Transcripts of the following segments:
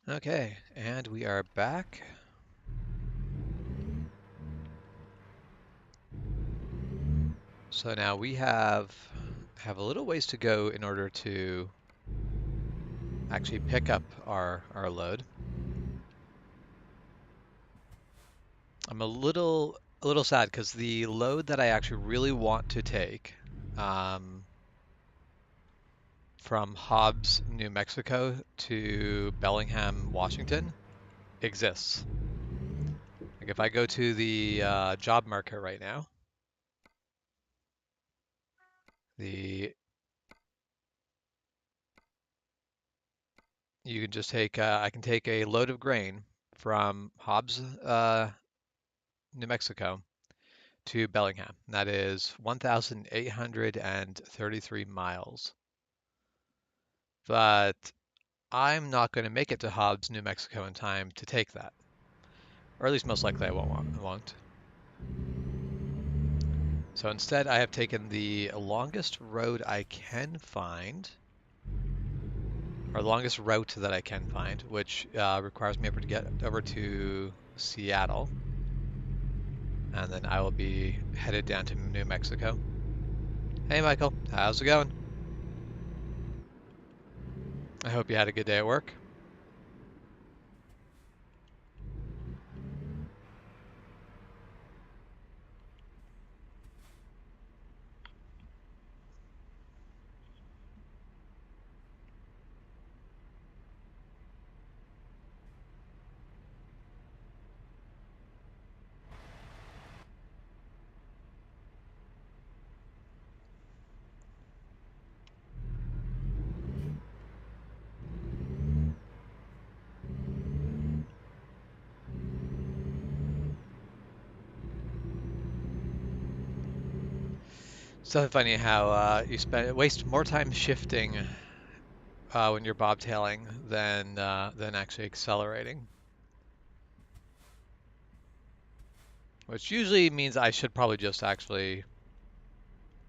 Okay, and we are back. So now we have a little ways to go in order to actually pick up our load. I'm a little sad because the load that I actually really want to take um, from Hobbs, New Mexico to Bellingham, Washington exists. Like if I go to the job market right now, the you can just take I can take a load of grain from Hobbs, New Mexico to Bellingham. That is 1,833 miles. But I'm not going to make it to Hobbs, New Mexico in time to take that. Or at least most likely I won't. So instead I have taken the longest road I can find, or longest route that I can find, which requires me to get over to Seattle. And then I will be headed down to New Mexico. Hey Michael, how's it going? I hope you had a good day at work. So funny how you waste more time shifting when you're bobtailing than actually accelerating, which usually means I should probably just actually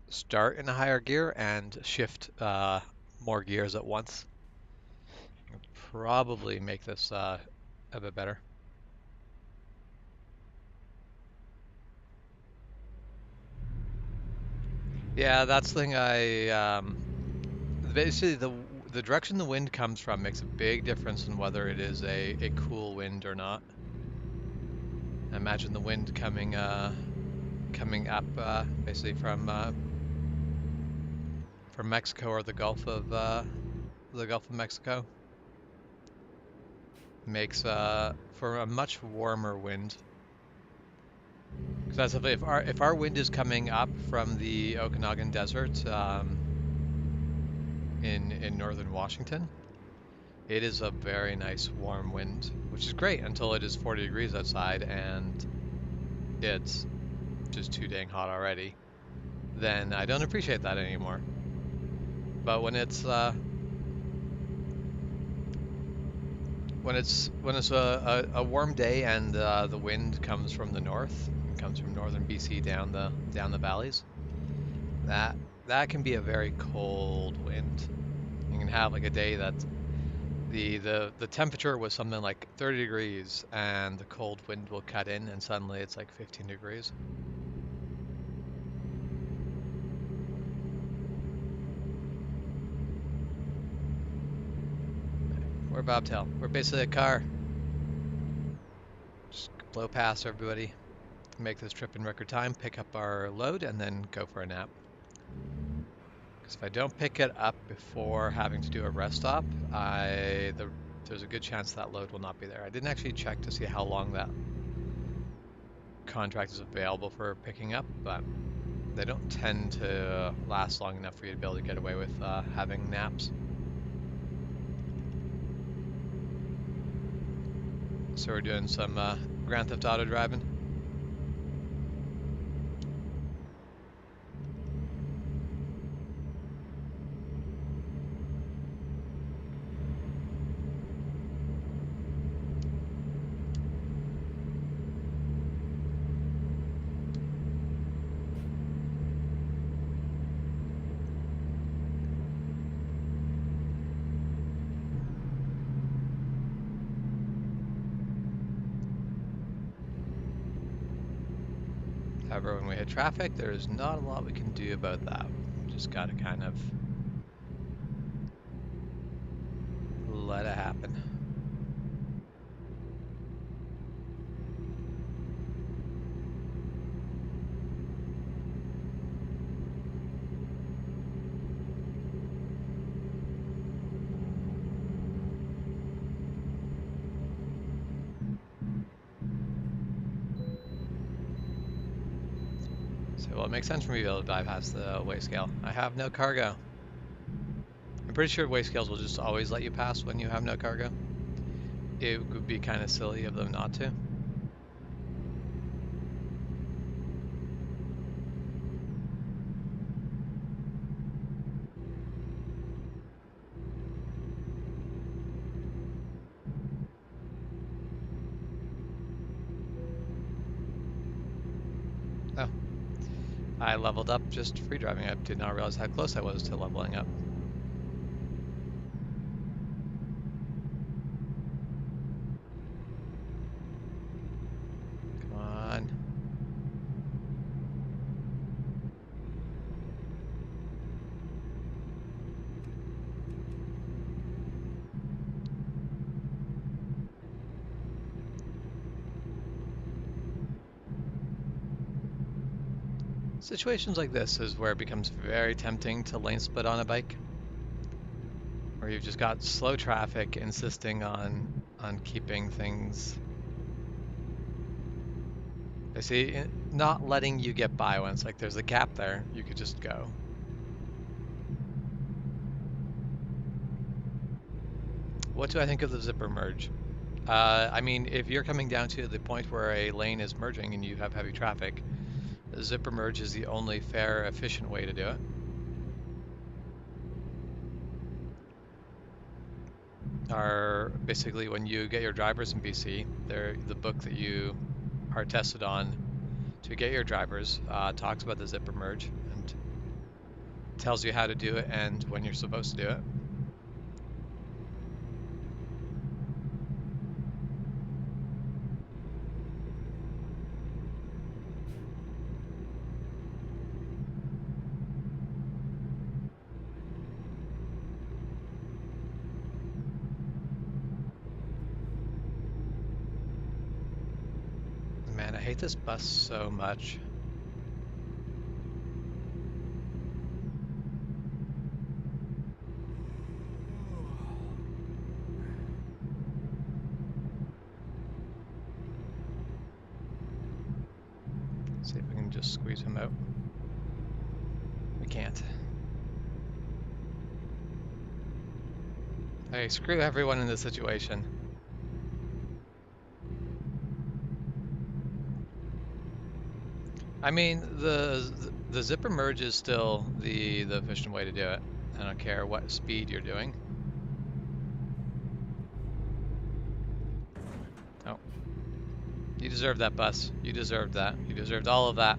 start in a higher gear and shift more gears at once. Probably make this a bit better. Yeah, that's the thing. Basically the direction the wind comes from makes a big difference in whether it is a cool wind or not. Imagine the wind coming up basically from Mexico or the Gulf of Mexico makes for a much warmer wind. Because if our wind is coming up from the Okanagan Desert in northern Washington, it is a very nice warm wind, which is great until it is 40 degrees outside and it's just too dang hot already. Then I don't appreciate that anymore. But when it's a warm day and the wind comes from the north, comes from northern BC down the valleys, that can be a very cold wind. You can have like a day that the temperature was something like 30 degrees and the cold wind will cut in and suddenly it's like 15 degrees. We're bobtail. We're basically a car. Just blow past everybody, make this trip in record time, pick up our load, and then go for a nap. Because if I don't pick it up before having to do a rest stop, there's a good chance that load will not be there. I didn't actually check to see how long that contract is available for picking up, but they don't tend to last long enough for you to be able to get away with having naps. So we're doing some Grand Theft Auto driving. However, when we hit traffic, there's not a lot we can do about that. Just gotta kind of let it happen. So, well, it makes sense for me to be able to bypass the weigh scale. I have no cargo. I'm pretty sure weigh scales will just always let you pass when you have no cargo. It would be kind of silly of them not to. Oh, I leveled up just free driving. I did not realize how close I was to leveling up. Come on. Situations like this is where it becomes very tempting to lane split on a bike, where you've just got slow traffic insisting on keeping things. I see, not letting you get by when it's like there's a gap there, you could just go. What do I think of the zipper merge? I mean, if you're coming down to the point where a lane is merging and you have heavy traffic, the zipper merge is the only fair, efficient way to do it. Basically when you get your drivers in BC, the book that you are tested on to get your drivers talks about the zipper merge and tells you how to do it and when you're supposed to do it. Man, I hate this bus so much. See if we can just squeeze him out. We can't. Hey, screw everyone in this situation. I mean, the zipper merge is still the efficient way to do it. I don't care what speed you're doing. Oh. You deserved that, bus. You deserved that. You deserved all of that.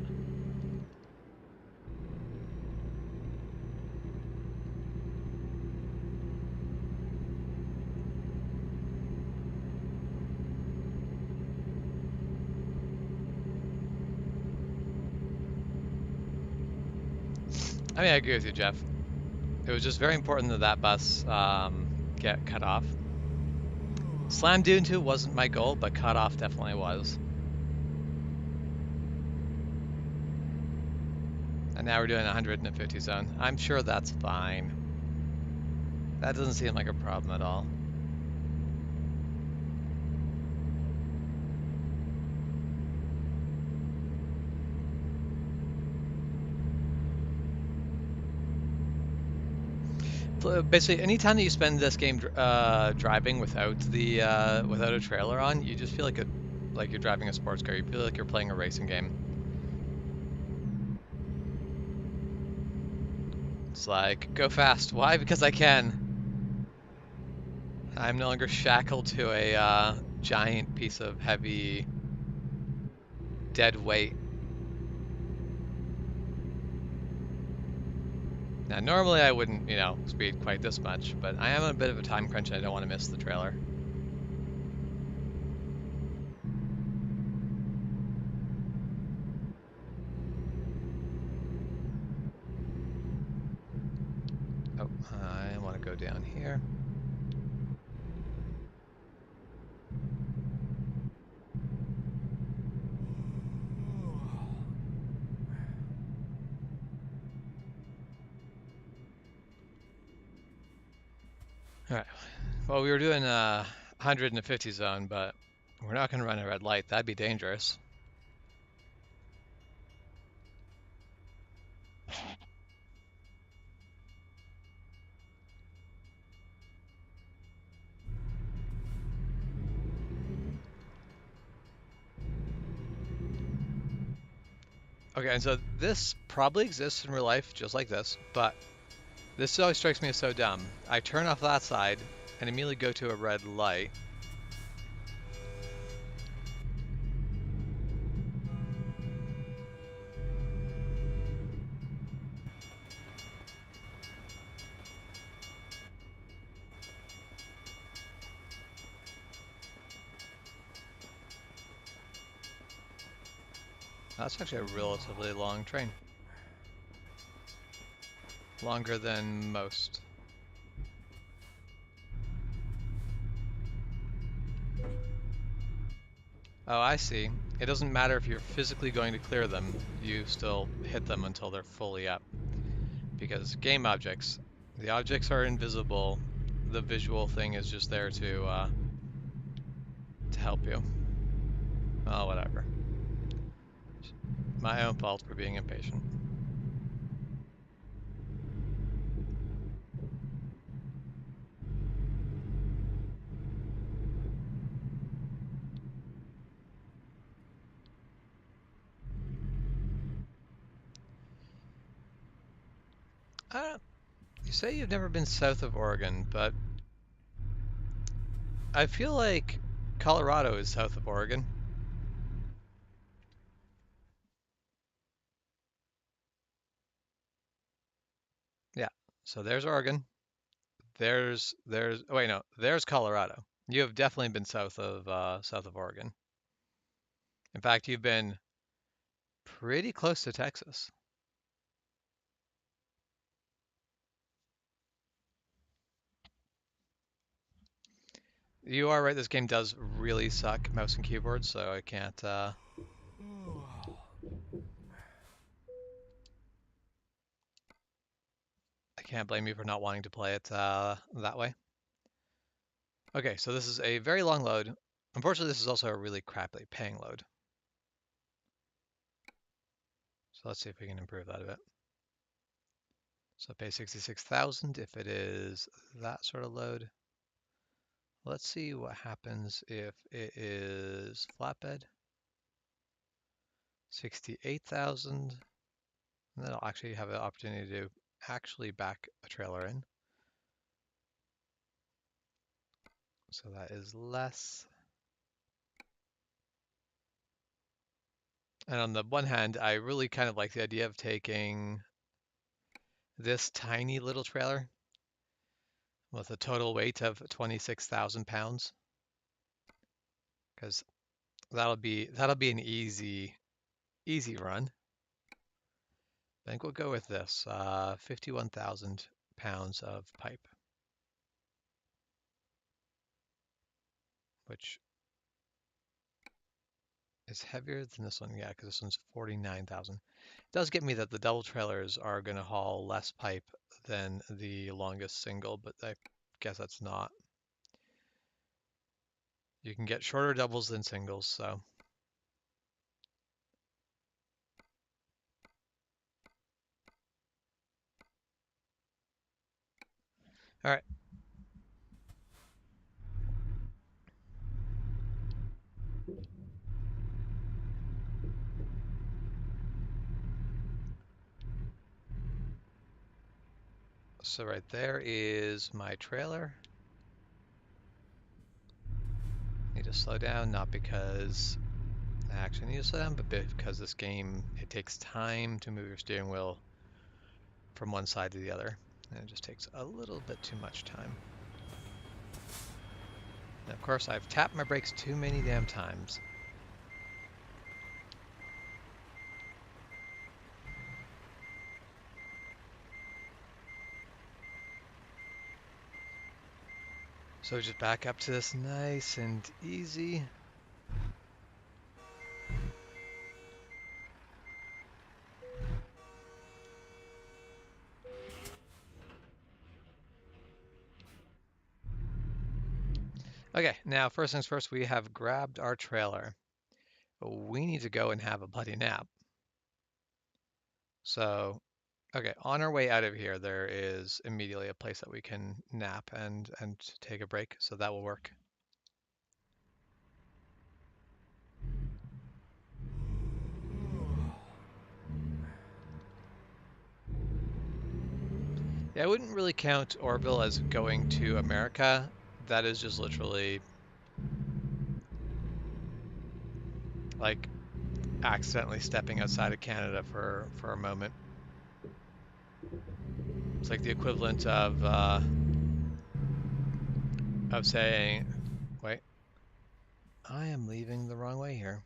I mean, I agree with you, Jeff. It was just very important that that bus get cut off. Slammed into wasn't my goal, but cut off definitely was. And now we're doing 150 zone. I'm sure that's fine. That doesn't seem like a problem at all. Basically, anytime that you spend this game driving without a trailer on, you just feel like you're driving a sports car. You feel like you're playing a racing game. It's like, go fast. Why? Because I can. I'm no longer shackled to a giant piece of heavy, dead weight. Now, normally I wouldn't, speed quite this much, but I am in a bit of a time crunch and I don't want to miss the trailer. go down here. All right. Well, we were doing 150 zone, but we're not going to run a red light. That'd be dangerous. Okay, and so this probably exists in real life just like this, but this always strikes me as so dumb. I turn off that side and immediately go to a red light. That's actually a relatively long train. Longer than most. Oh, I see. It doesn't matter if you're physically going to clear them, you still hit them until they're fully up. Because game objects, the objects are invisible, the visual thing is just there to help you. Oh, whatever. My own fault for being impatient. You say you've never been south of Oregon, but I feel like Colorado is south of Oregon. Yeah. So there's Oregon. Oh, wait, no, there's Colorado. You have definitely been south of Oregon. In fact, you've been pretty close to Texas. You are right, this game does really suck mouse and keyboard, so I can't blame you for not wanting to play it that way. Okay, so this is a very long load. Unfortunately, this is also a really crappily paying load. So let's see if we can improve that a bit. So pay 66,000 if it is that sort of load. Let's see what happens if it is flatbed. 68,000. And then I'll actually have an opportunity to actually back a trailer in. So that is less. And on the one hand, I really kind of like the idea of taking this tiny little trailer with a total weight of 26,000 pounds, because that'll be an easy run. I think we'll go with this 51,000 pounds of pipe, which is heavier than this one, yeah, because this one's 49,000. It does get me that the double trailers are going to haul less pipe than the longest single, but I guess that's not. You can get shorter doubles than singles, so. All right. So right there is my trailer. Need to slow down, not because I actually need to slow down, but because this game, it takes time to move your steering wheel from one side to the other. And it just takes a little bit too much time. And of course, I've tapped my brakes too many damn times. So just back up to this nice and easy. Okay, now first things first, we have grabbed our trailer. We need to go and have a bloody nap. So, okay, on our way out of here, there is immediately a place that we can nap and take a break, so that will work. Yeah, I wouldn't really count Orville as going to America. That is just literally like accidentally stepping outside of Canada for a moment. It's like the equivalent of saying, "Wait, I am leaving the wrong way here."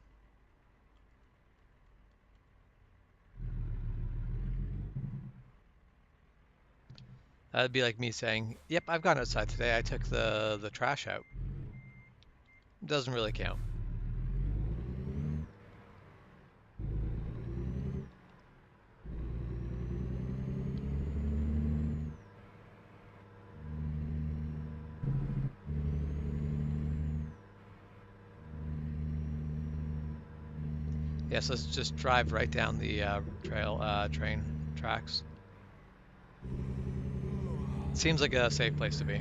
That'd be like me saying, "Yep, I've gone outside today. I took the trash out." Doesn't really count. Yes, let's just drive right down the train tracks. Seems like a safe place to be.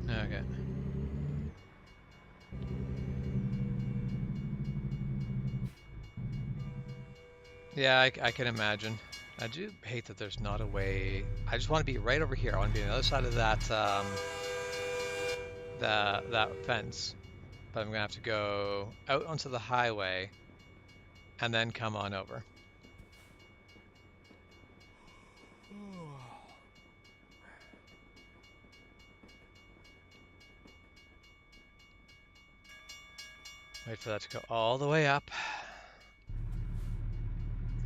Okay. Yeah, I can imagine. I do hate that there's not a way. I just want to be right over here. I want to be on the other side of that fence. But I'm gonna have to go out onto the highway and then come on over. Wait for that to go all the way up.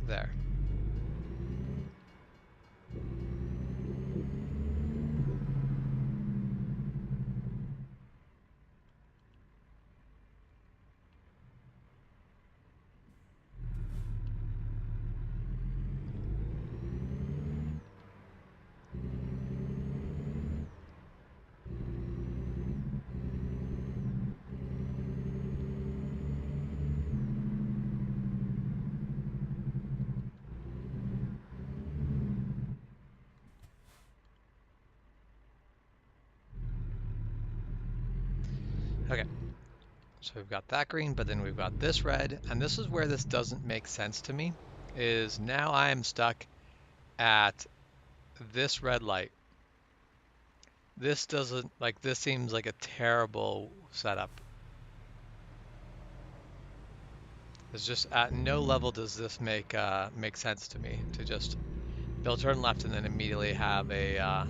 There. Okay. So we've got that green, but then we've got this red, and this is where this doesn't make sense to me, is now I am stuck at this red light. This doesn't, like, this seems like a terrible setup. It's just at no level does this make sense to me to just build turn left and then immediately have a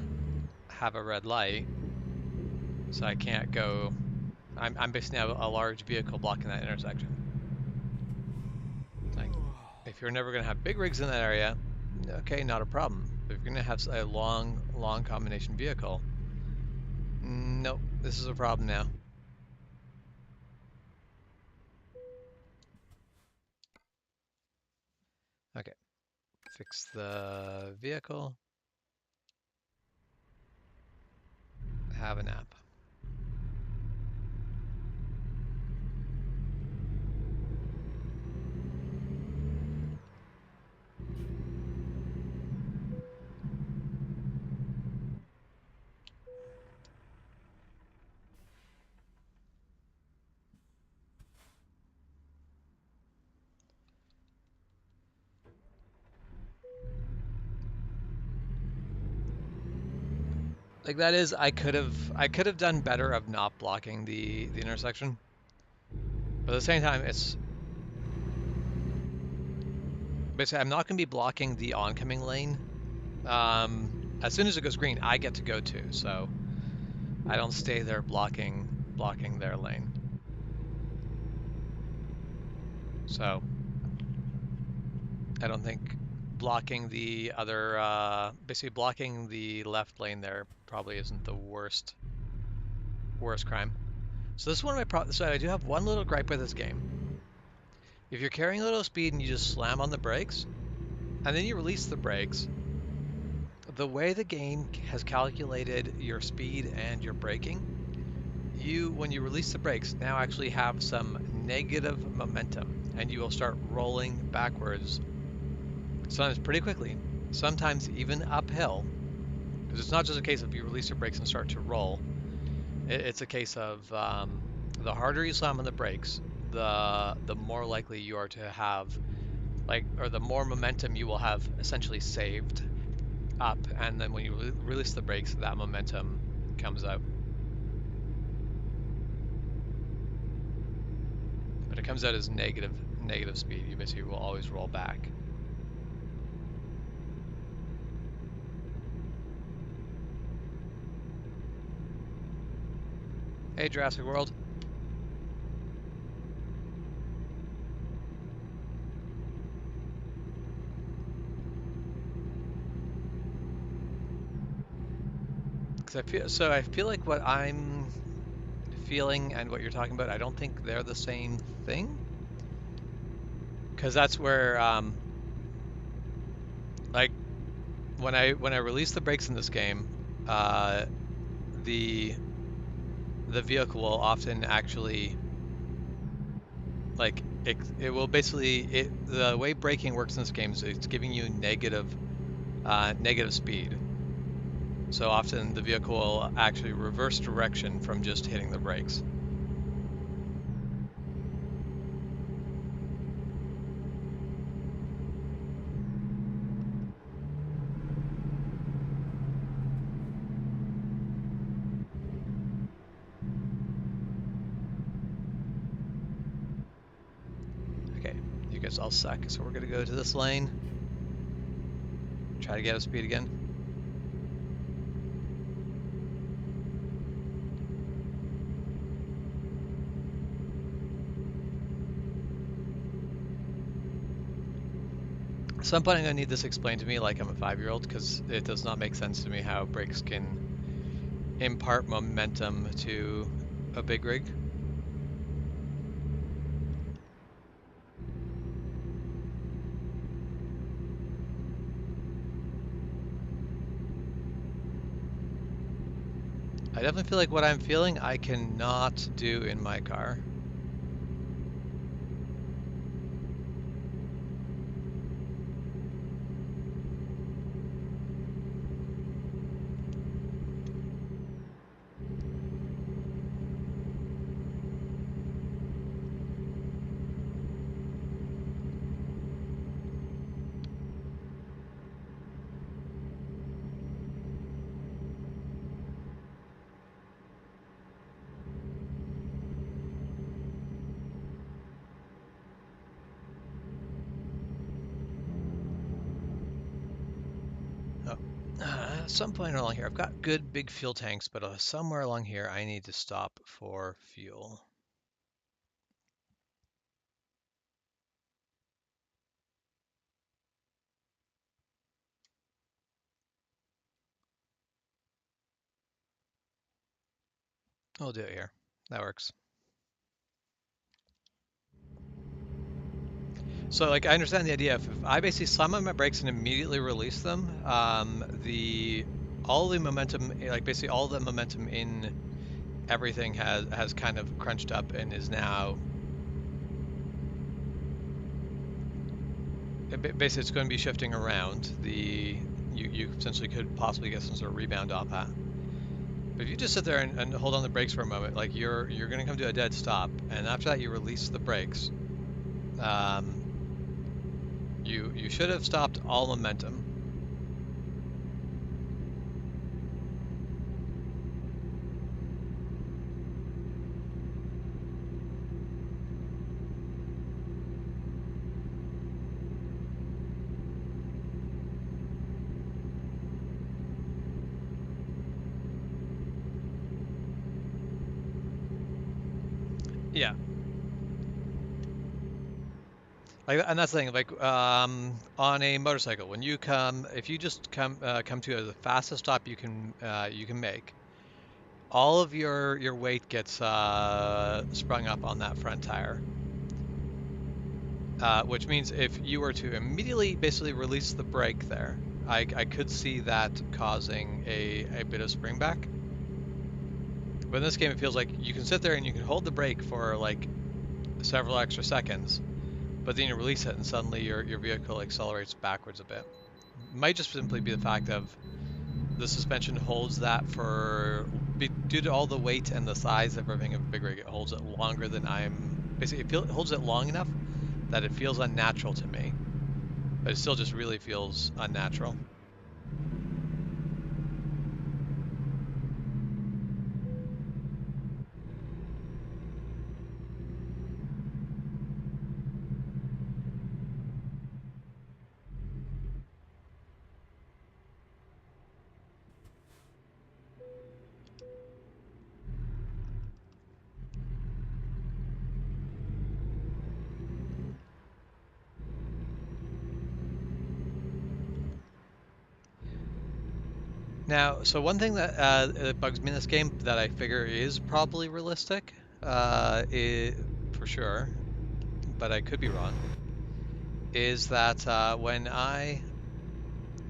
red light, so I can't go. I'm basically have a large vehicle blocking that intersection. Like, if you're never gonna have big rigs in that area, okay, not a problem. But if you're gonna have a long combination vehicle, nope, this is a problem now. Okay, fix the vehicle, have a nap. Like that is, I could have done better of not blocking the intersection, but at the same time, it's basically I'm not going to be blocking the oncoming lane. As soon as it goes green, I get to go too, so I don't stay there blocking their lane. So I don't think blocking the other, basically blocking the left lane there probably isn't the worst crime. So this is one of my problems. So I do have one little gripe with this game. If you're carrying a little speed and you just slam on the brakes, and then you release the brakes, the way the game has calculated your speed and your braking, when you release the brakes, now actually have some negative momentum, and you will start rolling backwards, sometimes pretty quickly, sometimes even uphill. Because it's not just a case of you release your brakes and start to roll. It's a case of the harder you slam on the brakes, the more likely you are to have or the more momentum you will have essentially saved up, and then when you release the brakes, that momentum comes out. But it comes out as negative speed. You basically will always roll back. Hey, Jurassic World. Because I feel like what I'm feeling and what you're talking about, I don't think they're the same thing. Because that's where like when I release the brakes in this game, uh, the the vehicle will often actually it will basically the way braking works in this game is it's giving you negative speed. So often the vehicle will actually reverse direction from just hitting the brakes. Okay, you guys all suck, so we're gonna go to this lane. Try to get up speed again. At some point I'm gonna need this explained to me like I'm a 5-year-old, because it does not make sense to me how brakes can impart momentum to a big rig. I definitely feel like what I'm feeling I cannot do in my car. Oh. At some point along here, I've got good big fuel tanks, but somewhere along here I need to stop for fuel. We'll do it here. That works. So like I understand the idea. If I basically slam on my brakes and immediately release them, all the momentum, like basically all the momentum in everything has kind of crunched up and is now basically it's going to be shifting around. You essentially could possibly get some sort of rebound off that. But if you just sit there and hold on the brakes for a moment, like you're going to come to a dead stop, and after that you release the brakes. Um, you should have stopped all momentum. Yeah. Like, and that's the thing. Like, on a motorcycle, when you come, if you just come to the fastest stop you can make, all of your weight gets sprung up on that front tire. Which means if you were to immediately basically release the brake there, I could see that causing a bit of spring back. But in this game, it feels like you can sit there and you can hold the brake for like several extra seconds, but then you release it and suddenly your vehicle accelerates backwards a bit. Might just simply be the fact of the suspension holds that due to all the weight and the size of everything of a big rig, it holds it longer than I'm basically it holds it long enough that it feels unnatural to me, but it still just really feels unnatural. Now, so one thing that bugs me in this game that I figure is probably realistic, for sure, but I could be wrong, is that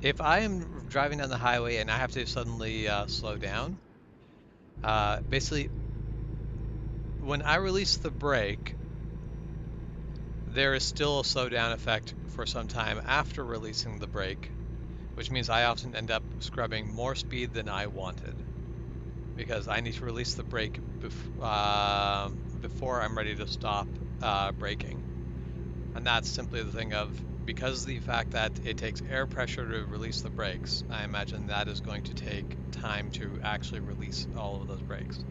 if I am driving down the highway and I have to suddenly slow down, basically when I release the brake, there is still a slowdown effect for some time after releasing the brake, which means I often end up scrubbing more speed than I wanted because I need to release the brake before I'm ready to stop braking. And that's simply the thing of because of the fact that it takes air pressure to release the brakes, I imagine that is going to take time to actually release all of those brakes.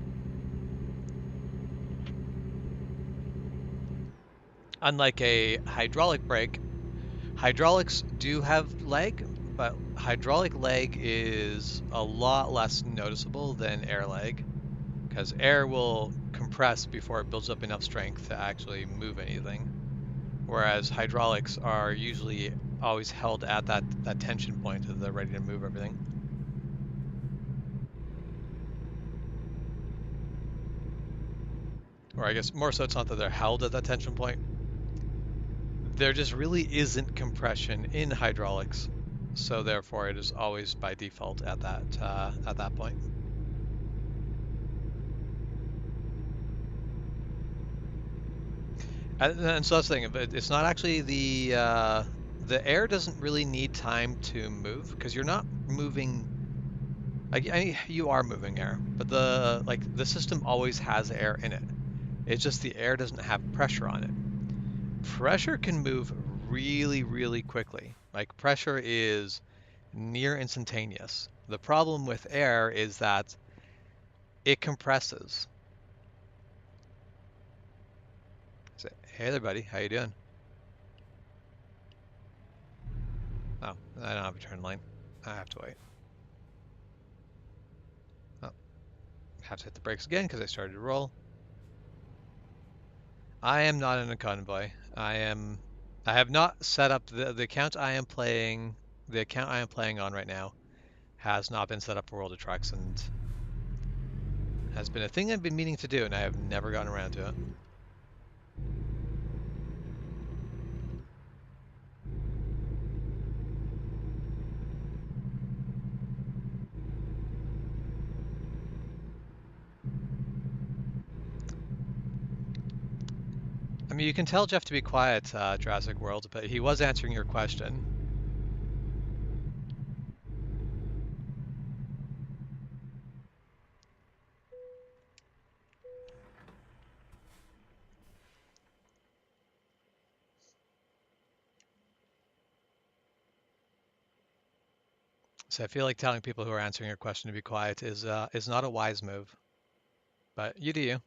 Unlike a hydraulic brake, hydraulics do have lag, but hydraulic lag is a lot less noticeable than air lag because air will compress before it builds up enough strength to actually move anything. Whereas hydraulics are usually always held at that tension point that they're ready to move everything. Or I guess more so it's not that they're held at that tension point. There just really isn't compression in hydraulics, so therefore it is always by default at that point. And so that's the thing, but it's not actually the air doesn't really need time to move because you're not moving. You are moving air, but the system always has air in it. It's just the air doesn't have pressure on it. Pressure can move really, really quickly. Like pressure is near instantaneous. The problem with air is that it compresses. So, hey there, buddy. How you doing? Oh, I don't have a turn lane. I have to wait. Oh, have to hit the brakes again because I started to roll. I am not in a convoy. I have not set up the account I am playing. The account I am playing on right now has not been set up for World of Trucks and has been a thing I've been meaning to do, and I have never gotten around to it. I mean, you can tell Jeff to be quiet, Jurassic World, but he was answering your question. So I feel like telling people who are answering your question to be quiet is not a wise move, but you do you.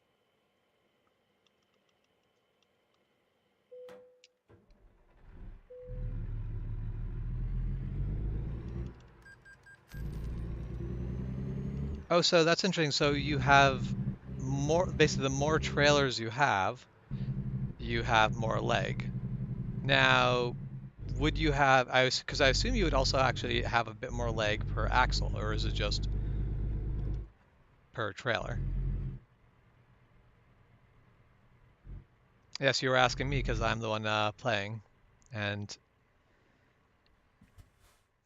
Oh, so that's interesting. So you have basically the more trailers you have more leg. Now, would you have, because I assume you would also actually have a bit more leg per axle, or is it just per trailer? Yes, you were asking me because I'm the one playing, and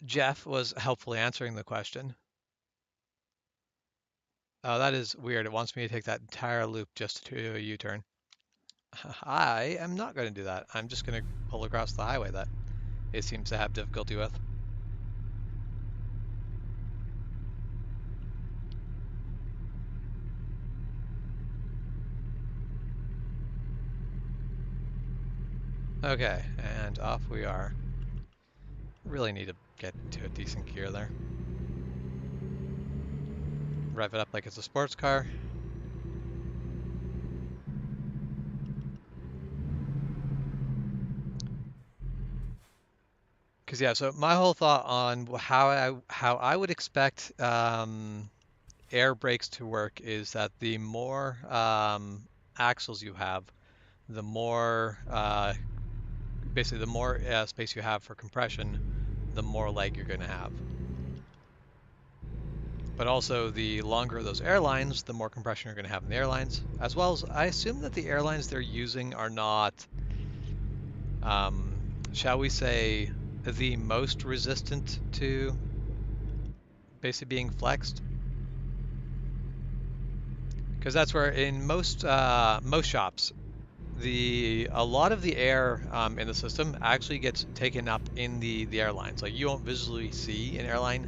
Jeff was helpfully answering the question. Oh, that is weird. It wants me to take that entire loop just to do a U-turn. I am not going to do that. I'm just going to pull across the highway that it seems to have difficulty with. Okay, and off we are. Really need to get to a decent gear there. Rev it up like it's a sports car. Because yeah, so my whole thought on how I would expect air brakes to work is that the more axles you have, the more basically the more space you have for compression, the more leg you're going to have. But also the longer those airlines, the more compression you're going to have in the airlines, as well as I assume that the airlines they're using are not, shall we say, the most resistant to basically being flexed. Because that's where in most shops, a lot of the air in the system actually gets taken up in the airlines. Like you won't visually see an airline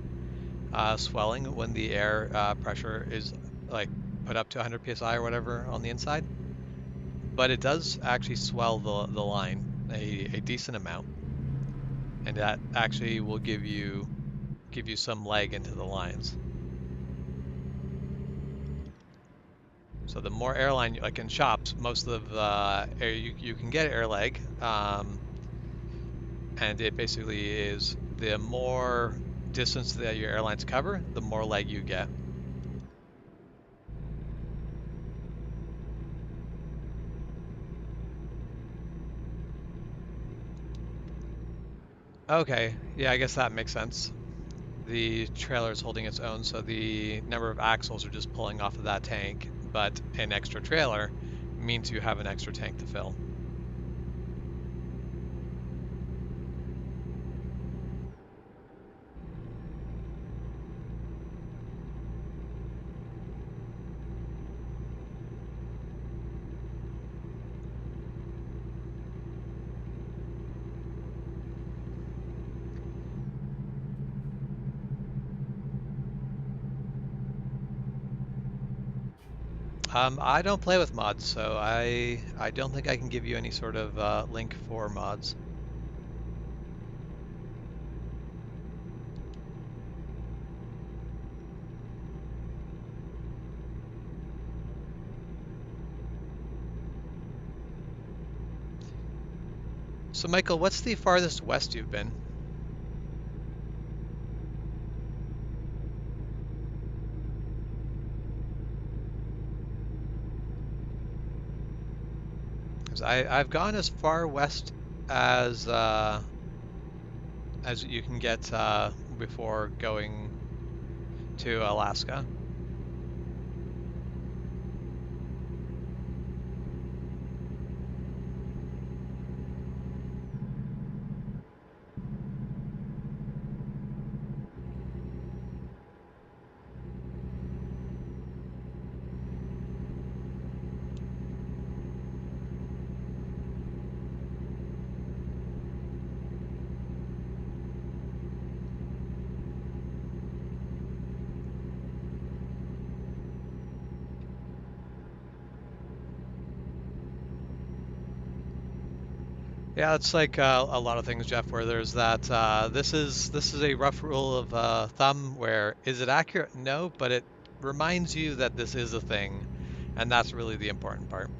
swelling when the air pressure is like put up to 100 psi or whatever on the inside, but it does actually swell the line a decent amount, and that actually will give you some leg into the lines. So the more airline, like in shops, most of the air you can get air leg, and it basically is the more distance that your airlines cover, the more leg you get. Okay, yeah, I guess that makes sense. The trailer is holding its own, so the number of axles are just pulling off of that tank, but an extra trailer means you have an extra tank to fill. I don't play with mods, so I don't think I can give you any sort of link for mods. So Michael, what's the farthest west you've been? 'Cause I've gone as far west as you can get before going to Alaska. Yeah, it's like a lot of things, Jeff, where there's that this is a rough rule of thumb where is it accurate? No, but it reminds you that this is a thing, and that's really the important part.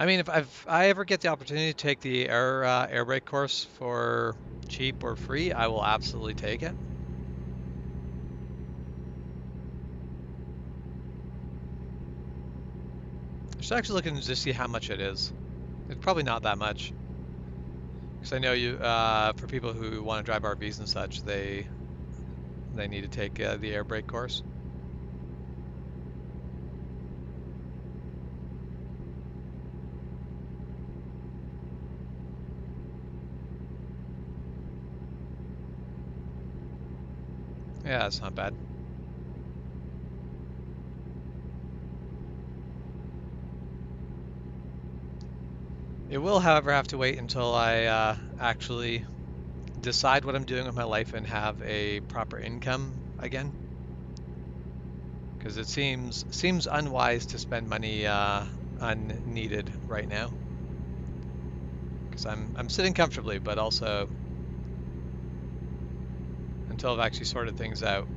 I mean, if I ever get the opportunity to take the air brake course for cheap or free, I will absolutely take it. Just actually looking to see how much it is. It's probably not that much, because I know you for people who want to drive RVs and such, they need to take the air brake course. Yeah, it's not bad. It will, however, have to wait until I actually decide what I'm doing with my life and have a proper income again. Because it seems unwise to spend money unneeded right now. Because I'm sitting comfortably, but also until I've actually sorted things out,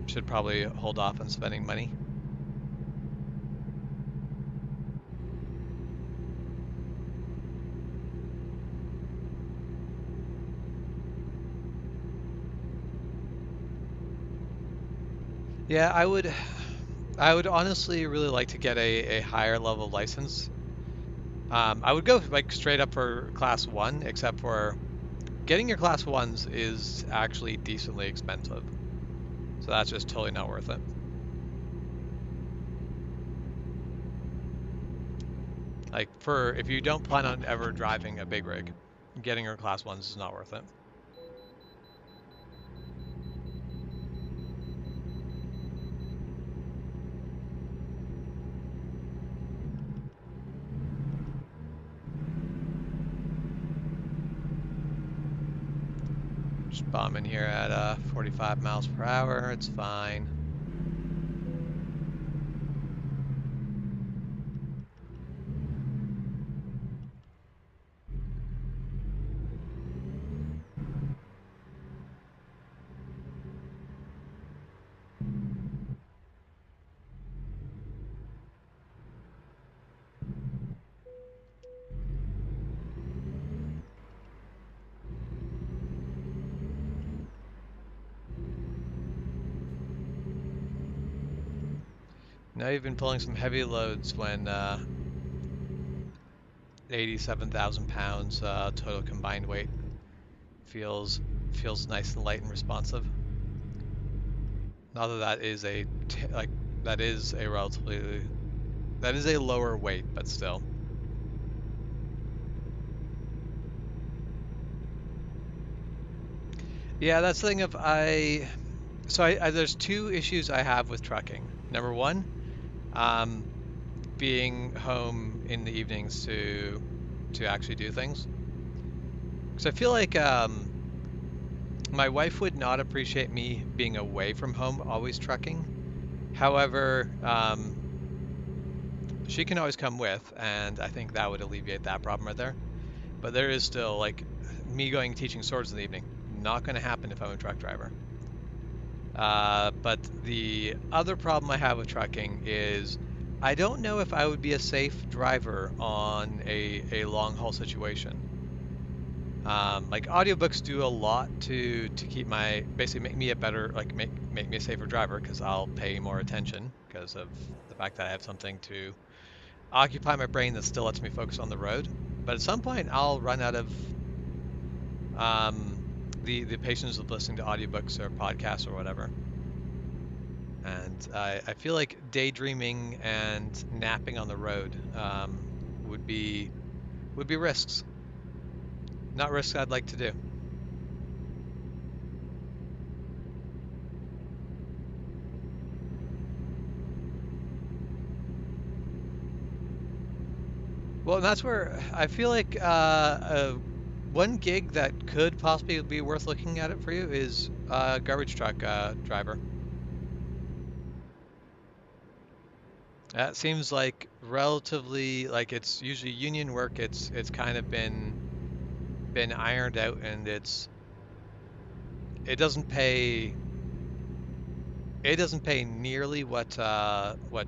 should probably hold off on spending money. Yeah, I would honestly really like to get a higher level license. I would go like straight up for class one, except for getting your class ones is actually decently expensive. So that's just totally not worth it. Like for if you don't plan on ever driving a big rig, getting your class ones is not worth it. Just bombing here at 45 miles per hour. It's fine. Now you've been pulling some heavy loads when 87,000 pounds total combined weight feels nice and light and responsive. Not that that is like that is a relatively that is a lower weight, but still. Yeah, that's the thing of there's two issues I have with trucking. Number one, um, being home in the evenings to actually do things. Because I feel like my wife would not appreciate me being away from home, always trucking. However, she can always come with, and I think that would alleviate that problem right there. But there is still like me going teaching swords in the evening. Not going to happen if I'm a truck driver. But the other problem I have with trucking is I don't know if I would be a safe driver on a long haul situation. Like audiobooks do a lot to keep my basically make me a better like make me a safer driver because I'll pay more attention because of the fact that I have something to occupy my brain that still lets me focus on the road. But at some point I'll run out of um, the patience of listening to audiobooks or podcasts or whatever. And I feel like daydreaming and napping on the road would be risks, not risks I'd like to do. Well, and that's where I feel like one gig that could possibly be worth looking at it for you is garbage truck driver. That seems like relatively like it's usually union work. It's kind of been ironed out, and it doesn't pay it doesn't pay nearly what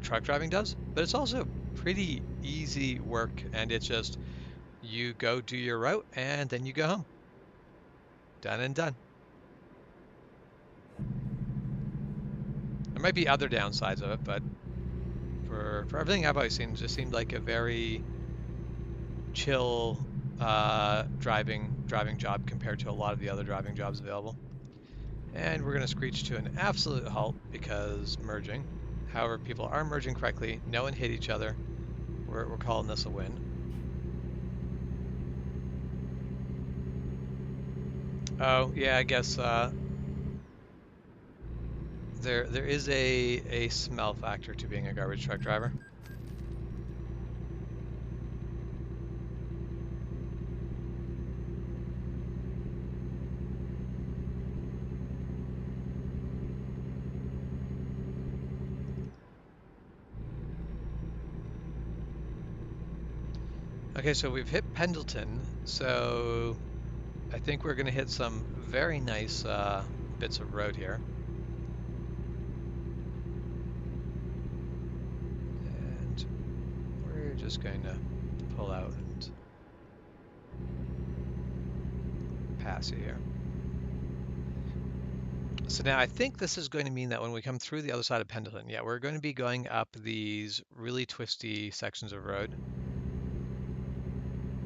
truck driving does, but it's also pretty easy work, and it's just you go do your route and then you go home. Done and done. There might be other downsides of it, but for everything I've always seen, it just seemed like a very chill driving job compared to a lot of the other driving jobs available. And we're going to screech to an absolute halt because merging. However, people are merging correctly. No one hit each other. We're calling this a win. Oh yeah, I guess there is a smell factor to being a garbage truck driver. Okay, so we've hit Pendleton, so I think we're going to hit some very nice bits of road here. And we're just going to pull out and pass you here. So now I think this is going to mean that when we come through the other side of Pendleton, yeah, we're going to be going up these really twisty sections of road.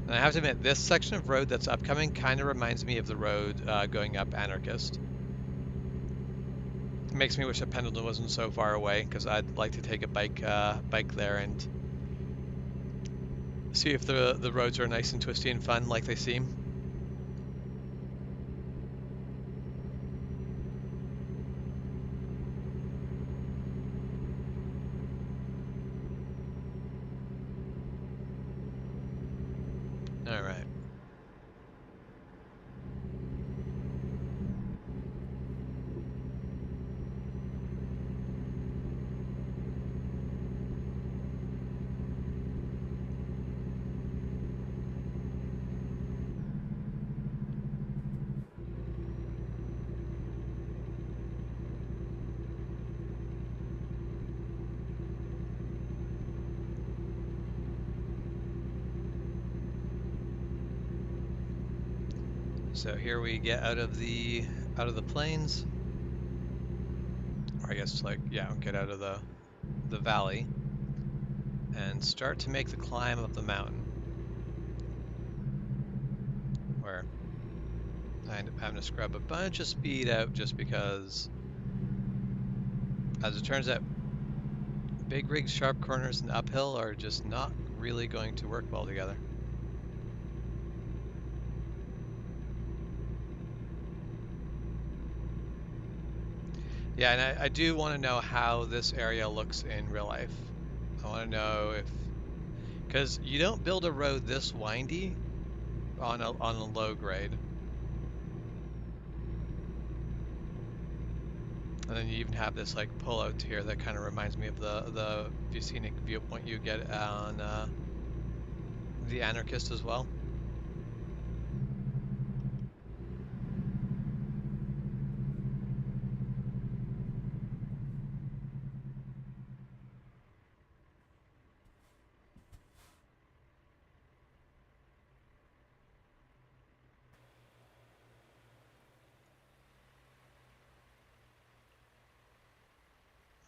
And I have to admit, this section of road that's upcoming kind of reminds me of the road going up Anarchist. It makes me wish that Pendleton wasn't so far away, because I'd like to take a bike there and see if the roads are nice and twisty and fun like they seem. All right. So here we get out of the plains, or I guess like yeah, get out of the valley and start to make the climb up the mountain, where I end up having to scrub a bunch of speed out just because, as it turns out, big rigs, sharp corners, and uphill are just not really going to work well together. Yeah, and I do want to know how this area looks in real life. I want to know if, because you don't build a road this windy on a low grade. And then you even have this like pull out here that kind of reminds me of the scenic viewpoint you get on the Anarchist as well.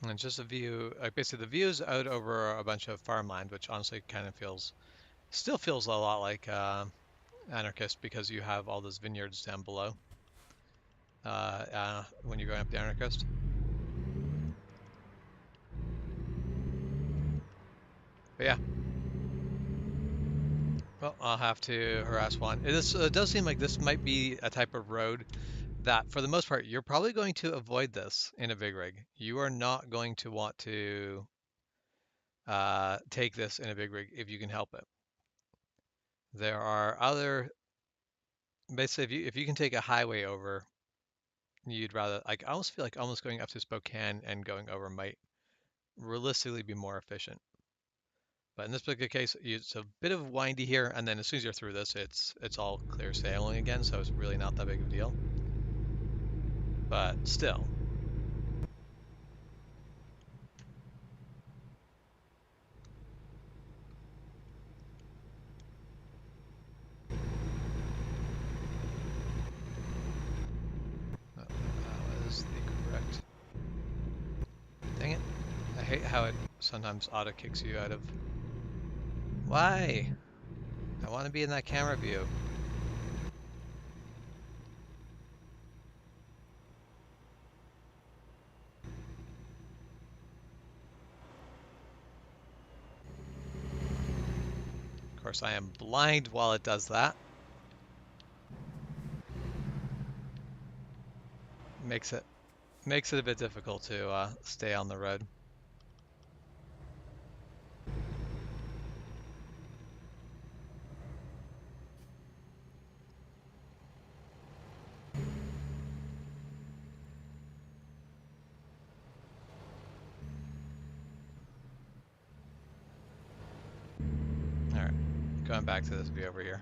And it's just a view, like basically the views out over a bunch of farmland, which honestly kind of still feels a lot like Anarchist because you have all those vineyards down below when you're going up the Anarchist. But yeah, well, I'll have to harass Juan. It does seem like this might be a type of road that, for the most part, you're probably going to avoid this in a big rig. You are not going to want to take this in a big rig if you can help it. There are other, basically, if you can take a highway over, you'd rather, like, I almost feel like almost going up to Spokane and going over might realistically be more efficient. But in this particular case, it's a bit of windy here, and then as soon as you're through this, it's all clear sailing again, so it's really not that big of a deal. But still. how it sometimes auto kicks you out of. Why? I want to be in that camera view. Of course, I am blind while it does that. Makes it a bit difficult to stay on the road. All right, going back to this view over here.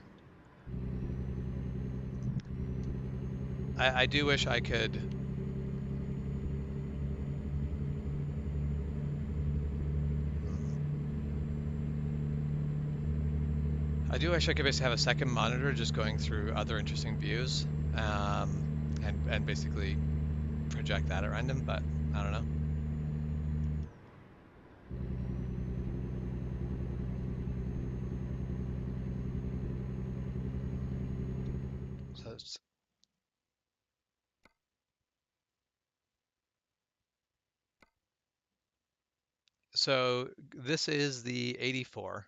I do wish I could. I do wish I could basically have a second monitor just going through other interesting views, and basically project that at random, but I don't know. So this is the 84,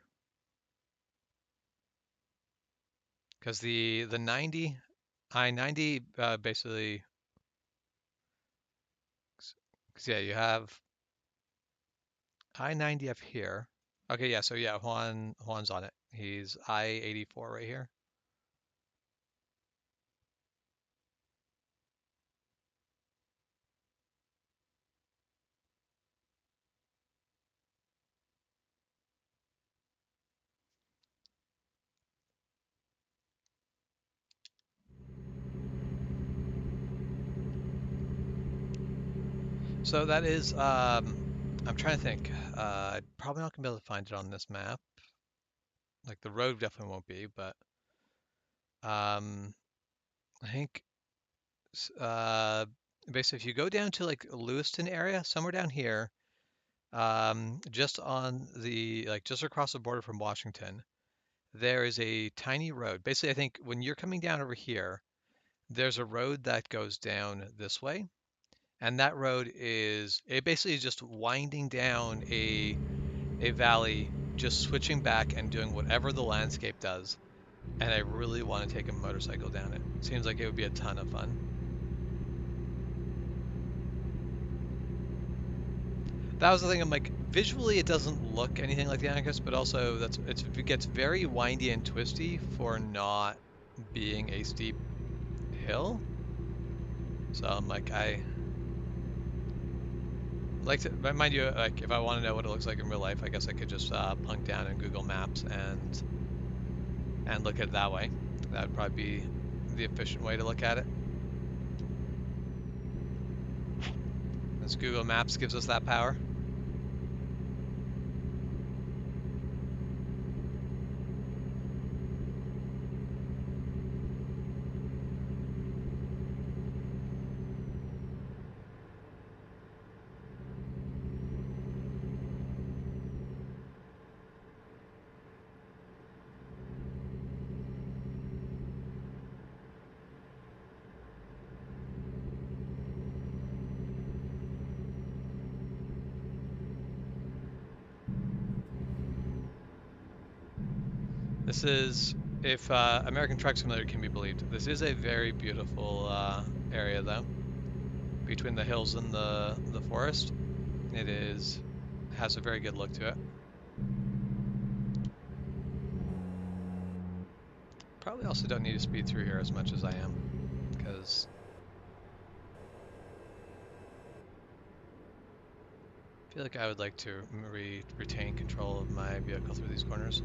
because the 90 I-90 basically, because yeah, you have I-90 up here. Okay, yeah, so yeah, Juan's on it. He's I-84 right here. So that is, I'm trying to think. Probably not gonna be able to find it on this map. Like the road definitely won't be, but I think basically if you go down to like Lewiston area, somewhere down here, just on the like just across the border from Washington, there is a tiny road. Basically, I think when you're coming down over here, there's a road that goes down this way, and that road is it basically is just winding down a valley, just switching back and doing whatever the landscape does. And I really want to take a motorcycle down it. Seems like it would be a ton of fun. That was the thing. I'm like, visually, it doesn't look anything like the Anarchist, but also it gets very windy and twisty for not being a steep hill. So I'm like, I like to, mind you, like if I want to know what it looks like in real life, I guess I could just plunk down in Google Maps and look at it that way. That would probably be the efficient way to look at it. As Google Maps gives us that power. This is, if American Truck Simulator can be believed, this is a very beautiful area though. Between the hills and the forest, it has a very good look to it. Probably also don't need to speed through here as much as I am, because I feel like I would like to retain control of my vehicle through these corners.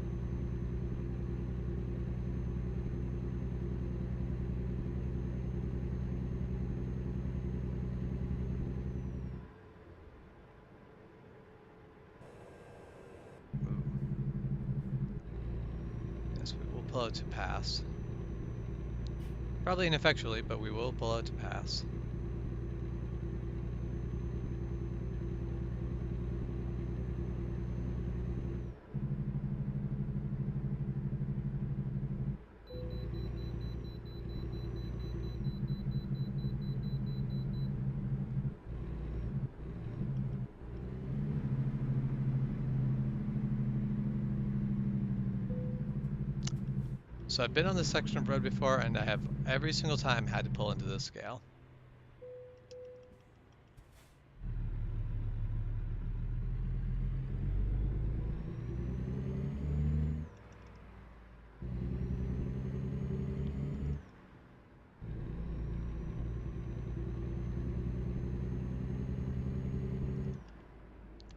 Yes, we will pull out to pass. Probably ineffectually, but we will pull out to pass. So I've been on this section of road before, and I have every single time had to pull into this scale.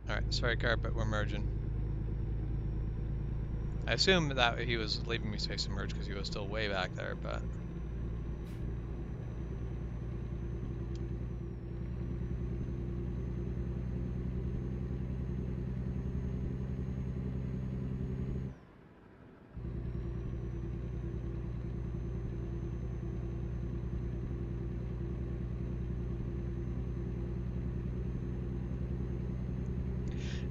All right, sorry, car, but we're merging. I assume that he was leaving me space to merge because he was still way back there, but...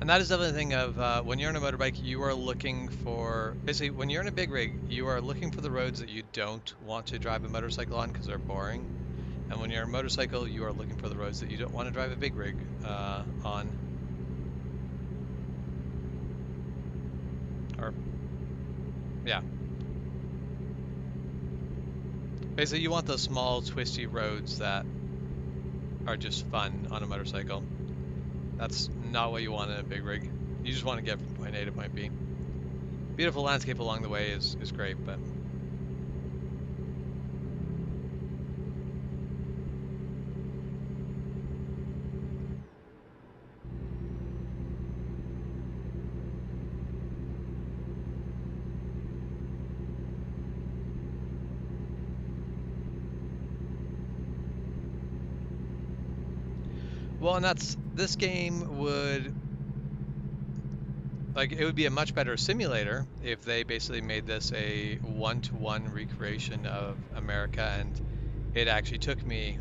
And that is the other thing of when you're on a motorbike, you are looking for, basically, when you're in a big rig, you are looking for the roads that you don't want to drive a motorcycle on because they're boring. And when you're on a motorcycle, you are looking for the roads that you don't want to drive a big rig on. Or, yeah. Basically, you want those small, twisty roads that are just fun on a motorcycle. That's not what you want in a big rig. You just want to get from point A to point B. Beautiful landscape along the way is great, but... Well, and this game would, like, it would be a much better simulator if they basically made this a one-to-one recreation of America, and it actually took me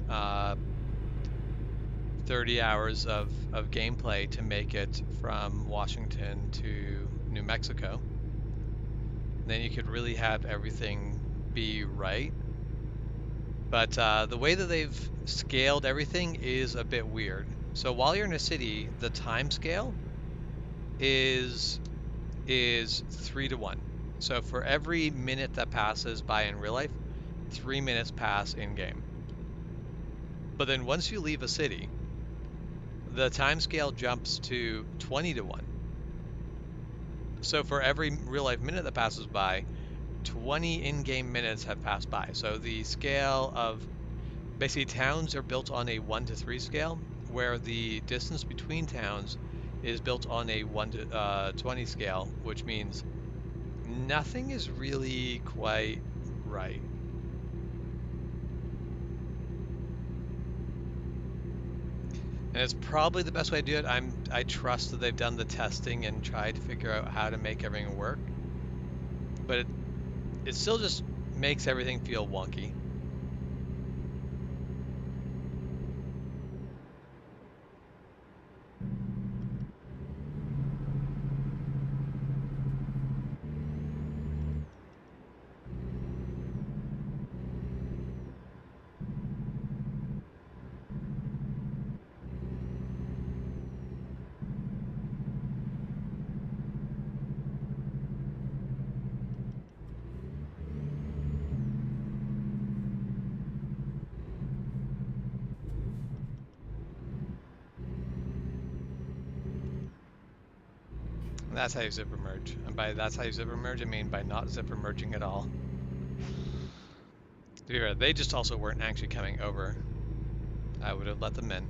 30 hours of gameplay to make it from Washington to New Mexico. And then you could really have everything be right. But the way that they've scaled everything is a bit weird. So while you're in a city, the time scale is 3-to-1. So for every minute that passes by in real life, 3 minutes pass in game. But then once you leave a city, the time scale jumps to 20-to-1. So for every real life minute that passes by, 20 in-game minutes have passed by. So the scale of basically towns are built on a 1-to-3 scale, where the distance between towns is built on a 1-to-20 scale, which means nothing is really quite right. And it's probably the best way to do it. I trust that they've done the testing and tried to figure out how to make everything work. But it still just makes everything feel wonky. And that's how you zipper merge. And by that's how you zipper merge, I mean by not zipper merging at all. To be fair, they just also weren't actually coming over. I would have let them in.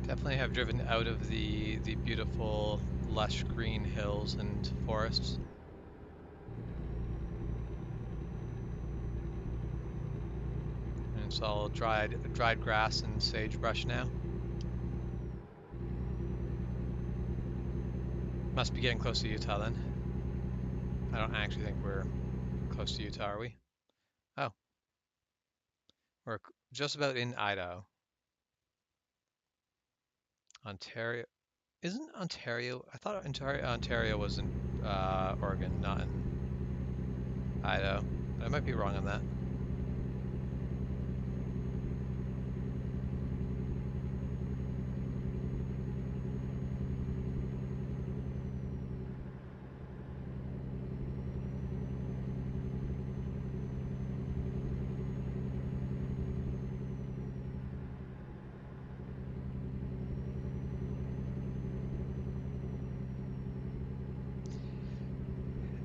Definitely have driven out of the beautiful lush green hills and forests. And it's all dried grass and sagebrush now. Must be getting close to Utah then. I don't actually think we're close to Utah, are we? Oh, we're just about in Idaho. Ontario. Isn't Ontario? I thought Ontario was in Oregon, not in Idaho. But I might be wrong on that.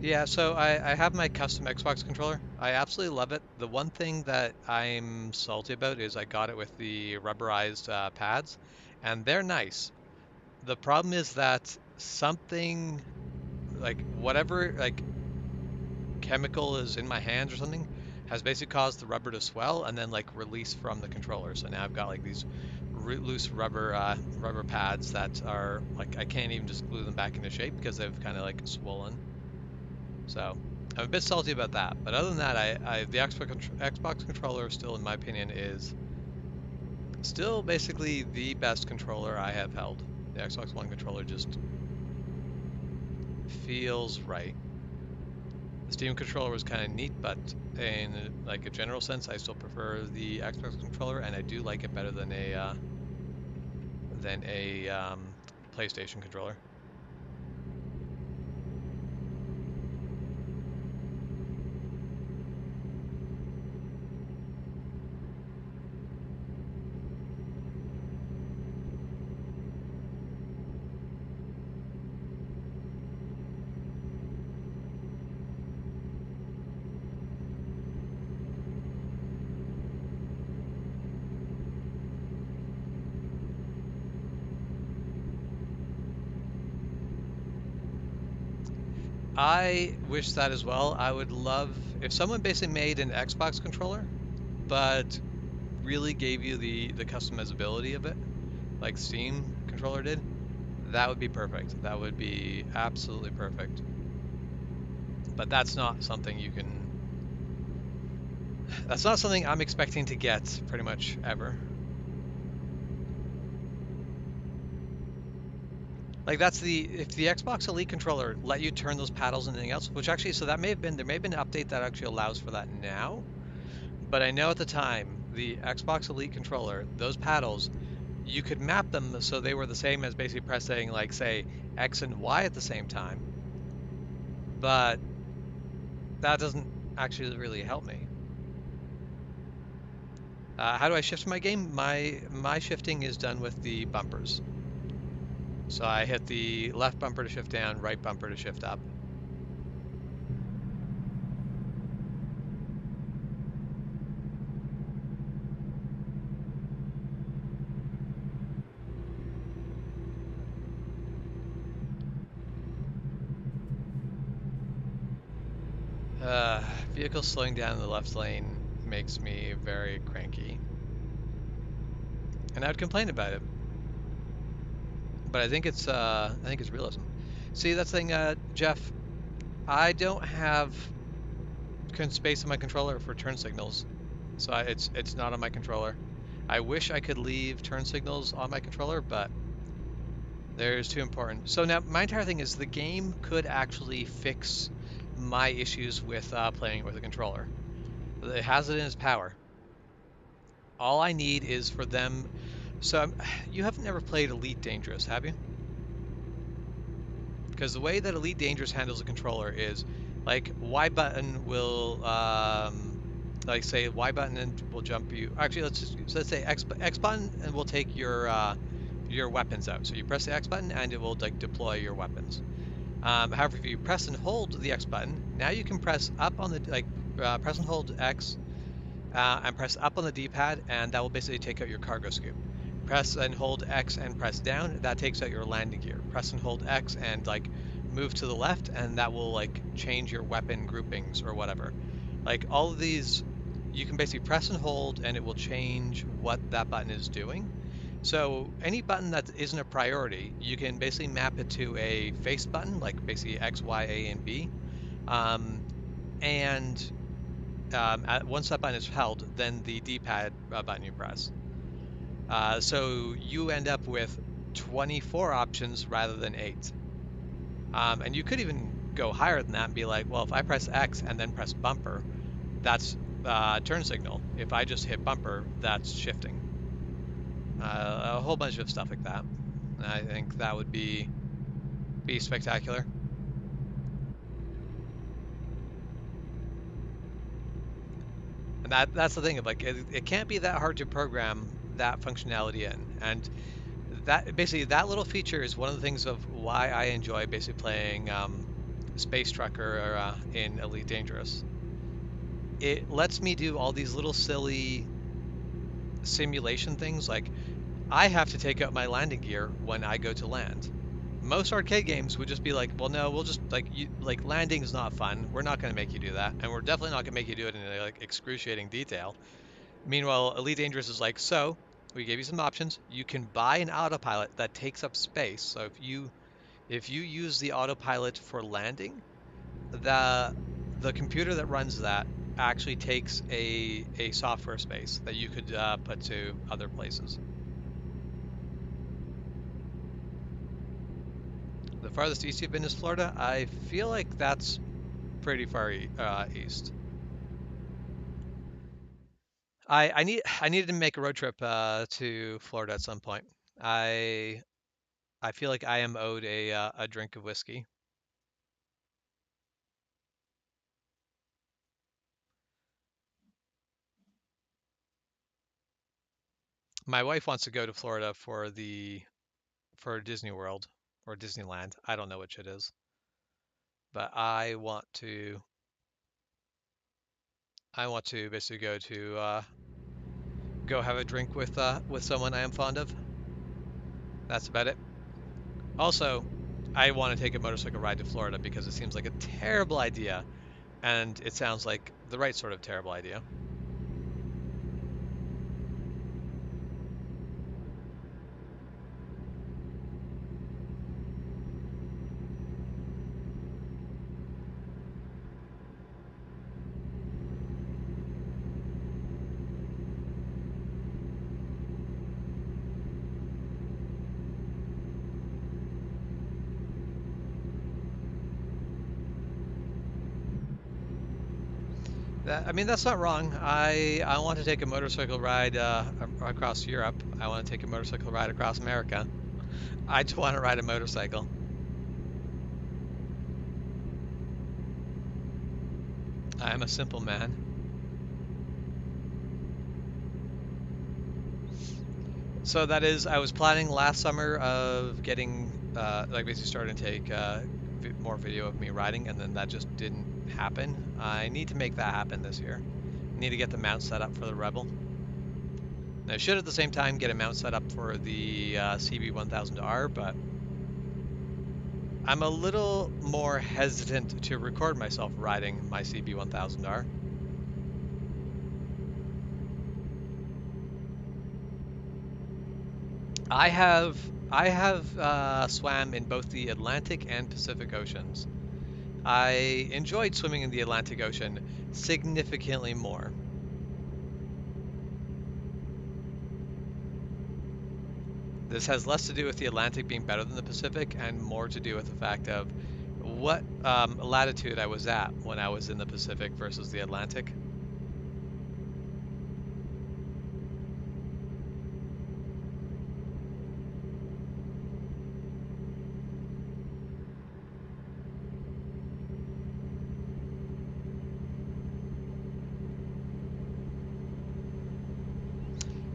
Yeah, so I have my custom Xbox controller. I absolutely love it. The one thing that I'm salty about is I got it with the rubberized pads, and they're nice. The problem is that something like whatever like chemical is in my hands or something has basically caused the rubber to swell and then like release from the controller. So now I've got like these loose rubber pads that are like I can't even just glue them back into shape because they've kind of like swollen. So I'm a bit salty about that. But other than that, the Xbox controller still, in my opinion, is still basically the best controller I have held. The Xbox One controller just feels right. The Steam controller was kind of neat, but in like a general sense, I still prefer the Xbox controller, and I do like it better than a PlayStation controller. I wish that as well. I would love if someone basically made an Xbox controller, but really gave you the customizability of it, like Steam controller did. That would be perfect. That would be absolutely perfect. But that's not something you can. That's not something I'm expecting to get pretty much ever. Like that's if the Xbox Elite controller let you turn those paddles and anything else, which actually, so that may have been there may have been an update that actually allows for that now. But I know at the time the Xbox Elite controller, those paddles, you could map them so they were the same as basically pressing like say X and Y at the same time. But that doesn't actually really help me. How do I shift my game? My shifting is done with the bumpers. So I hit the left bumper to shift down, right bumper to shift up. Uh, Vehicle slowing down in the left lane makes me very cranky. And I'd complain about it. But I think it's realism. See, that's the thing, Jeff, I don't have space on my controller for turn signals. So it's not on my controller. I wish I could leave turn signals on my controller, but there's too important. So now my entire thing is the game could actually fix my issues with playing with a controller. It has it in its power. All I need is for them. So you haven't never played Elite Dangerous, have you? Because the way that Elite Dangerous handles a controller is like Y button will like say Y button and will jump you. Actually, let's say X button and will take your weapons out. So you press the X button and it will like deploy your weapons. However, if you press and hold the X button, now you can press up on the press and hold X and press up on the D-pad, and that will basically take out your cargo scoop. Press and hold X and press down. That takes out your landing gear. Press and hold X and like move to the left, and that will like change your weapon groupings or whatever. Like all of these, you can basically press and hold, and it will change what that button is doing. So any button that isn't a priority, you can basically map it to a face button, like basically X, Y, A, and B. Um, and once that button is held, then the D-pad button you press. So you end up with 24 options rather than 8. And you could even go higher than that and be like, well, if I press X and then press bumper, that's turn signal. If I just hit bumper, that's shifting. A whole bunch of stuff like that. I think that would be spectacular. And that's the thing of like it can't be that hard to program that functionality in. And that basically that little feature is one of the things of why I enjoy basically playing Space Trucker in Elite Dangerous. It lets me do all these little silly simulation things. Like I have to take out my landing gear when I go to land. Most arcade games would just be like, well, no, we'll just like landing is not fun. We're not going to make you do that, and we're definitely not going to make you do it in like excruciating detail. Meanwhile, Elite Dangerous is like, so we gave you some options. You can buy an autopilot that takes up space. So if you use the autopilot for landing, the the computer that runs that actually takes a software space that you could put to other places. The farthest east you've been is Florida. I feel like that's pretty far east. I needed to make a road trip to Florida at some point. I I feel like I am owed a drink of whiskey. My wife wants to go to Florida for Disney World or Disneyland. I don't know which it is, but I want to basically go have a drink with someone I am fond of. That's about it. Also, I want to take a motorcycle ride to Florida because it seems like a terrible idea, and it sounds like the right sort of terrible idea. I mean, that's not wrong. I want to take a motorcycle ride across Europe. I want to take a motorcycle ride across America. I just want to ride a motorcycle. I'm a simple man. So that is, I was planning last summer of getting, like basically starting to take more video of me riding, and then that just didn't happen. I need to make that happen this year. I need to get the mount set up for the Rebel. And I should at the same time get a mount set up for the CB1000R, but I'm a little more hesitant to record myself riding my CB1000R. I have swam in both the Atlantic and Pacific Oceans. I enjoyed swimming in the Atlantic Ocean significantly more. This has less to do with the Atlantic being better than the Pacific and more to do with the fact of what latitude I was at when I was in the Pacific versus the Atlantic.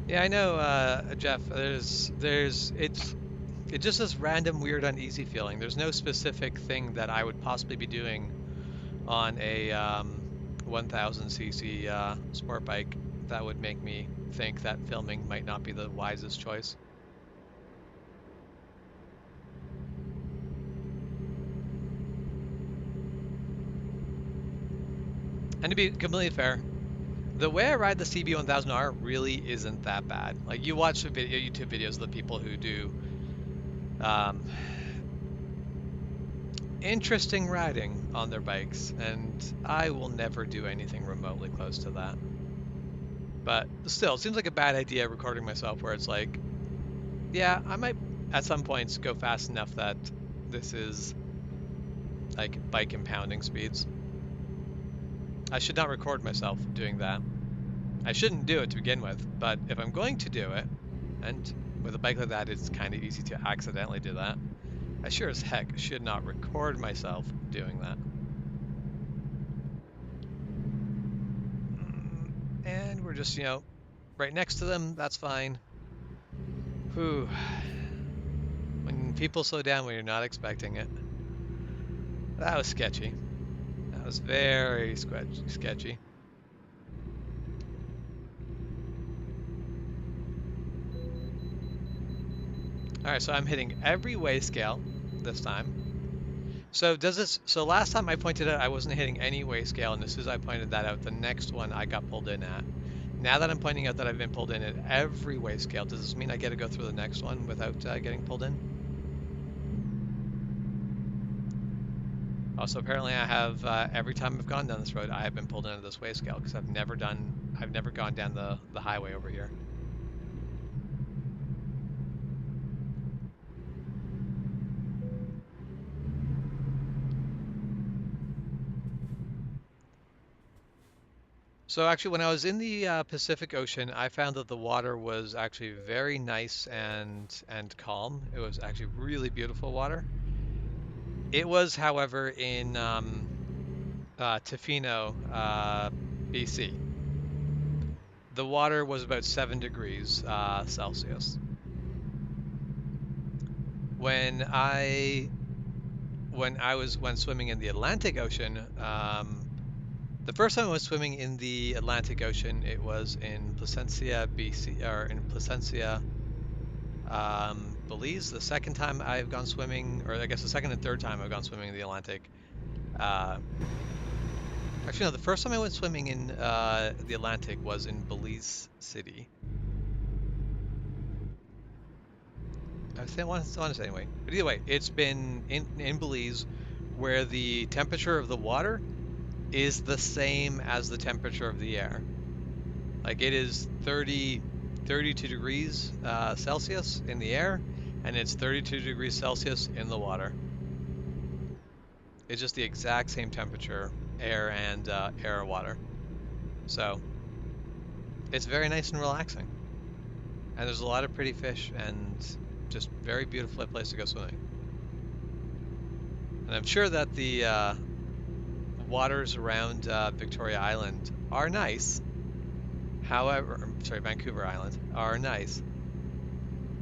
Yeah, I know, Jeff. It's just this random, weird, uneasy feeling. There's no specific thing that I would possibly be doing on 1000cc sport bike, that would make me think that filming might not be the wisest choice. And to be completely fair, the way I ride the CB1000R really isn't that bad. Like you watch the YouTube videos of the people who do um, interesting riding on their bikes, and I will never do anything remotely close to that. But still, it seems like a bad idea recording myself where it's like, yeah, I might at some points go fast enough that this is like bike impounding speeds. I should not record myself doing that. I shouldn't do it to begin with, but if I'm going to do it, and with a bike like that, it's kind of easy to accidentally do that, I sure as heck should not record myself doing that. And we're just, right next to them, that's fine. Whew. When people slow down when you're not expecting it. That was sketchy. That was very sketchy. Alright, so I'm hitting every weigh scale this time. So last time I pointed out I wasn't hitting any weigh scale, and as soon as I pointed that out, the next one I got pulled in at. Now that I'm pointing out that I've been pulled in at every weigh scale, does this mean I get to go through the next one without getting pulled in? Also, apparently I have, every time I've gone down this road, I have been pulled into this weigh scale, because I've never gone down the highway over here. So actually, when I was in the Pacific Ocean, I found that the water was actually very nice and calm. It was actually really beautiful water. It was, however, in Tofino, BC. The water was about 7 degrees Celsius. When I when swimming in the Atlantic Ocean, the first time I was swimming in the Atlantic Ocean, it was in Placencia, BC, or in Placencia, Belize. The second time I've gone swimming, or I guess the second and third time I've gone swimming in the Atlantic. Actually, no, the first time I went swimming in the Atlantic was in Belize City. I want to say anyway. But either way, it's been in Belize, where the temperature of the water is the same as the temperature of the air. Like it is 32 degrees Celsius in the air, and it's 32 degrees Celsius in the water. It's just the exact same temperature, air and water. So it's very nice and relaxing. And there's a lot of pretty fish and just very beautiful place to go swimming. And I'm sure that the waters around Victoria Island are nice. However, sorry, Vancouver Island are nice.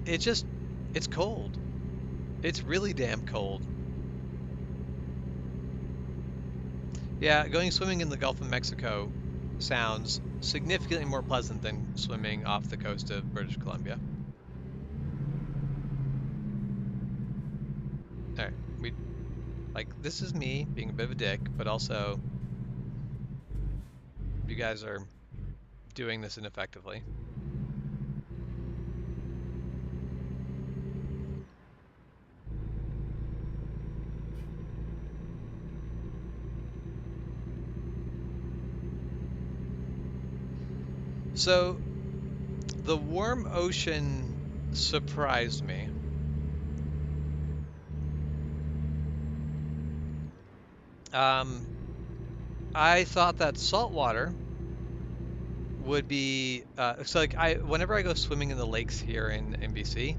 It's cold. It's really damn cold. Yeah, going swimming in the Gulf of Mexico sounds significantly more pleasant than swimming off the coast of British Columbia. Alright, this is me being a bit of a dick, but also you guys are doing this ineffectively. So, the warm ocean surprised me. I thought that salt water would be whenever I go swimming in the lakes here in BC,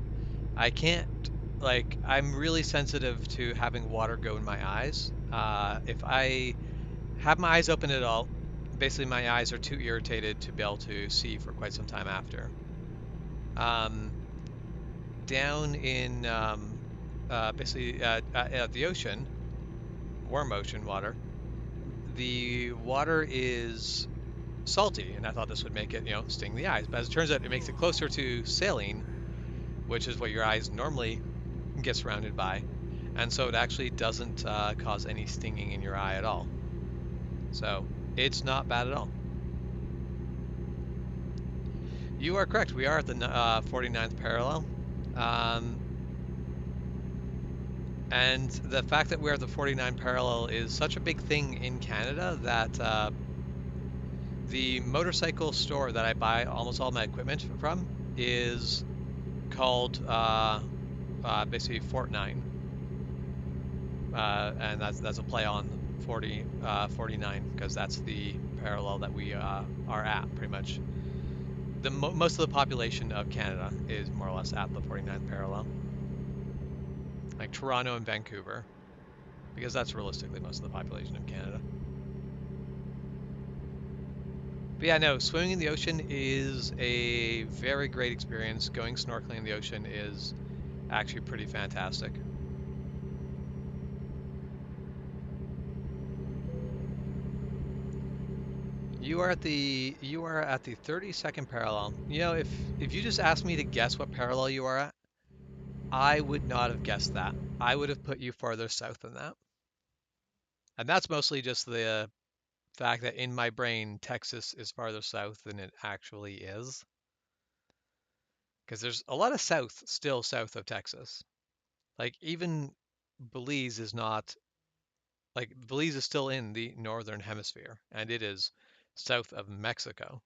I can't I'm really sensitive to having water go in my eyes. If I have my eyes open at all, basically my eyes are too irritated to be able to see for quite some time after. Down in basically at the ocean, warm ocean water, the water is salty, and I thought this would make it, sting the eyes. But as it turns out, it makes it closer to saline, which is what your eyes normally get surrounded by, and so it actually doesn't cause any stinging in your eye at all. So it's not bad at all. You are correct. We are at the 49th parallel. Um, and the fact that we're at the 49 parallel is such a big thing in Canada that the motorcycle store that I buy almost all my equipment from is called basically Fort 9. And that's a play on 49 because that's the parallel that we are at pretty much. Most of the population of Canada is more or less at the 49th parallel, like Toronto and Vancouver, because that's realistically most of the population of Canada. But yeah, no, swimming in the ocean is a very great experience. Going snorkeling in the ocean is actually pretty fantastic. You are at the 32nd parallel. If you just asked me to guess what parallel you are at, I would not have guessed that. I would have put you farther south than that. And that's mostly just the fact that in my brain, Texas is farther south than it actually is. Because there's a lot of south still south of Texas. Like even Belize is not, like Belize is still in the northern hemisphere and it is south of Mexico.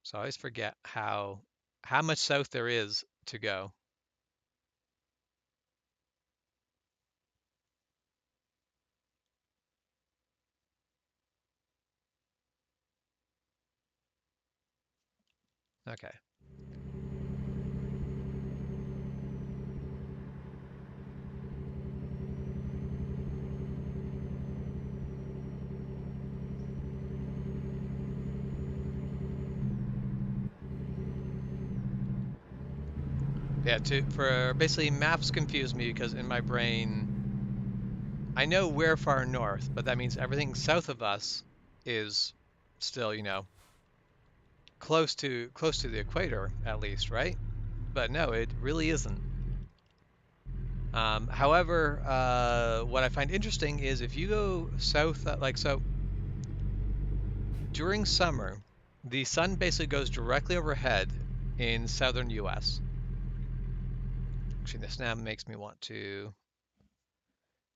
So I always forget how much south there is to go. Okay. Yeah, for basically maps confuse me because in my brain I know we're far north, but that means everything south of us is still, close to the equator at least, right? But no, it really isn't. However, what I find interesting is if you go south, like so, during summer, the sun basically goes directly overhead in southern U.S. Actually, this now makes me want to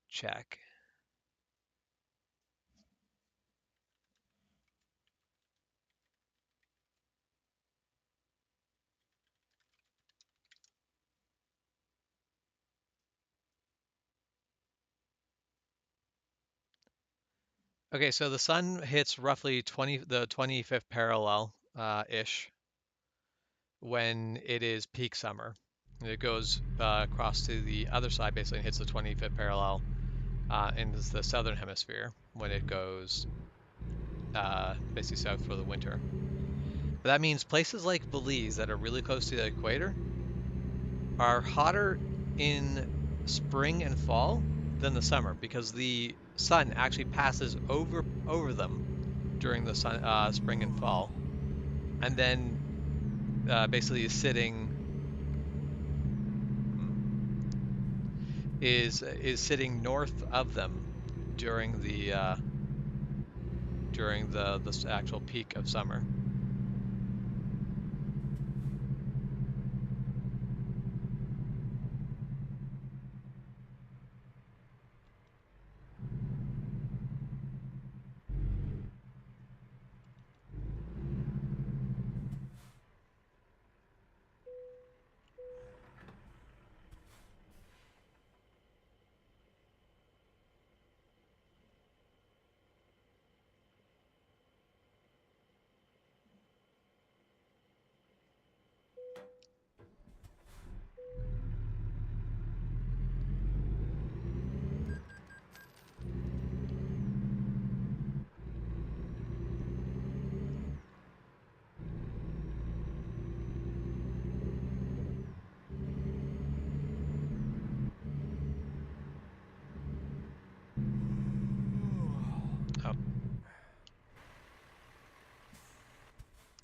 check. Okay, so the sun hits roughly the 25th parallel ish when it is peak summer. And it goes across to the other side basically and hits the 25th parallel in the southern hemisphere when it goes basically south for the winter. But that means places like Belize that are really close to the equator are hotter in spring and fall than the summer because the sun actually passes over them during the spring and fall, and then basically is sitting north of them during the actual peak of summer.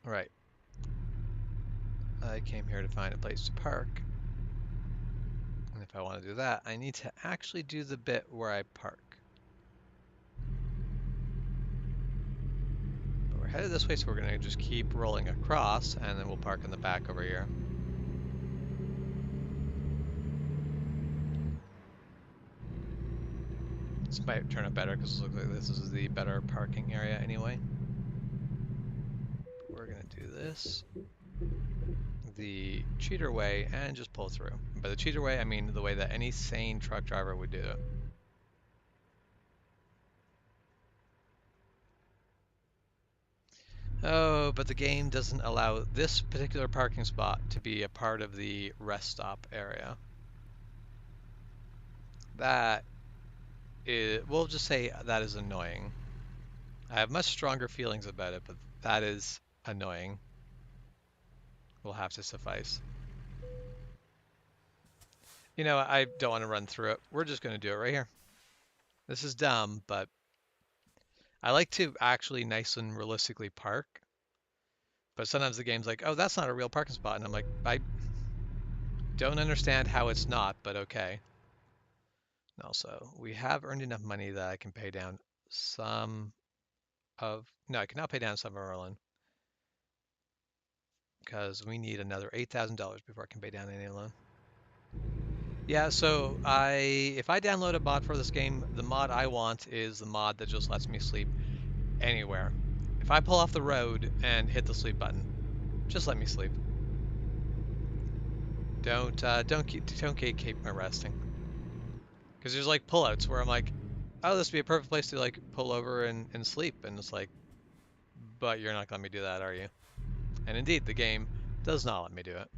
Right. I came here to find a place to park. And if I want to do that, I need to actually do the bit where I park. But we're headed this way, so we're going to just keep rolling across, and then we'll park in the back over here. This might turn out better because it looks like this is the better parking area anyway. We're going to do this the cheater way and just pull through. By the cheater way, I mean the way that any sane truck driver would do it. Oh, but the game doesn't allow this particular parking spot to be a part of the rest stop area. That is, we'll just say that is annoying. I have much stronger feelings about it, but that is annoying. Will have to suffice. You know, I don't want to run through it. We're just going to do it right here. This is dumb, but I like to actually nice and realistically park. But sometimes the game's like, oh, that's not a real parking spot. And I'm like, I don't understand how it's not, but okay. And also, we have earned enough money that I can pay down some of, no, I cannot pay down some of our loan because we need another $8,000 before I can pay down any loan. Yeah, so if I download a mod for this game, the mod I want is the mod that just lets me sleep anywhere. If I pull off the road and hit the sleep button, just let me sleep. Don't gatekeep my resting. Because there's like pullouts where I'm like, oh, this would be a perfect place to like pull over and sleep, and it's like, but you're not gonna let me do that, are you? And indeed, the game does not let me do it.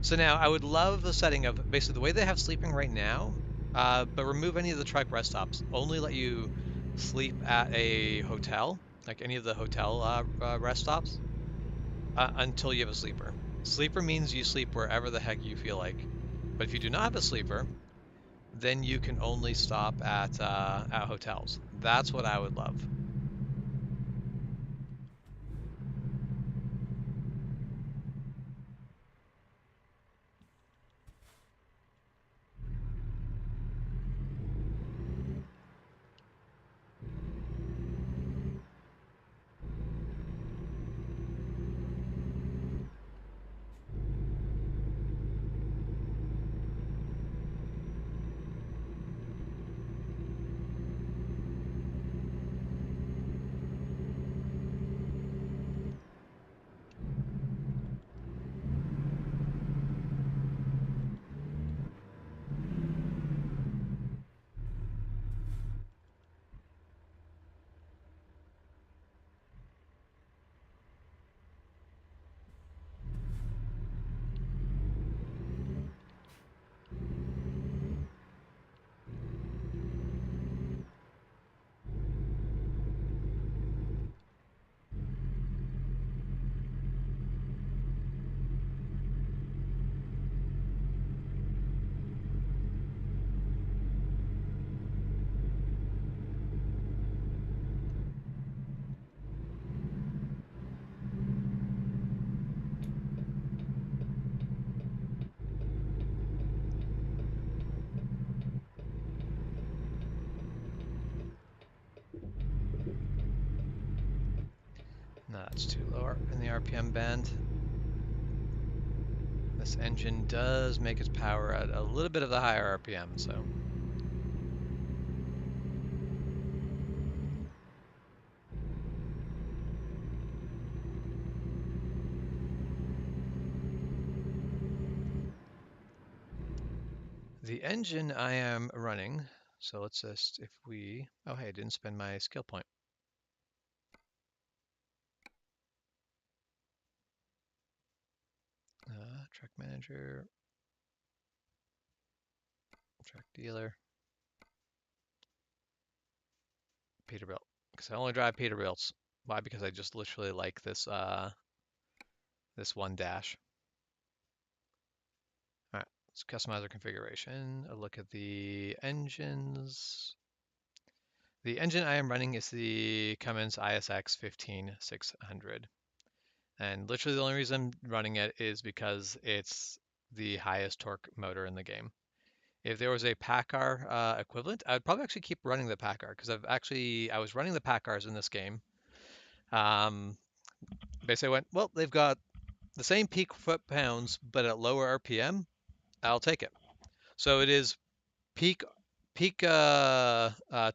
So now I would love the setting of basically the way they have sleeping right now, but remove any of the truck rest stops. Only let you sleep at a hotel, like any of the hotel rest stops, until you have a sleeper. Sleeper means you sleep wherever the heck you feel like. But if you do not have a sleeper, then you can only stop at hotels. That's what I would love. No, that's too low in the RPM band. This engine does make its power at a little bit of the higher RPM, so. The engine I am running, so let's just, if we, oh hey, I didn't spend my skill point. Truck manager, truck dealer, Peterbilt. Because I only drive Peterbilts. Why? Because I just literally like this one dash. All right, let's customize our configuration. A look at the engines. The engine I am running is the Cummins ISX 15600. And literally the only reason I'm running it is because it's the highest torque motor in the game. If there was a PACCAR equivalent, I would probably actually keep running the PACCAR because I was running the PACCARs in this game. Basically went, well, they've got the same peak foot-pounds, but at lower RPM. I'll take it. So it is peak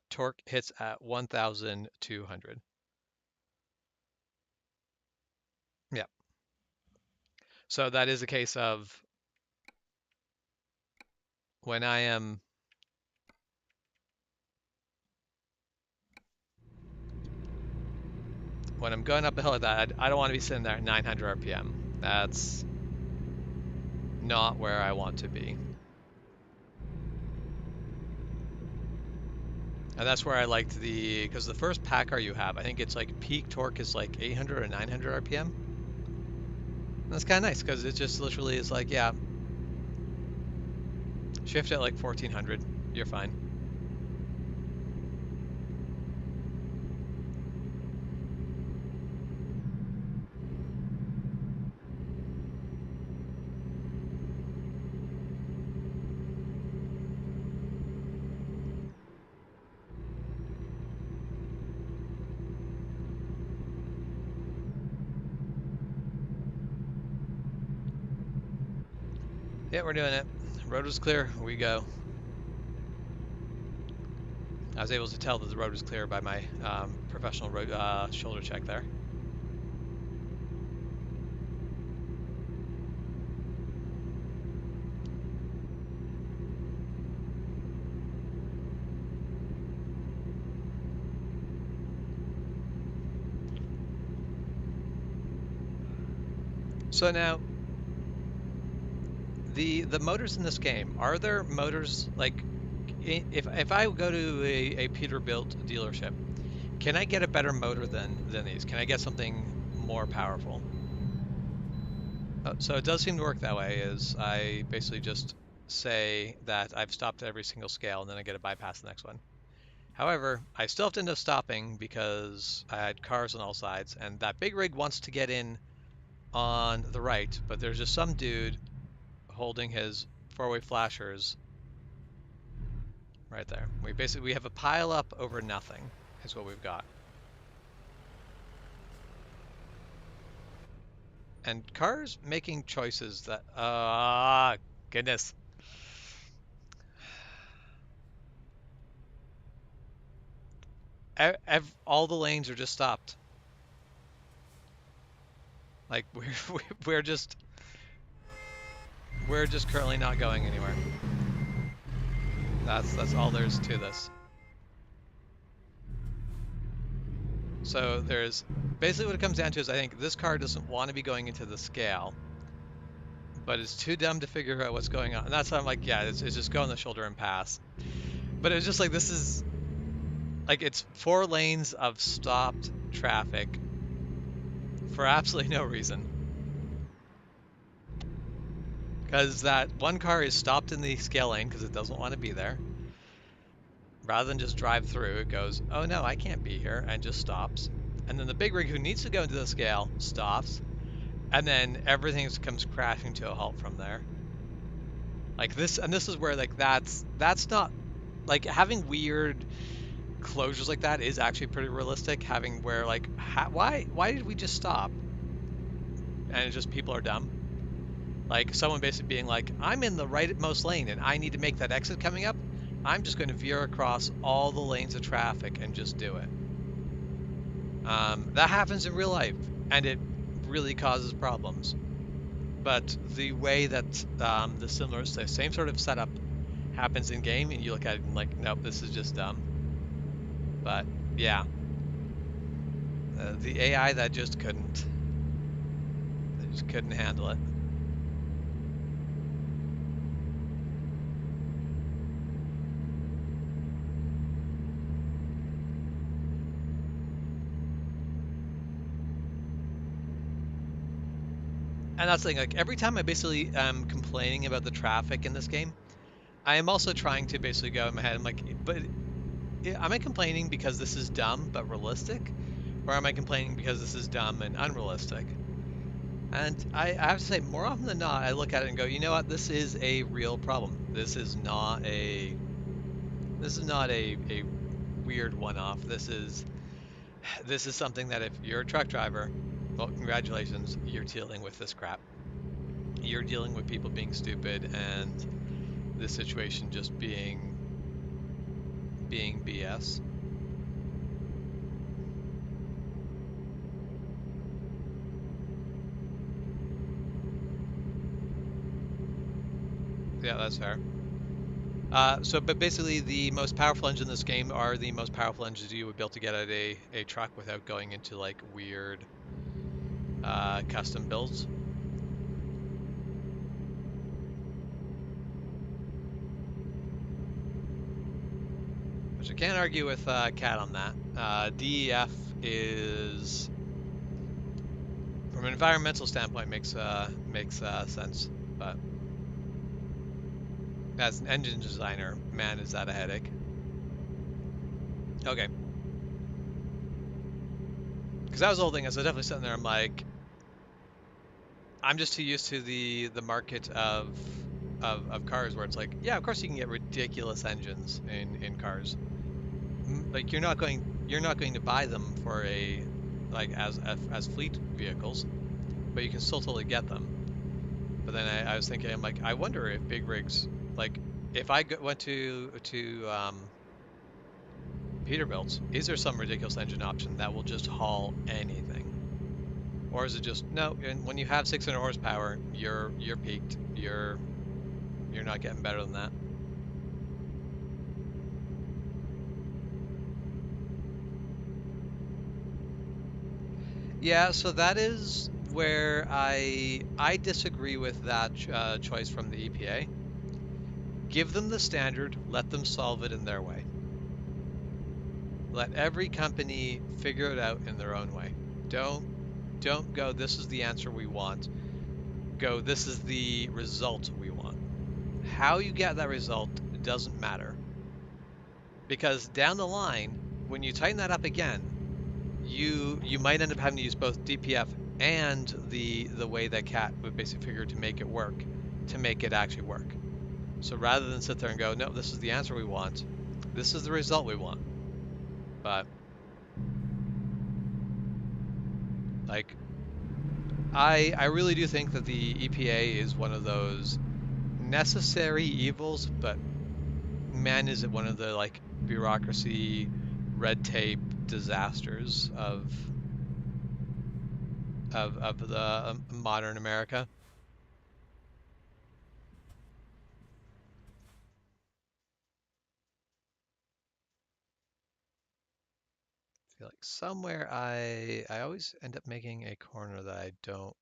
torque hits at 1,200. Yeah. So that is a case of when I am when I'm going up a hill like that, I don't want to be sitting there at 900 RPM. That's not where I want to be. And that's where I liked because the first PACCAR you have, I think it's like peak torque is like 800 or 900 RPM. And that's kind of nice because it just literally is like, yeah, shift at like 1400, you're fine. Yeah, we're doing it. Road was clear. We go. I was able to tell that the road was clear by my professional road, shoulder check there. So now, the motors in this game, are there motors like if I go to a Peterbilt dealership, can I get a better motor than these? Can I get something more powerful? So it does seem to work that way. Is I basically just say that I've stopped at every single scale and then I get a bypass the next one. However, I still have to end up stopping because I had cars on all sides, and that big rig wants to get in on the right, but there's just some dude holding his four-way flashers right there. We have a pile up over nothing is what we've got. And cars making choices that goodness. All the lanes are just stopped. Like we're just we're just currently not going anywhere. That's all there is to this. So there's basically what it comes down to is I think this car doesn't want to be going into the scale, but it's too dumb to figure out what's going on. And that's why I'm like, yeah, it's just go on the shoulder and pass. But it's just like this is like it's 4 lanes of stopped traffic for absolutely no reason. Because that one car is stopped in the scale lane because it doesn't want to be there. Rather than just drive through, it goes, oh no, I can't be here, and just stops. And then the big rig who needs to go into the scale stops. And then everything comes crashing to a halt from there. Like this, and this is where like that's not like having weird closures like that is actually pretty realistic. Having where like why did we just stop? And it's just people are dumb. Like someone basically being like, I'm in the rightmost lane and I need to make that exit coming up. I'm just going to veer across all the lanes of traffic and just do it. That happens in real life, and it really causes problems. But the way that the same sort of setup happens in game, and you look at it and like, nope, this is just dumb. But yeah, the AI that just couldn't handle it. And that's the thing, like every time I basically am complaining about the traffic in this game, I am also trying to basically go in my head, I'm like, but am I complaining because this is dumb but realistic, or am I complaining because this is dumb and unrealistic? And I have to say, more often than not, I look at it and go, you know what, this is a real problem. This is not a weird one-off. This is something that if you're a truck driver, well, congratulations, you're dealing with this crap. You're dealing with people being stupid and this situation just being BS. Yeah, that's fair. But basically, the most powerful engines in this game are the most powerful engines you would be able to get at a truck without going into like weird custom builds. Which I can't argue with Cat on that. DEF is, from an environmental standpoint, makes sense. But as an engine designer, man, is that a headache. Okay, because that was the whole thing. Is I definitely sitting there. I'm like, I'm just too used to the market of cars where it's like, yeah, of course you can get ridiculous engines in cars. Like you're not going to buy them for a like as fleet vehicles, but you can still totally get them. But then I was thinking, I'm like, I wonder if big rigs, like if I went to Peterbilt's, is there some ridiculous engine option that will just haul anything? Or is it just no? And when you have 600 horsepower, you're peaked. You're not getting better than that. Yeah, so that is where I disagree with that choice from the EPA. Give them the standard, let them solve it in their way. Let every company figure it out in their own way. Don't go, this is the answer we want. Go, this is the result we want. How you get that result doesn't matter. Because down the line, when you tighten that up again, you might end up having to use both DPF and the way that Cat would basically figure to make it work, to make it actually work. So rather than sit there and go, no, this is the answer we want, this is the result we want. But like I really do think that the EPA is one of those necessary evils, but man, is it one of the like bureaucracy, red tape disasters of the modern America. I feel like somewhere I always end up making a corner that I don't.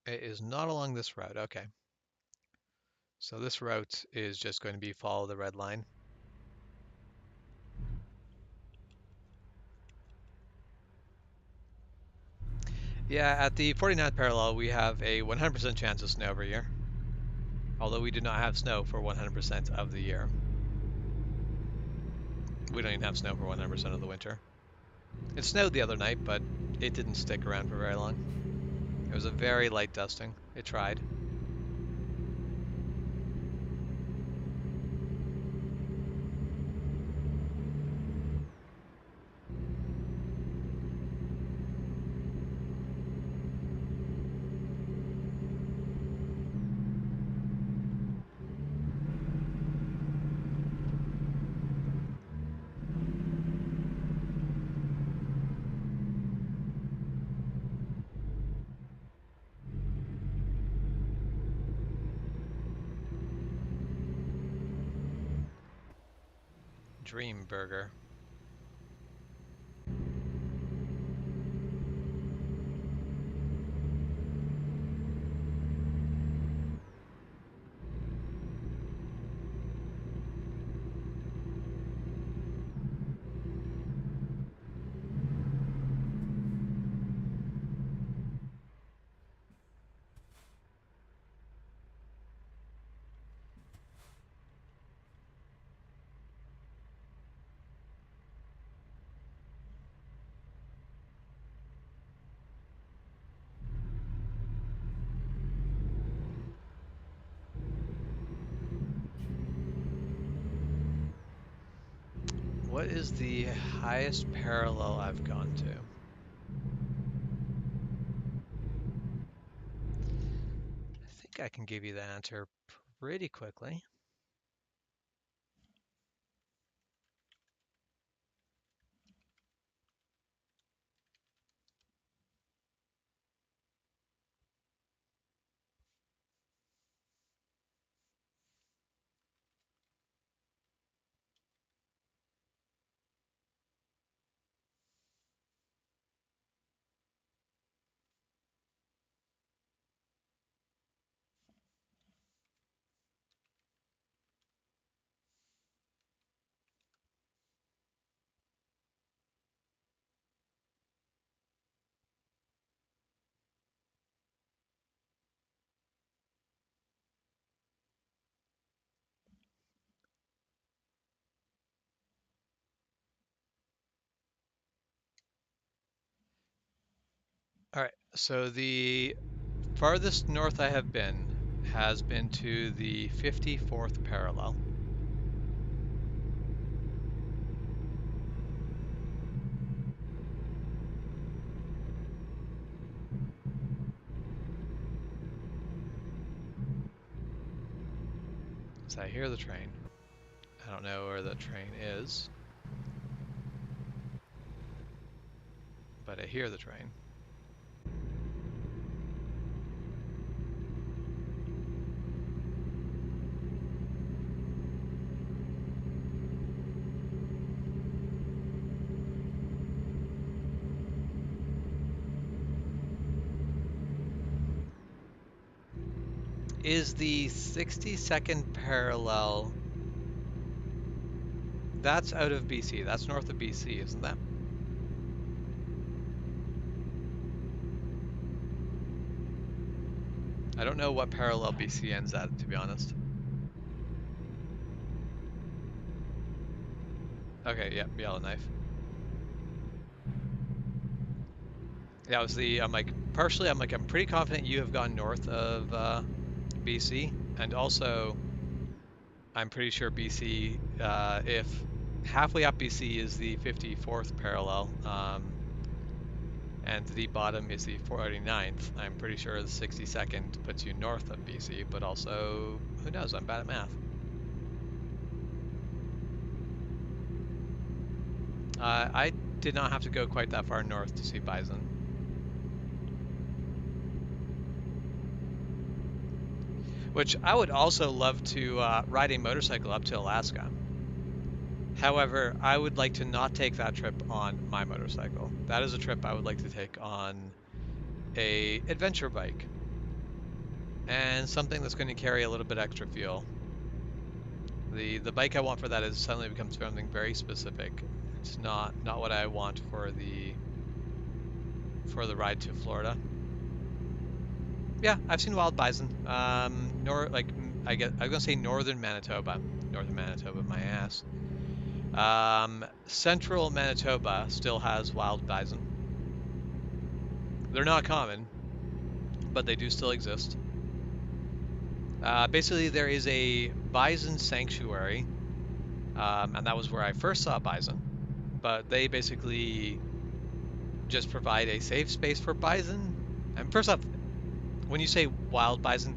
It is not along this route. Okay. So this route is just going to be follow the red line. Yeah, at the 49th parallel, we have a 100% chance of snow every year, although we do not have snow for 100% of the year. We don't even have snow for 100% of the winter. It snowed the other night, but it didn't stick around for very long. It was a very light dusting. It tried. Dream burger. what is the highest parallel I've gone to? I think I can give you the answer pretty quickly. All right, so the farthest north I have been has been to the 54th parallel. So I hear the train. I don't know where the train is, but I hear the train. Is the 62nd parallel, that's out of BC. That's north of BC, isn't that? I don't know what parallel BC ends at, to be honest. Okay, yeah, Yellowknife. Yeah, it was the, I'm like, partially, I'm like, I'm pretty confident you have gone north of BC, and also, I'm pretty sure BC, if halfway up BC is the 54th parallel, and the bottom is the 49th, I'm pretty sure the 62nd puts you north of BC, but also, who knows, I'm bad at math. I did not have to go quite that far north to see bison. Which I would also love to ride a motorcycle up to Alaska. However, I would like to not take that trip on my motorcycle. That is a trip I would like to take on a adventure bike and something that's going to carry a little bit extra fuel. The bike I want for that is suddenly becomes something very specific. It's not what I want for the ride to Florida. Yeah, I've seen wild bison. I was gonna say northern Manitoba, my ass. Central Manitoba still has wild bison. They're not common, but they do still exist. Basically, there is a bison sanctuary, and that was where I first saw bison. But they basically just provide a safe space for bison. And first off, when you say wild bison,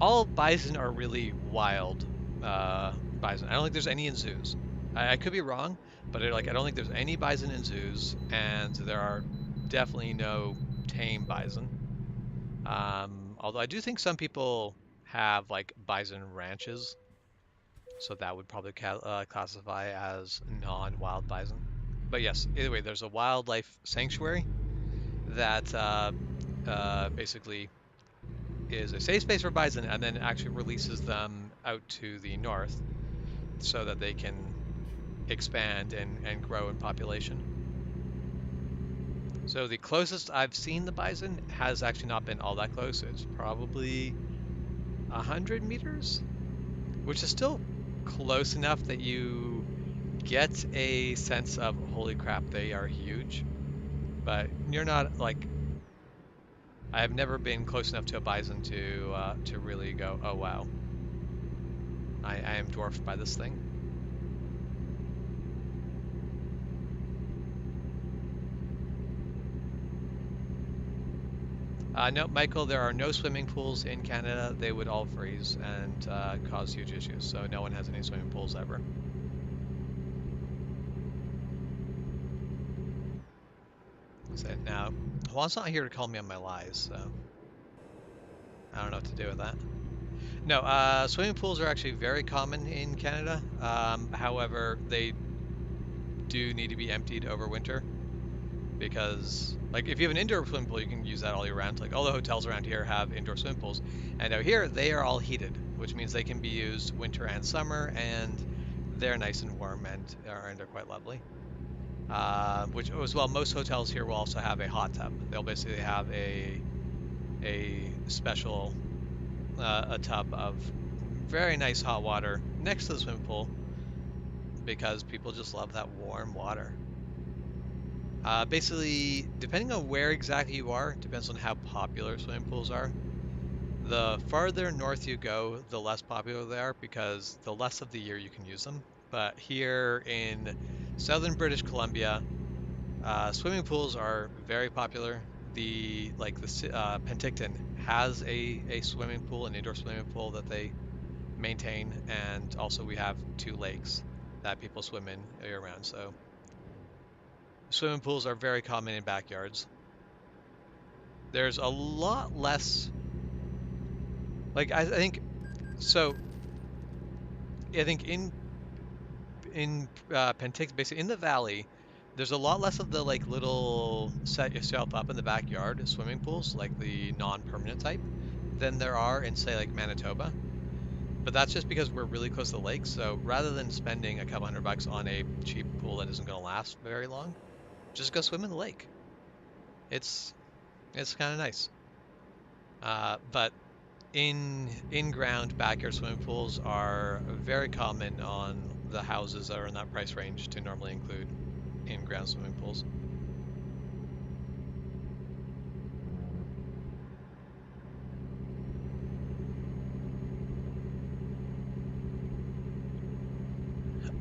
all bison are really wild bison. I don't think there's any in zoos. I could be wrong, but I don't think there's any bison in zoos, and there are definitely no tame bison. Although I do think some people have like bison ranches, so that would probably classify as non-wild bison. But yes, either way, there's a wildlife sanctuary that basically is a safe space for bison and then actually releases them out to the north so that they can expand and grow in population. So the closest I've seen the bison has actually not been all that close. It's probably 100 meters, which is still close enough that you get a sense of, holy crap, they are huge. But you're not like, I have never been close enough to a bison to really go, oh wow, I am dwarfed by this thing. No, Michael, there are no swimming pools in Canada. They would all freeze and cause huge issues. So no one has any swimming pools ever. So now, Juan's not here to call me on my lies, so I don't know what to do with that. No, swimming pools are actually very common in Canada. However, they do need to be emptied over winter because, like, if you have an indoor swimming pool, you can use that all year round. Like, all the hotels around here have indoor swimming pools, and out here they are all heated, which means they can be used winter and summer, and they're nice and warm and are quite lovely. Which as well, most hotels here will also have a hot tub. They'll basically have a special a tub of very nice hot water next to the swimming pool because people just love that warm water. Basically, depending on where exactly you are, depends on how popular swimming pools are. The farther north you go, the less popular they are because the less of the year you can use them. But here in southern British Columbia, swimming pools are very popular. Penticton has a swimming pool, an indoor swimming pool that they maintain, and also we have two lakes that people swim in year round. So swimming pools are very common in backyards. There's a lot less, like I think so. I think in Penticton, basically in the valley, there's a lot less of the like little set yourself up in the backyard swimming pools, like the non-permanent type, than there are in say like Manitoba. But that's just because we're really close to the lake. So rather than spending a couple $100 on a cheap pool that isn't going to last very long, just go swim in the lake. It's it's kind of nice. But in-ground backyard swimming pools are very common on the houses that are in that price range to normally include in-ground swimming pools.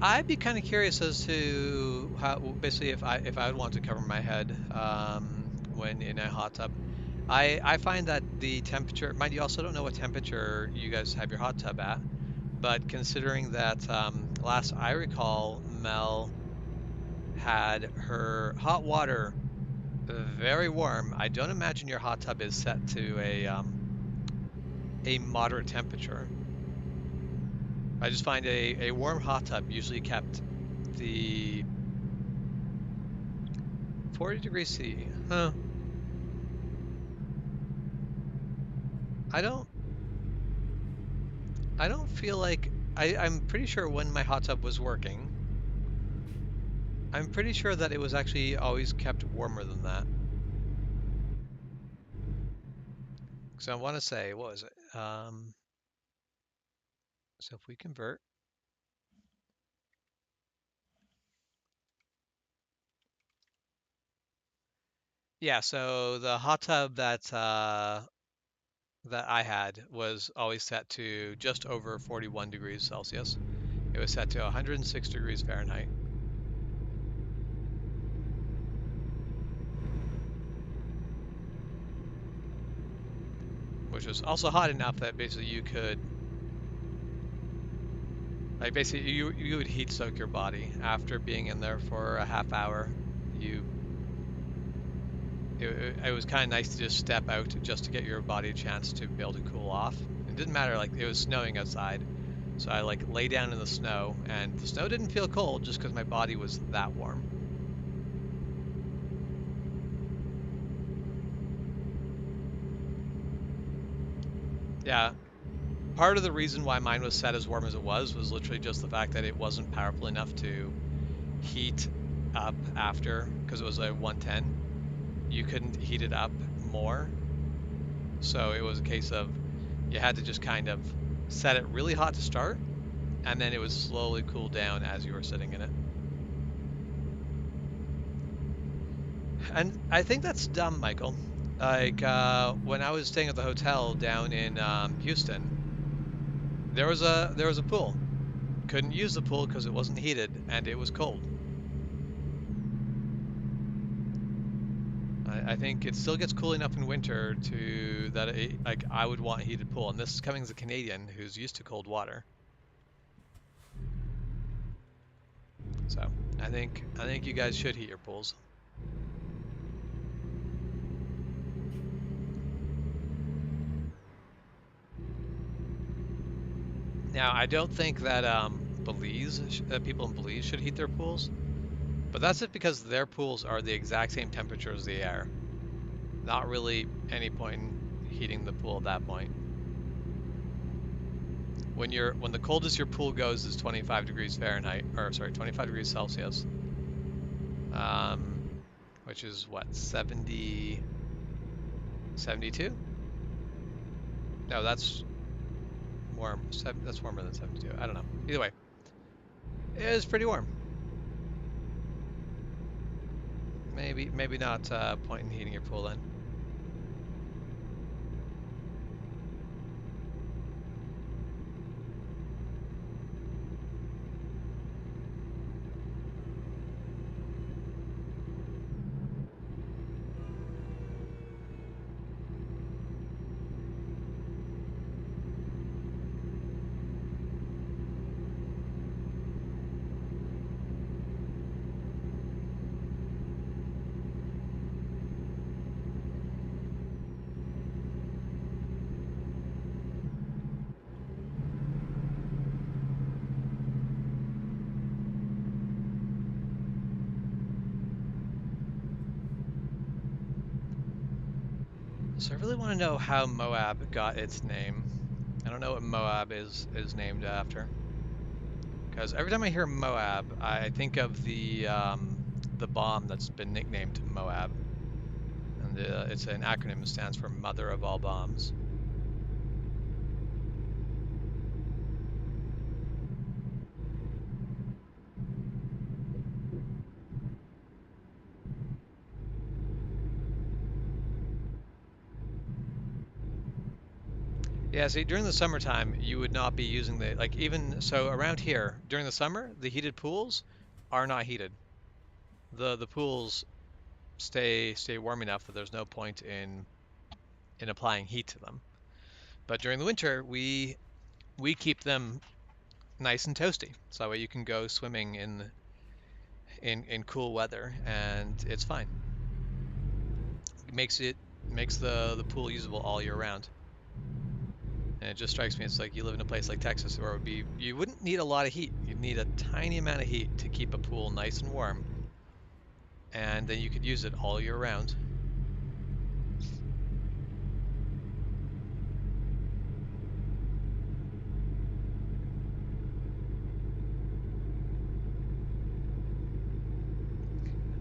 I'd be kind of curious as to how basically if I would want to cover my head when in a hot tub. I find that the temperature, mind you, also don't know what temperature you guys have your hot tub at, but considering that last I recall, Mel had her hot water very warm. I don't imagine your hot tub is set to a moderate temperature. I just find a warm hot tub usually kept the 40 degrees C. Huh. I don't I don't feel like I'm pretty sure when my hot tub was working, I'm pretty sure that it was actually always kept warmer than that. So I want to say, what was it? So if we convert, yeah. So the hot tub that I had was always set to just over 41 degrees Celsius. It was set to 106 degrees Fahrenheit, which was also hot enough that basically you could, like, basically you would heat soak your body after being in there for a half hour. You it was kind of nice to just step out just to get your body a chance to be able to cool off. It didn't matter, like it was snowing outside, so I like lay down in the snow, and the snow didn't feel cold just because my body was that warm. Yeah, part of the reason why mine was set as warm as it was literally just the fact that it wasn't powerful enough to heat up after, because it was a 110. You couldn't heat it up more, so it was a case of you had to just kind of set it really hot to start, and then it would slowly cool down as you were sitting in it. And I think that's dumb, Michael. Like when I was staying at the hotel down in Houston, there was a pool. Couldn't use the pool because it wasn't heated and it was cold. I think it still gets cool enough in winter to that like I would want a heated pool. And this is coming as a Canadian who's used to cold water. So I think you guys should heat your pools. Now I don't think that people in Belize should heat their pools, but that's just because their pools are the exact same temperature as the air. Not really any point in heating the pool at that point. When the coldest your pool goes is 25 degrees Fahrenheit, or sorry, 25 degrees Celsius, um, which is what, 70, 72? No, that's warm. That's warmer than 72. I don't know. Either way, it is pretty warm. Maybe not point in heating your pool then. So I really want to know how Moab got its name. I don't know what Moab is named after. Because every time I hear Moab, I think of the bomb that's been nicknamed Moab, and it's an acronym that stands for Mother of All Bombs. Yeah, see, during the summertime, you would not be using the like even so around here during the summer, the heated pools are not heated. The pools stay warm enough that there's no point in applying heat to them. But during the winter, we keep them nice and toasty, so that way you can go swimming in cool weather and it's fine. It makes the pool usable all year round. And it just strikes me, it's like you live in a place like Texas where it would be you wouldn't need a lot of heat. You'd need a tiny amount of heat to keep a pool nice and warm, and then you could use it all year round.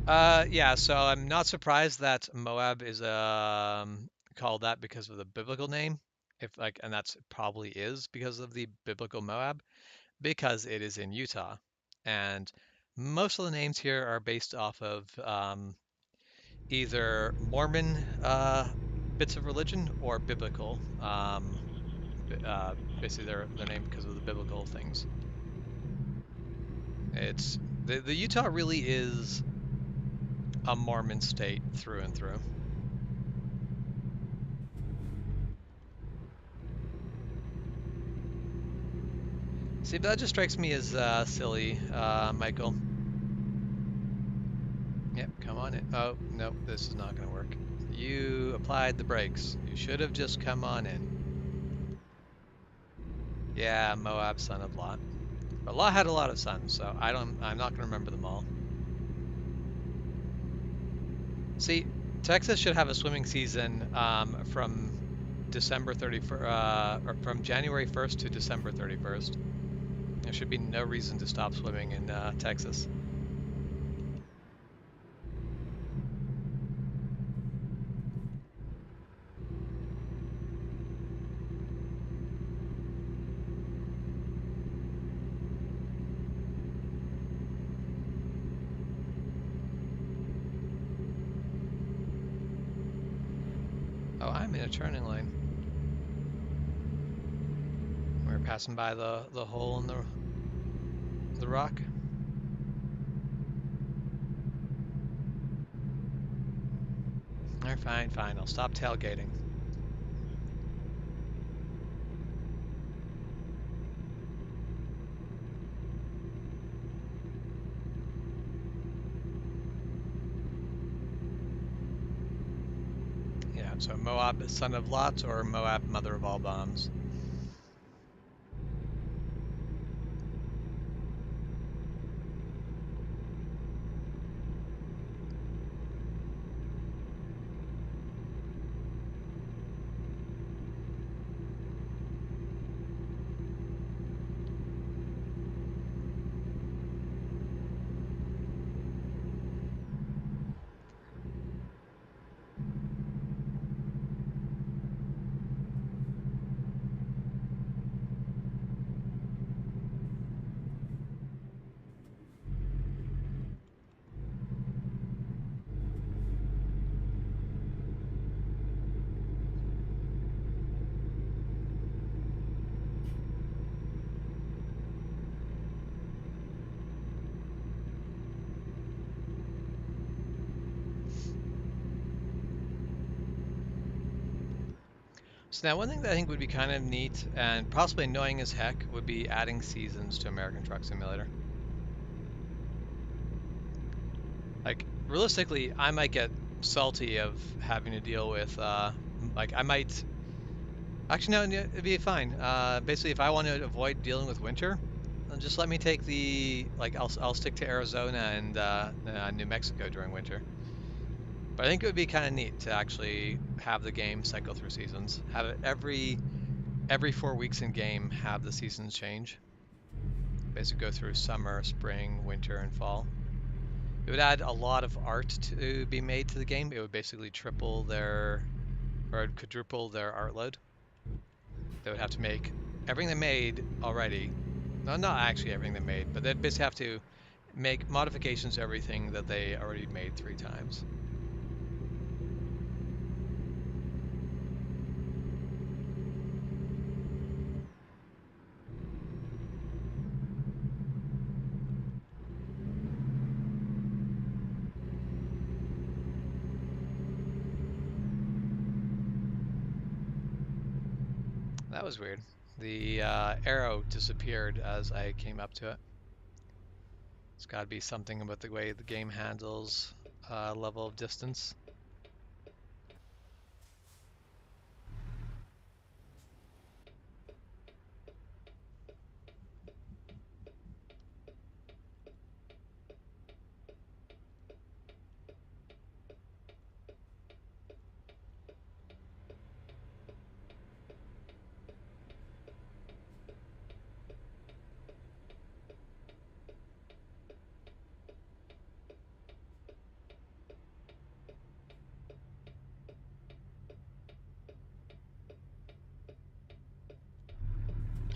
Yeah, so I'm not surprised that Moab is called that because of the biblical name. If like, and that's probably is because of the biblical Moab, because it is in Utah, and most of the names here are based off of either Mormon bits of religion or biblical. Basically, they're named because of the biblical things. It's the Utah really is a Mormon state through and through. See, but that just strikes me as silly, Michael. Yep, come on in. Oh, nope, this is not going to work. You applied the brakes. You should have just come on in. Yeah, Moab, son of Lot. But Lot had a lot of sons, so I'm not going to remember them all. See, Texas should have a swimming season from December 31st, or from January 1st to December 31st. There should be no reason to stop swimming in Texas. Oh, I'm in a turning lane. We're passing by the hole in the rock. Fine, fine, fine. I'll stop tailgating. Yeah, so Moab, son of Lot, or Moab, mother of all bombs. So now one thing that I think would be kind of neat and possibly annoying as heck would be adding seasons to American Truck Simulator. Like realistically, I might get salty of having to deal with like I might actually no, it'd be fine. Basically, if I want to avoid dealing with winter, just let me take the like I'll stick to Arizona and New Mexico during winter. But I think it would be kind of neat to actually have the game cycle through seasons. Have it every 4 weeks in game have the seasons change. Basically go through summer, spring, winter, and fall. It would add a lot of art to be made to the game. It would basically triple their or quadruple their art load. They would have to make everything they made already. No, not actually everything they made, but they'd basically have to make modifications to everything that they already made 3 times. That was weird. The arrow disappeared as I came up to it. It's got to be something about the way the game handles level of distance.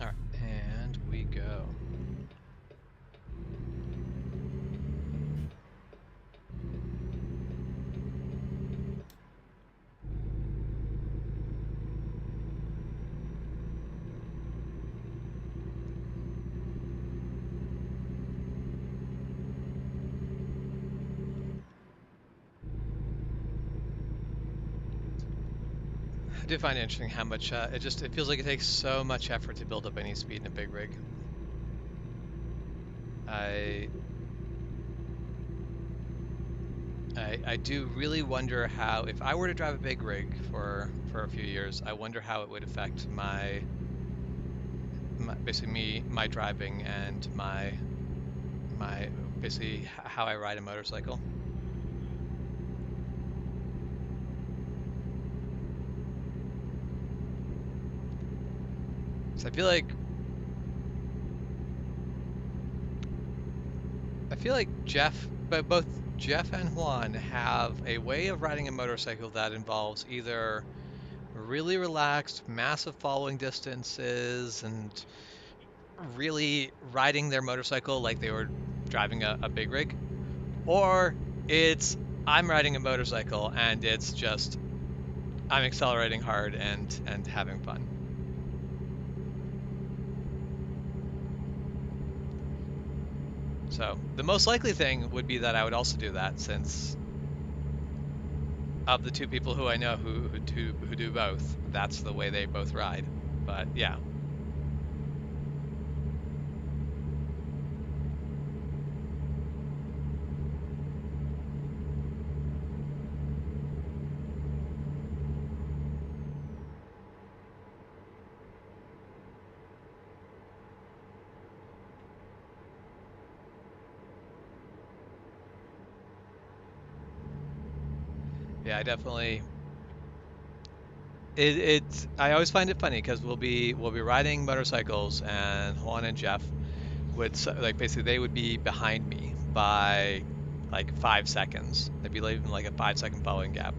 All right, and we go. I do find it interesting how much it feels like it takes so much effort to build up any speed in a big rig. I I do really wonder how if I were to drive a big rig for a few years, I wonder how it would affect my basically my driving and my basically how I ride a motorcycle. So I feel like but both Jeff and Juan have a way of riding a motorcycle that involves either really relaxed, massive following distances and really riding their motorcycle like they were driving a big rig, or it's I'm riding a motorcycle and it's just I'm accelerating hard and having fun. So the most likely thing would be that I would also do that since Of the two people who I know who do both, that's the way they both ride. But yeah, yeah, I definitely. It's I always find it funny because we'll be riding motorcycles and Juan and Jeff like basically they would be behind me by like 5 seconds. They'd be leaving like a 5 second following gap.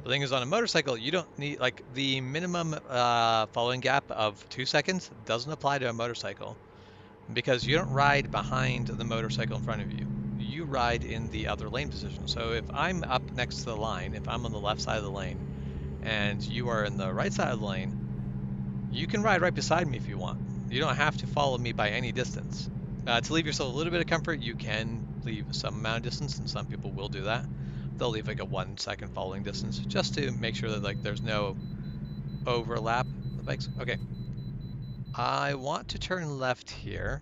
The thing is, on a motorcycle, you don't need like the minimum following gap of 2 seconds doesn't apply to a motorcycle because you don't ride behind the motorcycle in front of you. You ride in the other lane position. So if I'm up next to the line, if I'm on the left side of the lane and you are in the right side of the lane, you can ride right beside me if you want. You don't have to follow me by any distance. To leave yourself a little bit of comfort, you can leave some amount of distance, and some people will do that. They'll leave like a 1 second following distance just to make sure that like there's no overlap of bikes. Okay, I want to turn left here.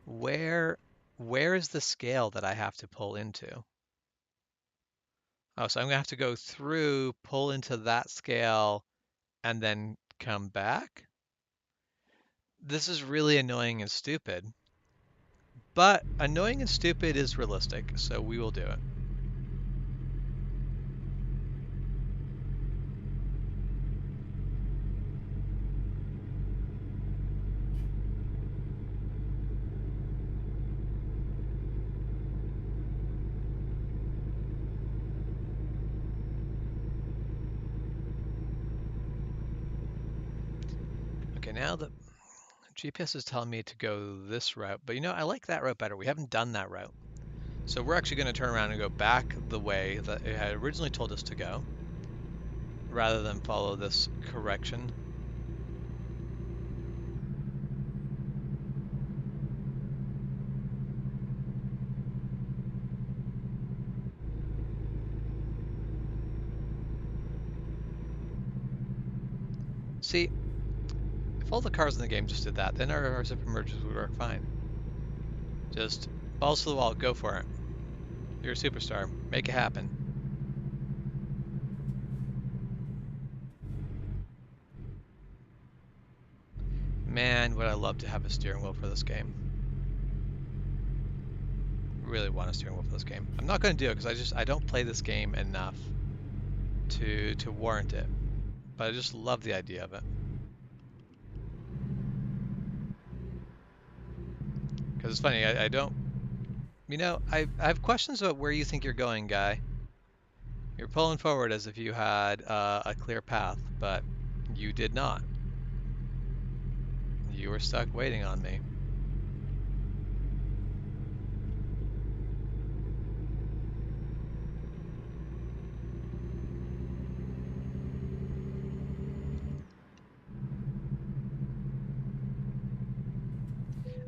Where where is the scale that I have to pull into? Oh, so I'm gonna have to go through, pull into that scale, and then come back? This is really annoying and stupid. But annoying and stupid is realistic, so we will do it. Okay, now the GPS is telling me to go this route, but I like that route better. We haven't done that route. So we're actually going to turn around and go back the way that it had originally told us to go, rather than follow this correction. See, if all the cars in the game just did that, then our zip merges would work fine. Just balls to the wall, go for it. You're a superstar. Make it happen. Man, would I love to have a steering wheel for this game. Really want a steering wheel for this game. I'm not going to do it because I don't play this game enough to warrant it. But I just love the idea of it. Because it's funny, I don't, I have questions about where you think you're going, guy. You're pulling forward as if you had a clear path, but you did not. You were stuck waiting on me.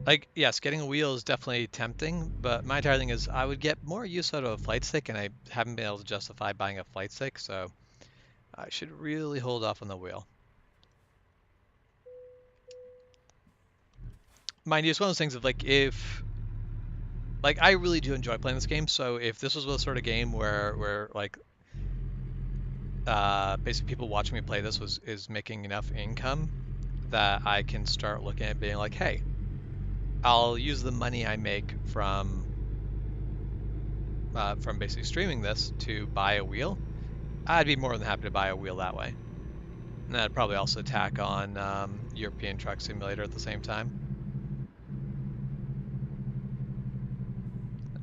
Like, yes, getting a wheel is definitely tempting, but my entire thing is I would get more use out of a flight stick, and I haven't been able to justify buying a flight stick, so I should really hold off on the wheel. Mind you, it's one of those things of like I really do enjoy playing this game, so if this was the sort of game where like basically people watching me play this is making enough income that I can start looking at being like, hey, I'll use the money I make from basically streaming this to buy a wheel. I'd be more than happy to buy a wheel that way. And I'd probably also tack on European Truck Simulator at the same time.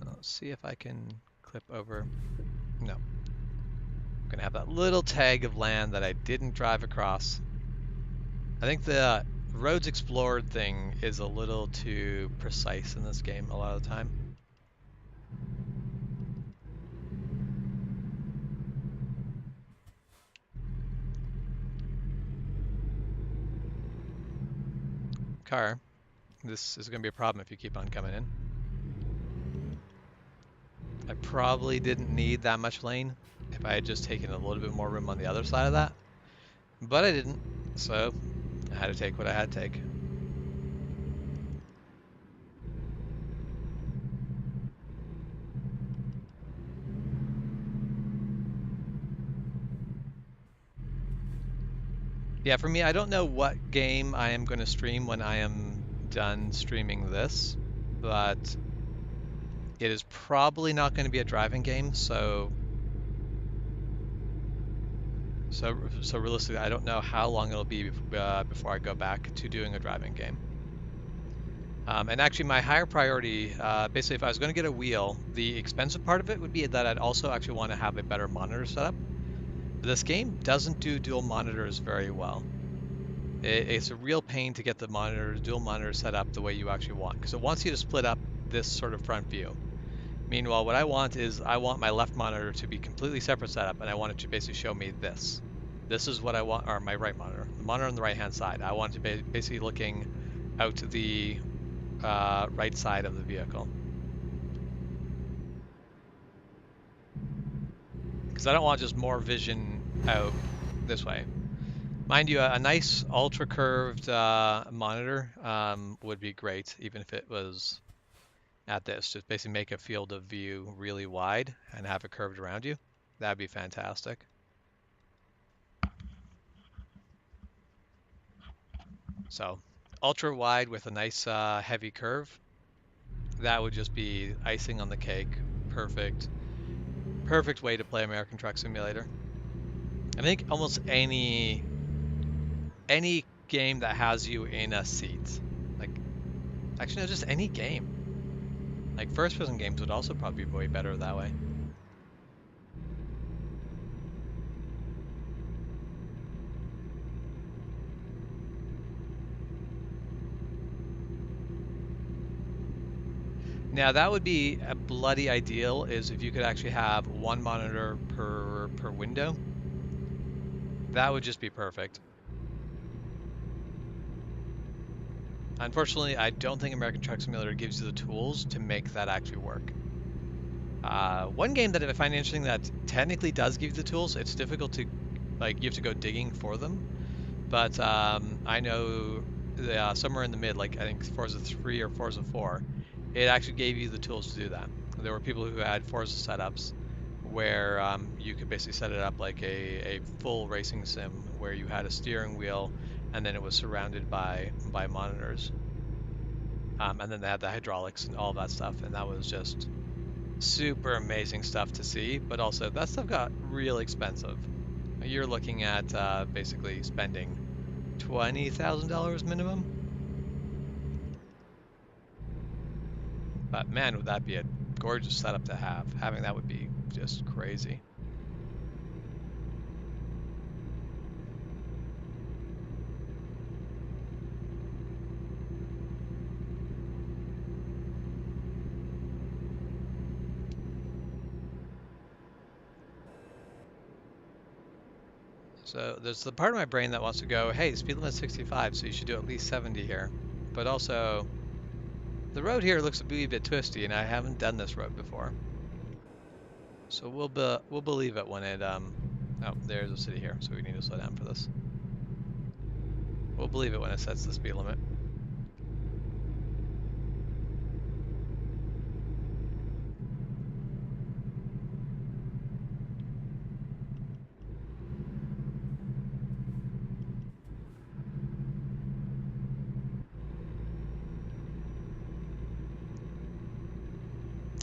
Let's see if I can clip over. No. I'm gonna have that little tag of land that I didn't drive across. I think the roads explored thing is a little too precise in this game a lot of the time. Car, this is going to be a problem if you keep on coming in. I probably didn't need that much lane. if I had just taken a little bit more room on the other side of that. But I didn't, so I had to take what I had to take. Yeah, for me, I don't know what game I am going to stream when I am done streaming this, but it is probably not going to be a driving game, so realistically, I don't know how long it'll be before I go back to doing a driving game. And actually, my higher priority, basically, if I was going to get a wheel, the expensive part of it would be that I'd also actually want to have a better monitor setup. This game doesn't do dual monitors very well. It's a real pain to get the dual monitor set up the way you actually want, because it wants you to split up this sort of front view. Meanwhile, what I want is I want my left monitor to be completely separate setup, and I want it to basically show me this. This is what I want, or my right monitor, the monitor on the right hand side. I want it to be basically looking out to the right side of the vehicle, because I don't want just more vision out this way. Mind you, a nice ultra curved monitor would be great, even if it was at this. Just basically make a field of view really wide and have it curved around you. That'd be fantastic. So ultra wide with a nice heavy curve, that would just be icing on the cake. Perfect. Perfect way to play American Truck Simulator. I think almost any game that has you in a seat. Like actually no, just any game. Like first person games would also probably be way better that way. Now that would be a bloody ideal, is if you could actually have one monitor per window. That would just be perfect. Unfortunately, I don't think American Truck Simulator gives you the tools to make that actually work. One game that I find interesting that technically does give you the tools, it's difficult to, like, you have to go digging for them. But I know somewhere in the mid, like I think Forza 3 or Forza 4, it actually gave you the tools to do that. There were people who had Forza setups where you could basically set it up like a full racing sim where you had a steering wheel and then it was surrounded by monitors. And then they had the hydraulics and all that stuff, and that was just super amazing stuff to see. But also, that stuff got real expensive. You're looking at basically spending $20,000 minimum. But man, would that be a gorgeous setup to have. Having that would be just crazy. So there's the part of my brain that wants to go, hey, speed limit 65, so you should do at least 70 here. But also, the road here looks a wee bit twisty, and I haven't done this road before. So we'll believe it when it oh, there's a city here, so we need to slow down for this. We'll believe it when it sets the speed limit.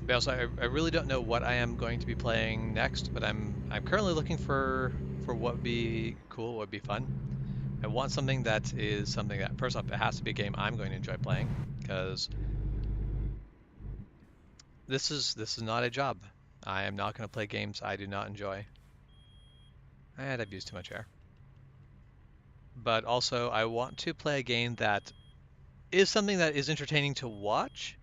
But also, I really don't know what I am going to be playing next, but I'm currently looking for what would be cool, what would be fun. I want something that is something that, first off, it has to be a game I'm going to enjoy playing, because this is not a job. I am not going to play games I do not enjoy. And I've used too much air. But also, I want to play a game that is something that is entertaining to watch,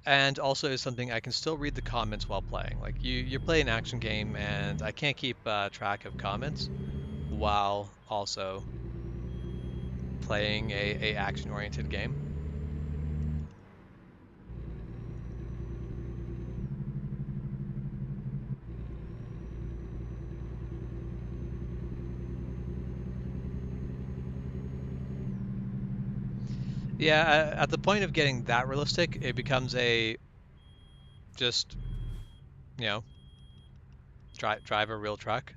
and also is something I can still read the comments while playing. Like you play an action game, and I can't keep track of comments while also playing a action-oriented game. Yeah, at the point of getting that realistic, it becomes a just, you know, drive a real truck.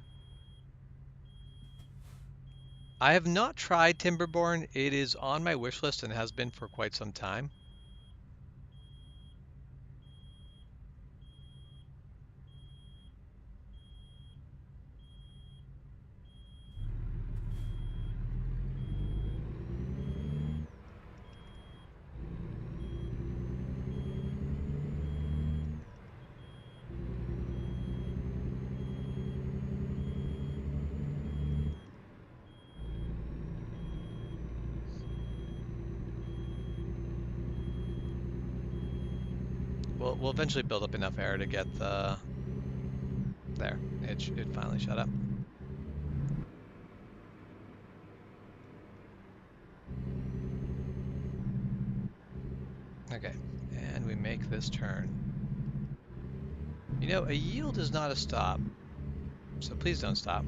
I have not tried Timberborn. It is on my wish list and has been for quite some time. We'll eventually build up enough air to get the there. It finally shut up. Okay, and we make this turn. You know, a yield is not a stop, so please don't stop.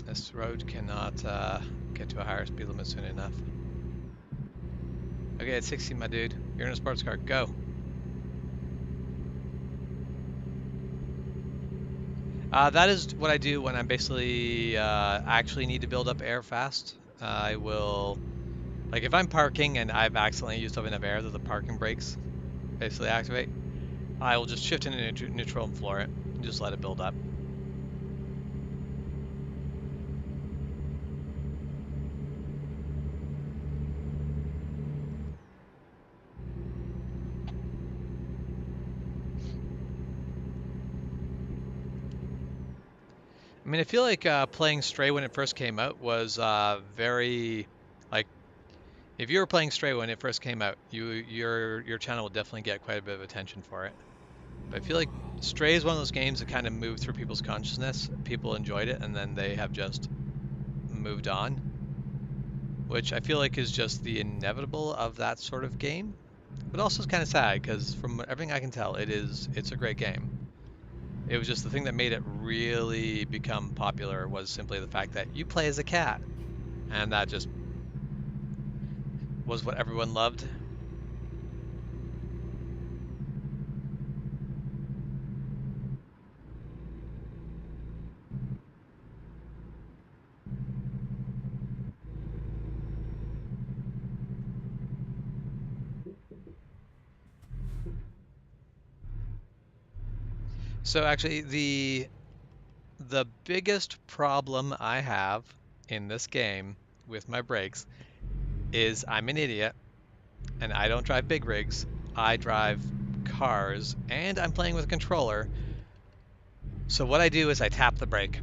This road cannot get to a higher speed limit soon enough. Okay, it's 60, my dude. You're in a sports car. Go. That is what I do when I'm basically actually need to build up air fast. I will, like if I'm parking and I've accidentally used up enough air that the parking brakes basically activate, I will just shift into neutral and floor it and just let it build up. I mean, I feel like playing Stray when it first came out was very, like, if you were playing Stray when it first came out, your channel would definitely get quite a bit of attention for it. But I feel like Stray is one of those games that kind of moved through people's consciousness. People enjoyed it, and then they have just moved on, which I feel like is just the inevitable of that sort of game. But also it's kind of sad because from everything I can tell, it's a great game. It was just the thing that made it really become popular was simply the fact that you play as a cat, and that just was what everyone loved. So actually, the biggest problem I have in this game with my brakes is I'm an idiot and I don't drive big rigs. I drive cars and I'm playing with a controller. So what I do is I tap the brake.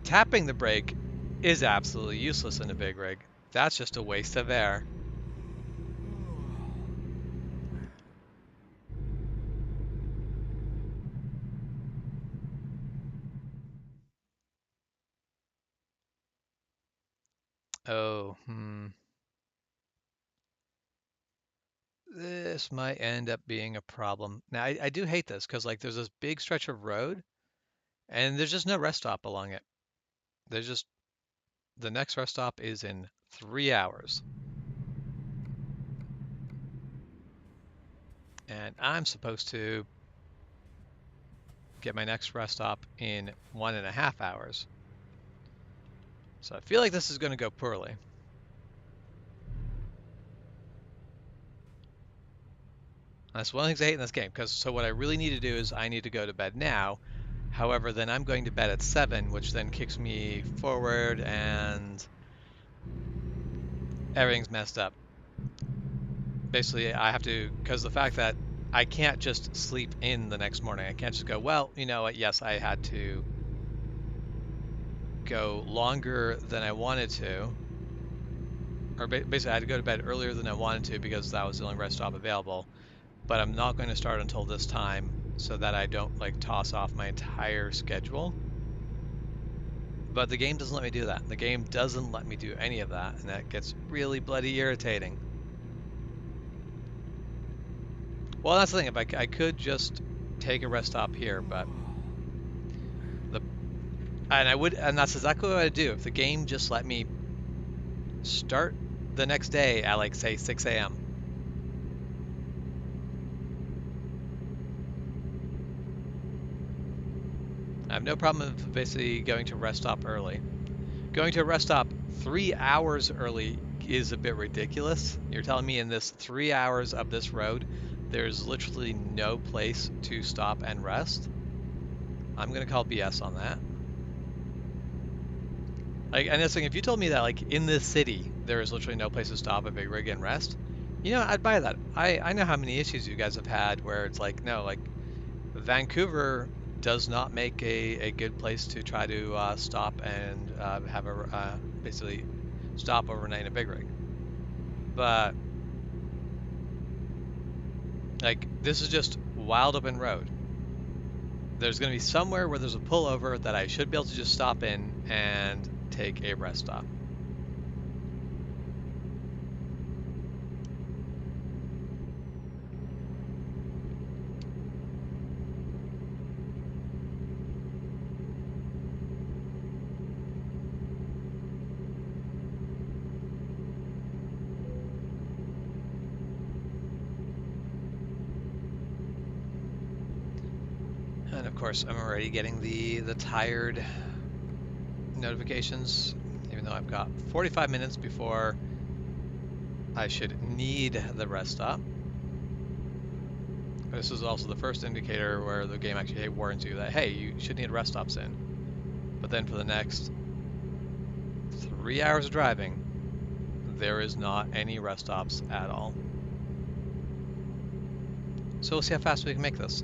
Tapping the brake is absolutely useless in a big rig. That's just a waste of air. Oh, this might end up being a problem. Now, I do hate this because like there's this big stretch of road and there's just no rest stop along it. There's just the next rest stop is in 3 hours. And I'm supposed to get my next rest stop in 1.5 hours. So I feel like this is going to go poorly. That's one of the things I hate in this game, because so what I really need to do is I need to go to bed now. However, then I'm going to bed at 7, which then kicks me forward and everything's messed up. Basically, I have to, because the fact that I can't just sleep in the next morning. I can't just go, well, you know what, yes, I had to go longer than I wanted to. Or basically, I had to go to bed earlier than I wanted to because that was the only rest stop available. But I'm not going to start until this time so that I don't like toss off my entire schedule. But the game doesn't let me do that. The game doesn't let me do any of that, and that gets really bloody irritating. Well, that's the thing. If I could just take a rest stop here, but the and that's exactly what I'd do if the game just let me start the next day at like say 6 a.m. I have no problem with basically going to rest stop early. Going to a rest stop 3 hours early is a bit ridiculous. You're telling me in this 3 hours of this road, there's literally no place to stop and rest? I'm gonna call BS on that. Like, and that's thing, if you told me that like in this city there is literally no place to stop a big rig and rest, you know, I'd buy that. I know how many issues you guys have had where it's like, no, like Vancouver does not make a good place to try to stop and have a basically stop overnight in a big rig. But like this is just wild open road. There's going to be somewhere where there's a pullover that I should be able to just stop in and take a rest stop. And of course, I'm already getting the tired notifications, even though I've got 45 minutes before I should need the rest stop. This is also the first indicator where the game actually warns you that, hey, you should need rest stops in. But then for the next 3 hours of driving, there is not any rest stops at all. So we'll see how fast we can make this.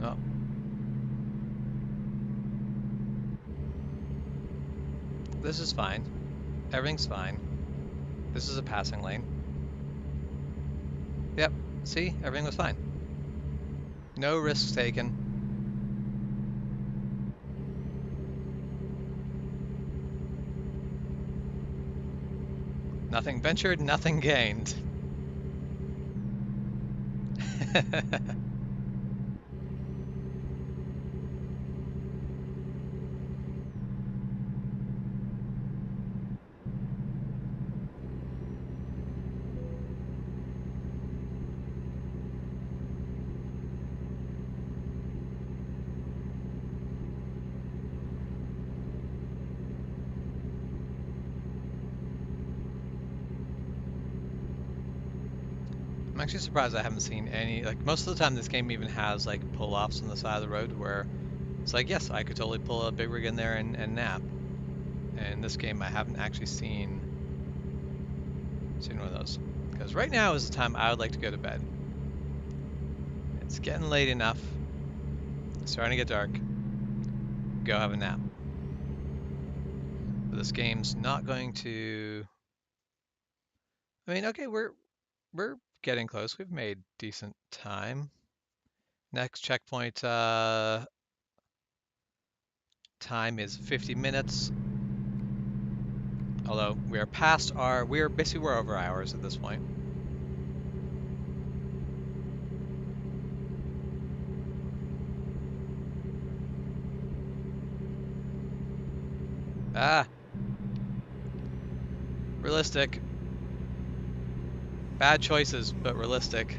Oh. This is fine. Everything's fine. This is a passing lane. Yep, see? Everything was fine. No risks taken. Nothing ventured, nothing gained. I'm actually surprised I haven't seen any, like most of the time this game even has like pull-offs on the side of the road where it's like, yes, I could totally pull a big rig in there and nap. And in this game I haven't actually seen one of those. Because right now is the time I would like to go to bed. It's getting late enough. It's starting to get dark. Go have a nap. But this game's not going to... I mean, okay, we're getting close. We've made decent time. Next checkpoint time is 50 minutes. Although we are past our, we're over hours at this point. Ah, realistic. Bad choices, but realistic.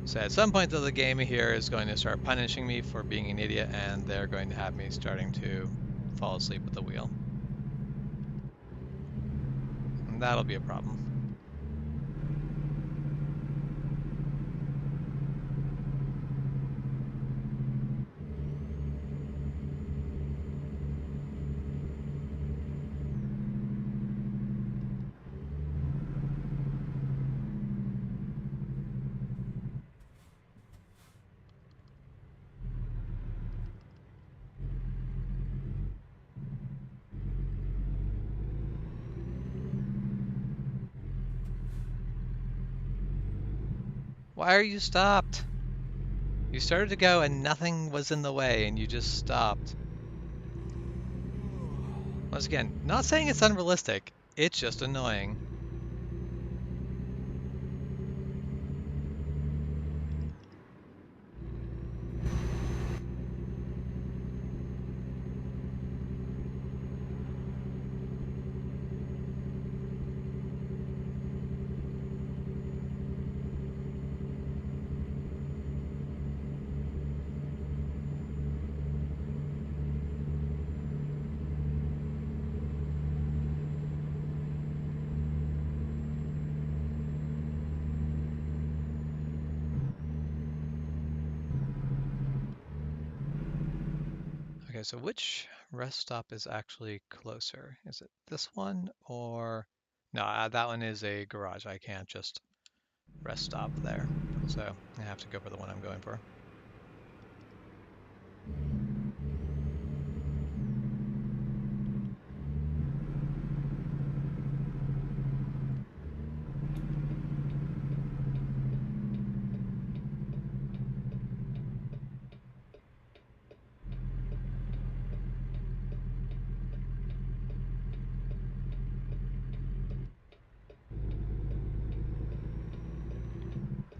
So at some point though, the game here is going to start punishing me for being an idiot, and they're going to have me starting to fall asleep at the wheel. And that'll be a problem. Why are you stopped? You started to go and nothing was in the way and you just stopped. Once again, not saying it's unrealistic, it's just annoying. Okay, so which rest stop is actually closer? Is it this one or... No, that one is a garage. I can't just rest stop there. So I have to go for the one I'm going for.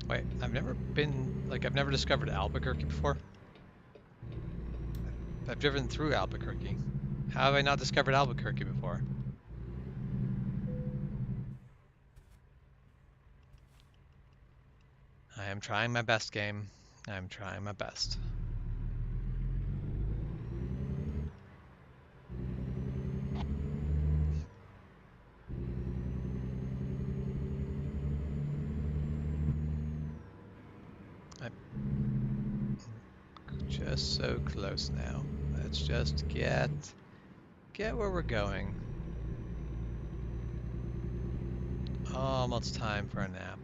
Wait, I've never been, like, I've never discovered Albuquerque before. I've driven through Albuquerque. How have I not discovered Albuquerque before? I am trying my best, game. I'm trying my best. I'm just so close now. Let's just get where we're going. Almost time for a nap.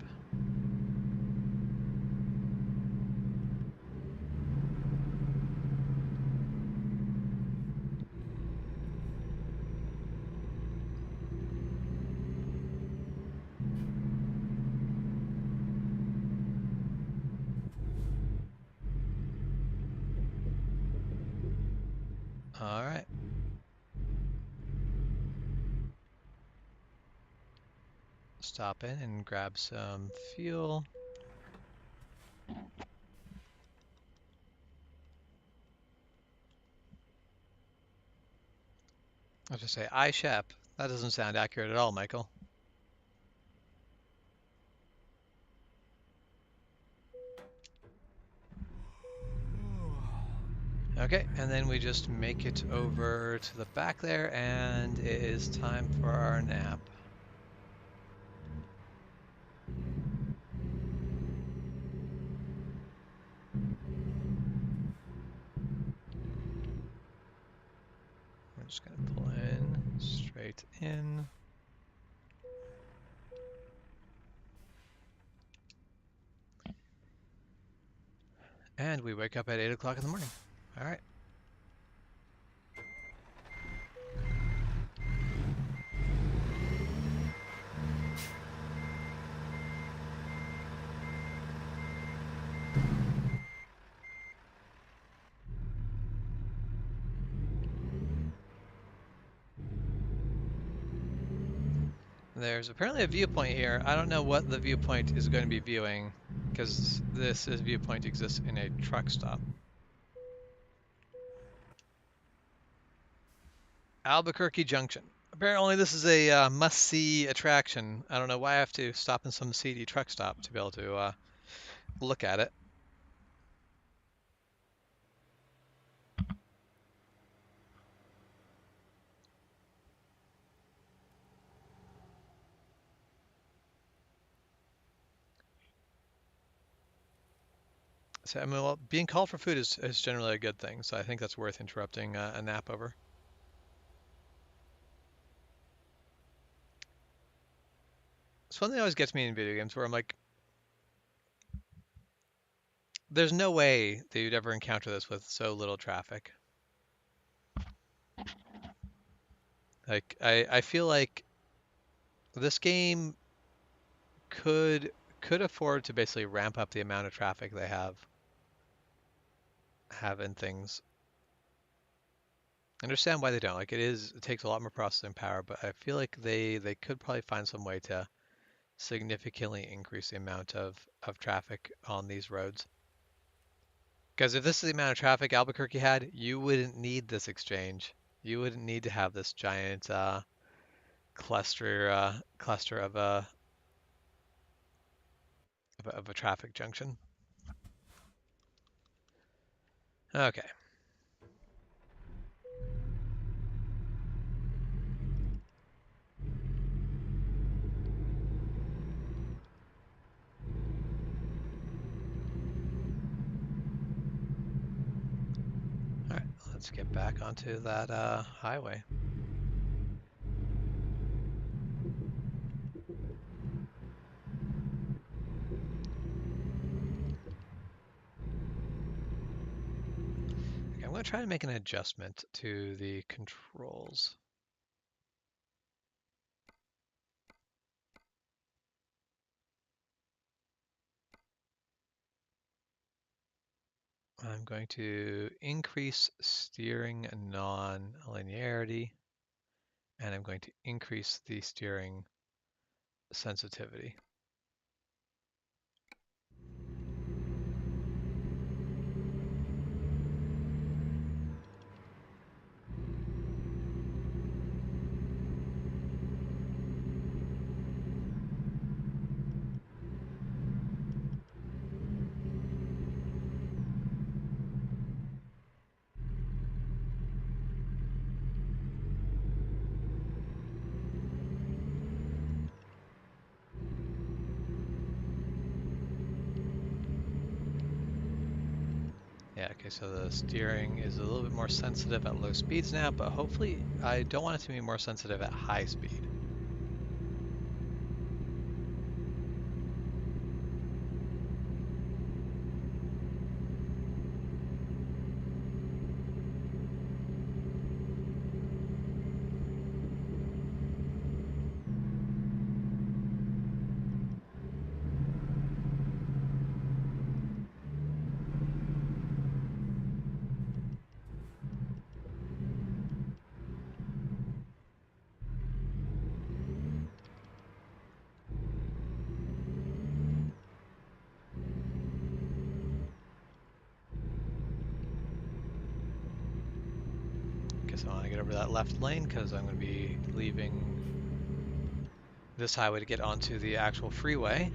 All right. Stop in and grab some fuel. I was just say, I Shep. That doesn't sound accurate at all, Michael. Okay, and then we just make it over to the back there, and it is time for our nap. We're just gonna pull in, straight in. And we wake up at 8 o'clock in the morning. All right. There's apparently a viewpoint here. I don't know what the viewpoint is going to be viewing, because this is viewpoint exists in a truck stop. Albuquerque Junction. Apparently this is a must-see attraction. I don't know why I have to stop in some seedy truck stop to be able to look at it. So, I mean, well, being called for food is generally a good thing, so I think that's worth interrupting a nap over. It's one thing that always gets me in video games where I'm like, there's no way that you'd ever encounter this with so little traffic. Like, I feel like this game could afford to basically ramp up the amount of traffic they have in things. I understand why they don't. Like, it takes a lot more processing power, but I feel like they could probably find some way to significantly increase the amount of traffic on these roads. Because if this is the amount of traffic Albuquerque had, you wouldn't need this exchange. You wouldn't need to have this giant cluster of a traffic junction. Okay. All right. Let's get back onto that highway. Okay, I'm going to try to make an adjustment to the controls. I'm going to increase steering non-linearity, and I'm going to increase the steering sensitivity. Yeah, okay, so the steering is a little bit more sensitive at low speeds now, but hopefully I don't want it to be more sensitive at high speed. Okay, so I want to get over that left lane because I'm going to be leaving this highway to get onto the actual freeway.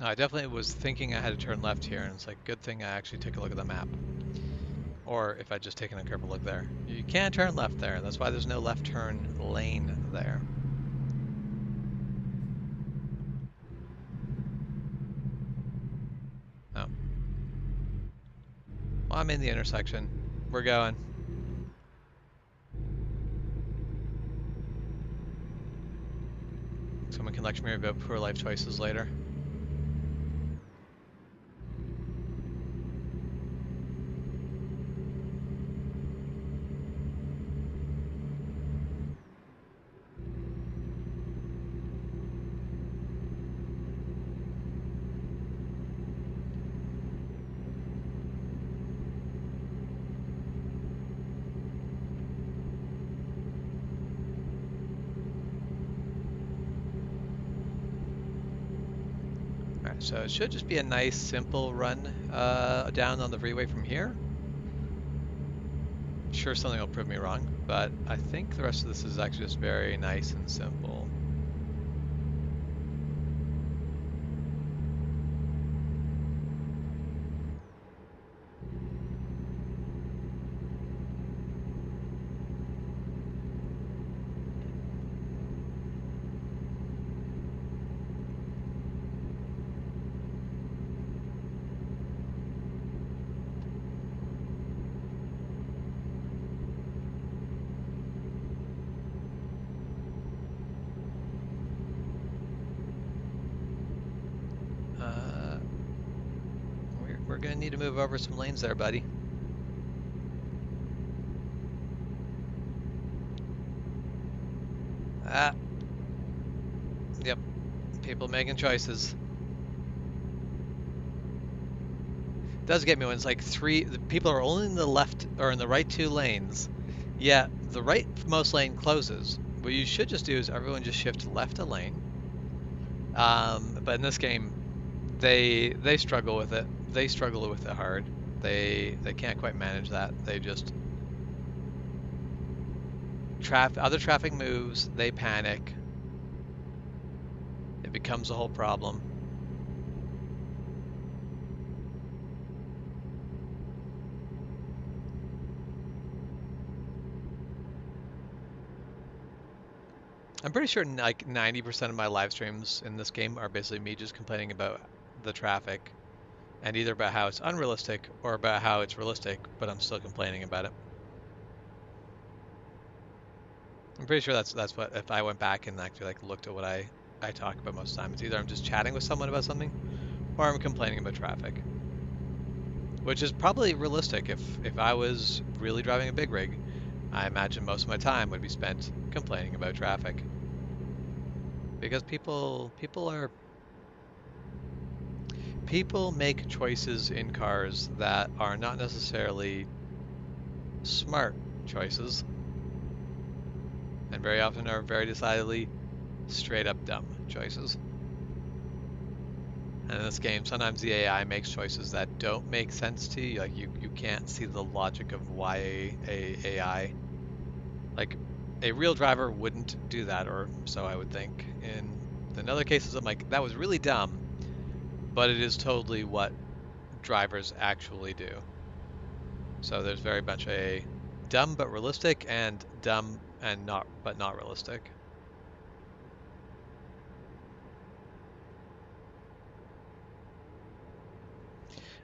I definitely was thinking I had to turn left here, and it's like, good thing I actually took a look at the map. Or if I'd just taken a careful look there. You can't turn left there, that's why there's no left turn lane there. I'm in the intersection. We're going. Someone can lecture me about poor life choices later. Alright, so it should just be a nice, simple run down on the freeway from here. Sure, something will prove me wrong, but I think the rest of this is actually just very nice and simple. We're gonna need to move over some lanes there, buddy. Ah, yep. People making choices. It does get me when it's like the people are only in the left or in the right two lanes. Yeah, the rightmost lane closes. What you should just do is everyone just shift left a lane. But in this game, they struggle with it. They struggle with it hard. They can't quite manage that. They just other traffic moves, they panic. It becomes a whole problem. I'm pretty sure like 90% of my live streams in this game are basically me just complaining about the traffic and either about how it's unrealistic or about how it's realistic, but I'm still complaining about it. I'm pretty sure that's what, if I went back and actually like looked at what I talk about most of the time, it's either I'm just chatting with someone about something or I'm complaining about traffic. Which is probably realistic. If I was really driving a big rig, I imagine most of my time would be spent complaining about traffic. Because people make choices in cars that are not necessarily smart choices, and very often are very decidedly straight up dumb choices. And in this game, sometimes the AI makes choices that don't make sense to you. Like you can't see the logic of why a AI, like a real driver wouldn't do that, or so I would think. In other cases, I'm like, that was really dumb, but it is totally what drivers actually do. So there's very much a dumb but realistic and dumb and not realistic.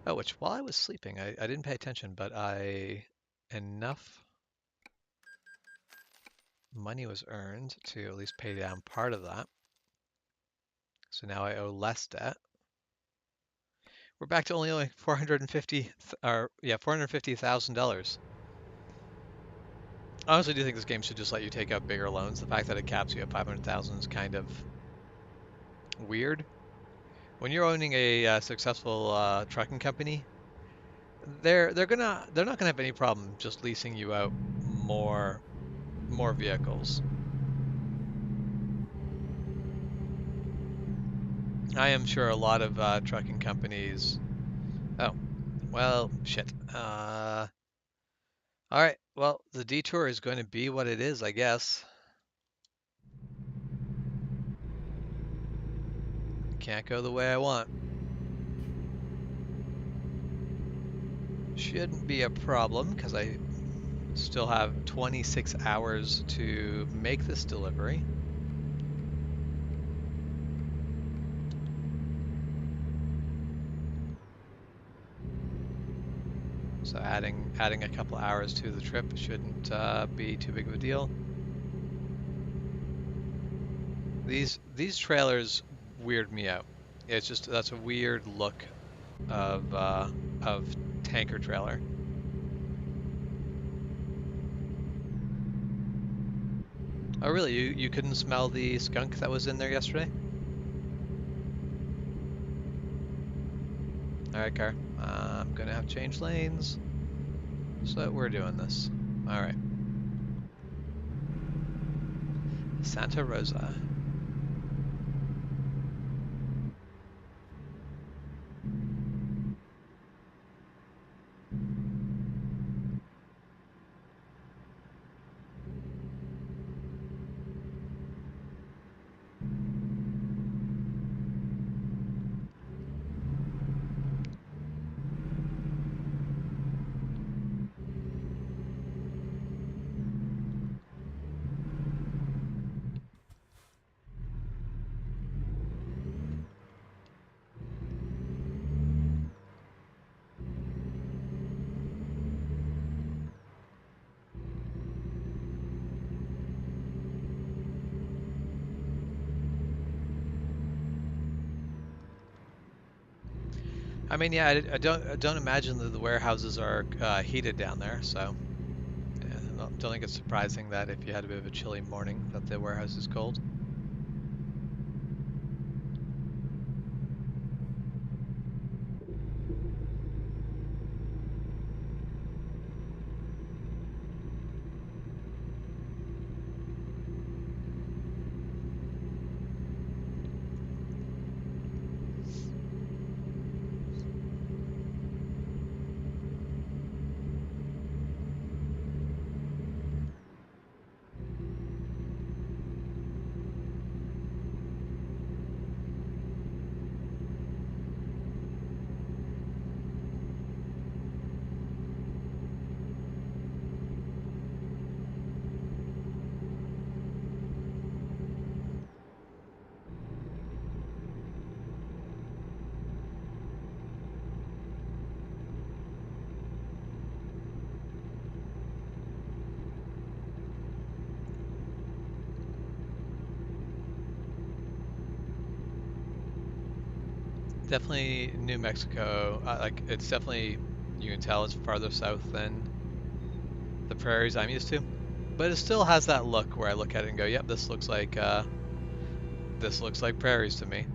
Oh, which while I was sleeping, I didn't pay attention, but enough money was earned to at least pay down part of that. So now I owe less debt. We're back to only owing 450 or yeah, $450,000. I honestly do think this game should just let you take out bigger loans. The fact that it caps you at 500,000 is kind of weird. When you're owning a successful trucking company, they're not gonna have any problem just leasing you out more vehicles. I am sure a lot of trucking companies. Oh, well, shit. All right. Well, the detour is going to be what it is, I guess. Can't go the way I want. Shouldn't be a problem because I still have 26 hours to make this delivery. So adding a couple hours to the trip shouldn't be too big of a deal. These trailers weird me out. It's just that's a weird look of tanker trailer. Oh really? You couldn't smell the skunk that was in there yesterday? All right, car. I'm gonna have to change lanes, so we're doing this. All right, Santa Rosa. I mean, yeah, I don't imagine that the warehouses are heated down there, so yeah, I don't think it's surprising that if you had a bit of a chilly morning, that the warehouse is cold. Definitely New Mexico. Like it's definitely you can tell it's farther south than the prairies I'm used to, but it still has that look where I look at it and go, "Yep, this looks like prairies to me."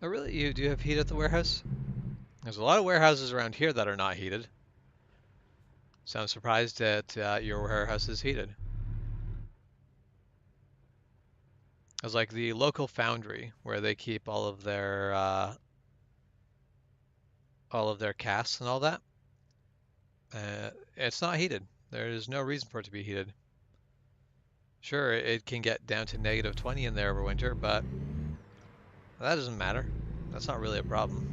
Oh, really? You do have heat at the warehouse? There's a lot of warehouses around here that are not heated, so I'm surprised that your warehouse is heated. It's like the local foundry where they keep all of their casts and all that. It's not heated. There is no reason for it to be heated. Sure, it can get down to -20 in there over winter, but that doesn't matter. That's not really a problem.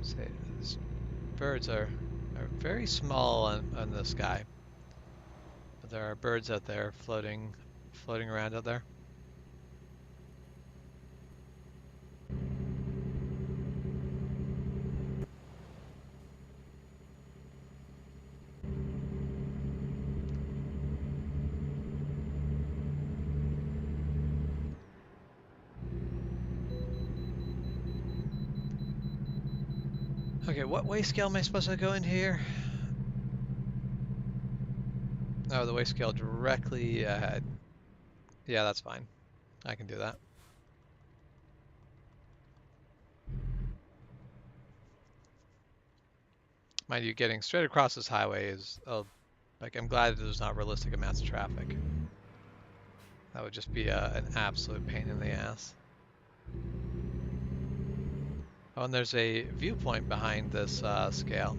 Say, these birds are very small on the sky, but there are birds out there floating around out there. Okay, what weigh scale am I supposed to go in here? Oh, the weigh scale directly ahead. Yeah, that's fine. I can do that. Mind you, getting straight across this highway is a Like, I'm glad there's not realistic amounts of traffic. That would just be an absolute pain in the ass. Oh, and there's a viewpoint behind this scale.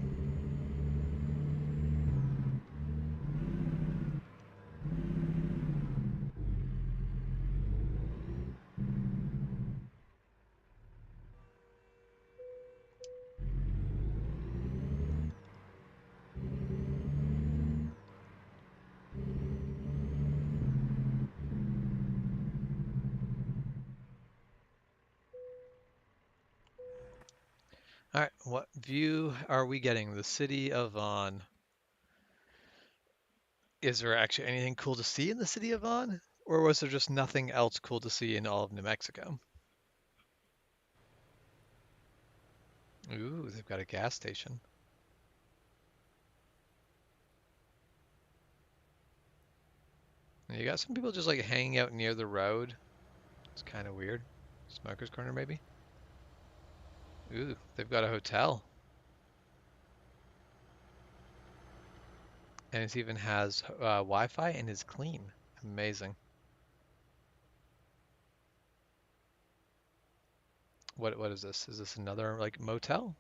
All right, what view are we getting? The city of Vaughn. Is there actually anything cool to see in the city of Vaughn? Or was there just nothing else cool to see in all of New Mexico? Ooh, they've got a gas station. And you got some people just like hanging out near the road. It's kind of weird. Smoker's Corner, maybe? Ooh, they've got a hotel. And it even has Wi-Fi and is clean. Amazing. What is this? Is this another like motel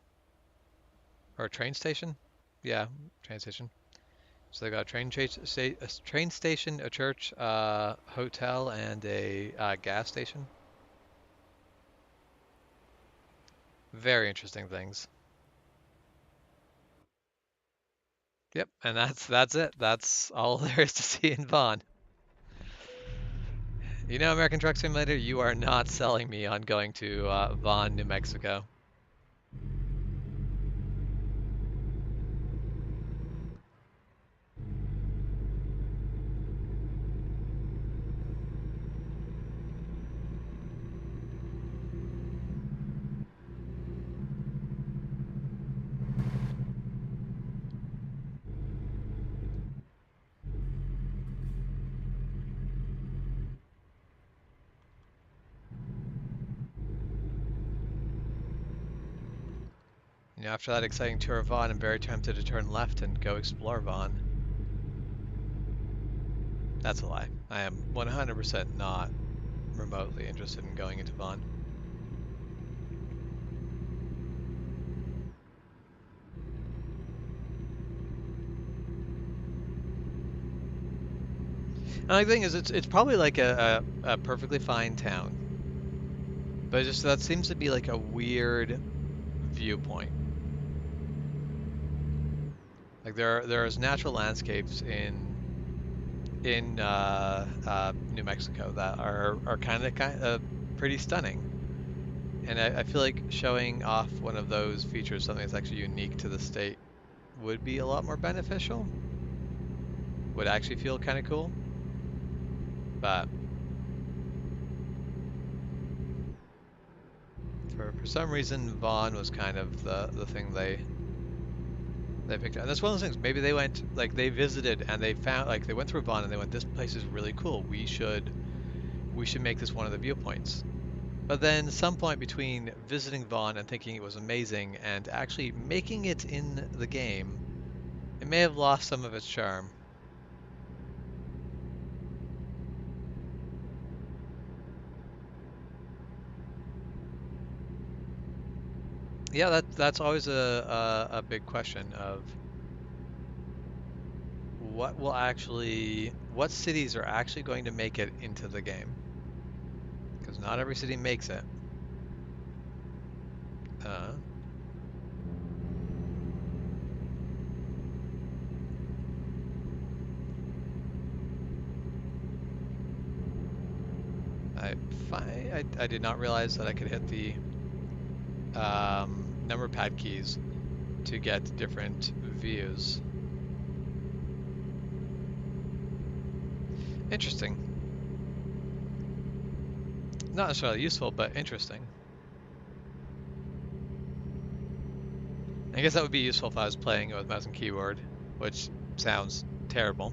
or a train station? Yeah, train station. So they got a train station, a church, hotel, and a gas station. Very interesting things. Yep, and that's it. That's all there is to see in Vaughn. You know, American Truck Simulator, you are not selling me on going to Vaughn, New Mexico. You know, after that exciting tour of Vaughn, I'm very tempted to turn left and go explore Vaughn. That's a lie. I am 100% not remotely interested in going into Vaughn. And the thing is, it's probably like a perfectly fine town, but just that seems to be like a weird viewpoint. Like there's natural landscapes in New Mexico that are kind of pretty stunning, and I feel like showing off one of those features, something that's actually unique to the state, would be a lot more beneficial. Would actually feel kind of cool, but for some reason, Vaughn was kind of the thing they picked out. And that's one of those things. Maybe they went like they visited and they found like they went through Vaughn and they went, this place is really cool. We should make this one of the viewpoints. But then some point between visiting Vaughn and thinking it was amazing and actually making it in the game, it may have lost some of its charm. Yeah, that's always a big question of what cities are actually going to make it into the game, because not every city makes it. Uh, I did not realize that I could hit the number pad keys to get different views. Interesting. Not necessarily useful, but interesting. I guess that would be useful if I was playing it with mouse and keyboard, which sounds terrible.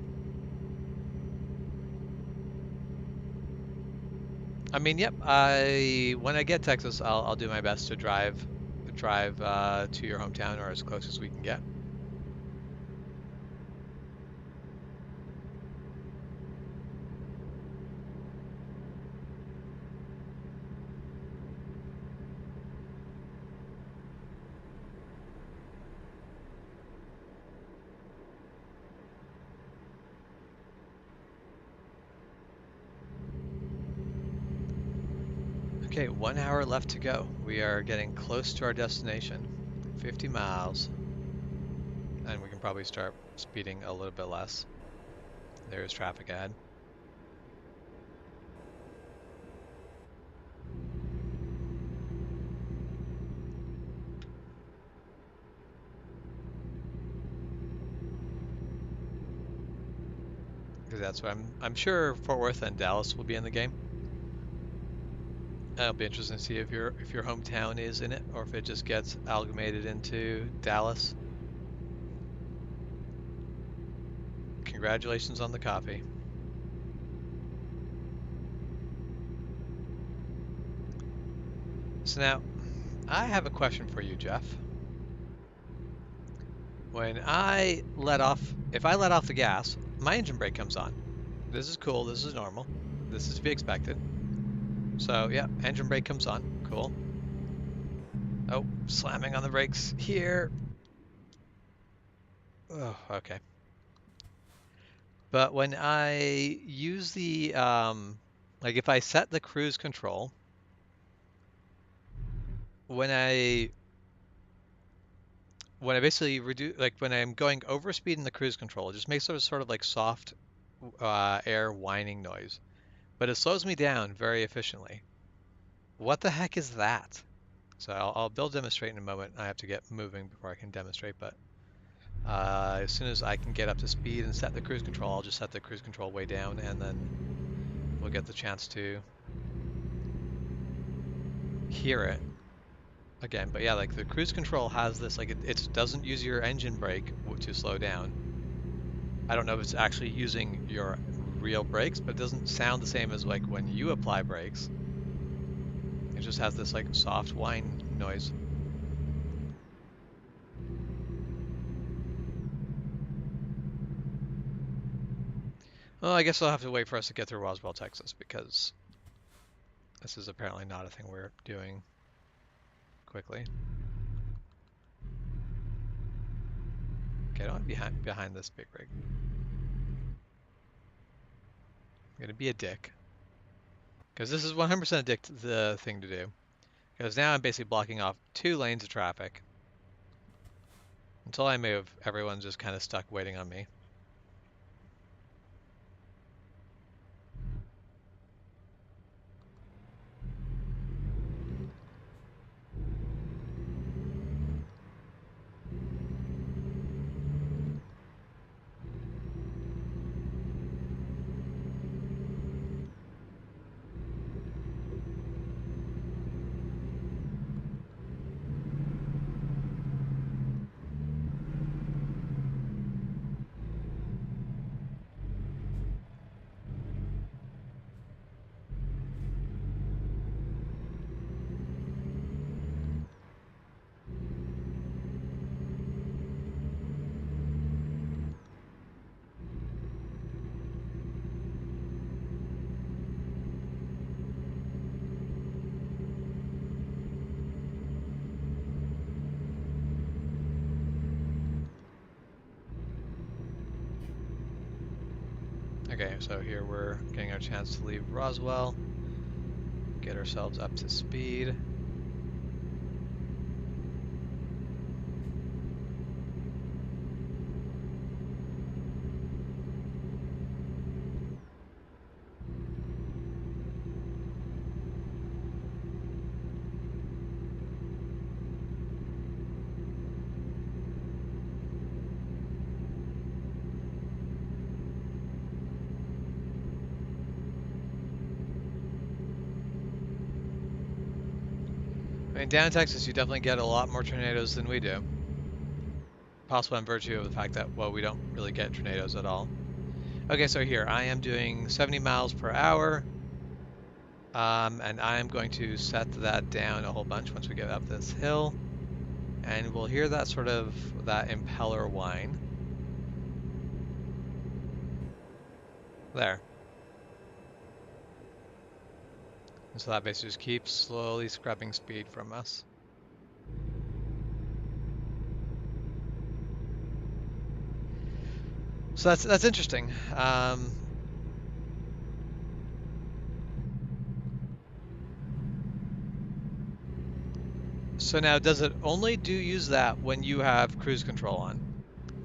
I mean, yep. When I get Texas, I'll do my best to drive to your hometown or as close as we can get. Okay, 1 hour left to go. We are getting close to our destination. 50 miles. And we can probably start speeding a little bit less. There's traffic ahead. Because that's what I'm sure Fort Worth and Dallas will be in the game. It'll be interesting to see if your hometown is in it or if it just gets amalgamated into Dallas. Congratulations on the coffee. So now, I have a question for you, Jeff. When I let off, if I let off the gas, my engine brake comes on. This is cool, this is normal. This is to be expected. So, yeah, engine brake comes on. Cool. Oh, slamming on the brakes here. Oh, okay. But when I use the, like if I set the cruise control, when I basically reduce, like when I'm going over speed in the cruise control, it just makes a sort of like soft air whining noise, but it slows me down very efficiently. What the heck is that? So I'll build demonstrate in a moment. I have to get moving before I can demonstrate, but as soon as I can get up to speed and set the cruise control, I'll just set the cruise control way down, and then we'll get the chance to hear it again. But yeah, like the cruise control has this, like it doesn't use your engine brake to slow down. I don't know if it's actually using your real brakes, but it doesn't sound the same as like when you apply brakes. It just has this like soft whine noise. Well, I guess I'll have to wait for us to get through Roswell, Texas, because this is apparently not a thing we're doing quickly. Okay, I don't want to be behind this big rig. I'm gonna be a dick, because this is 100% a dick the thing to do. Because now I'm basically blocking off 2 lanes of traffic. Until I move, everyone's just kind of stuck waiting on me. Okay, so here we're getting our chance to leave Roswell, get ourselves up to speed. I mean, down in Texas, you definitely get a lot more tornadoes than we do. Possibly on virtue of the fact that, well, we don't really get tornadoes at all. Okay, so here, I am doing 70 miles per hour. And I am going to set that down a whole bunch once we get up this hill. And we'll hear that sort of, that impeller whine. There. And so that basically just keeps slowly scrubbing speed from us. So that's interesting. So now, does it only use that when you have cruise control on?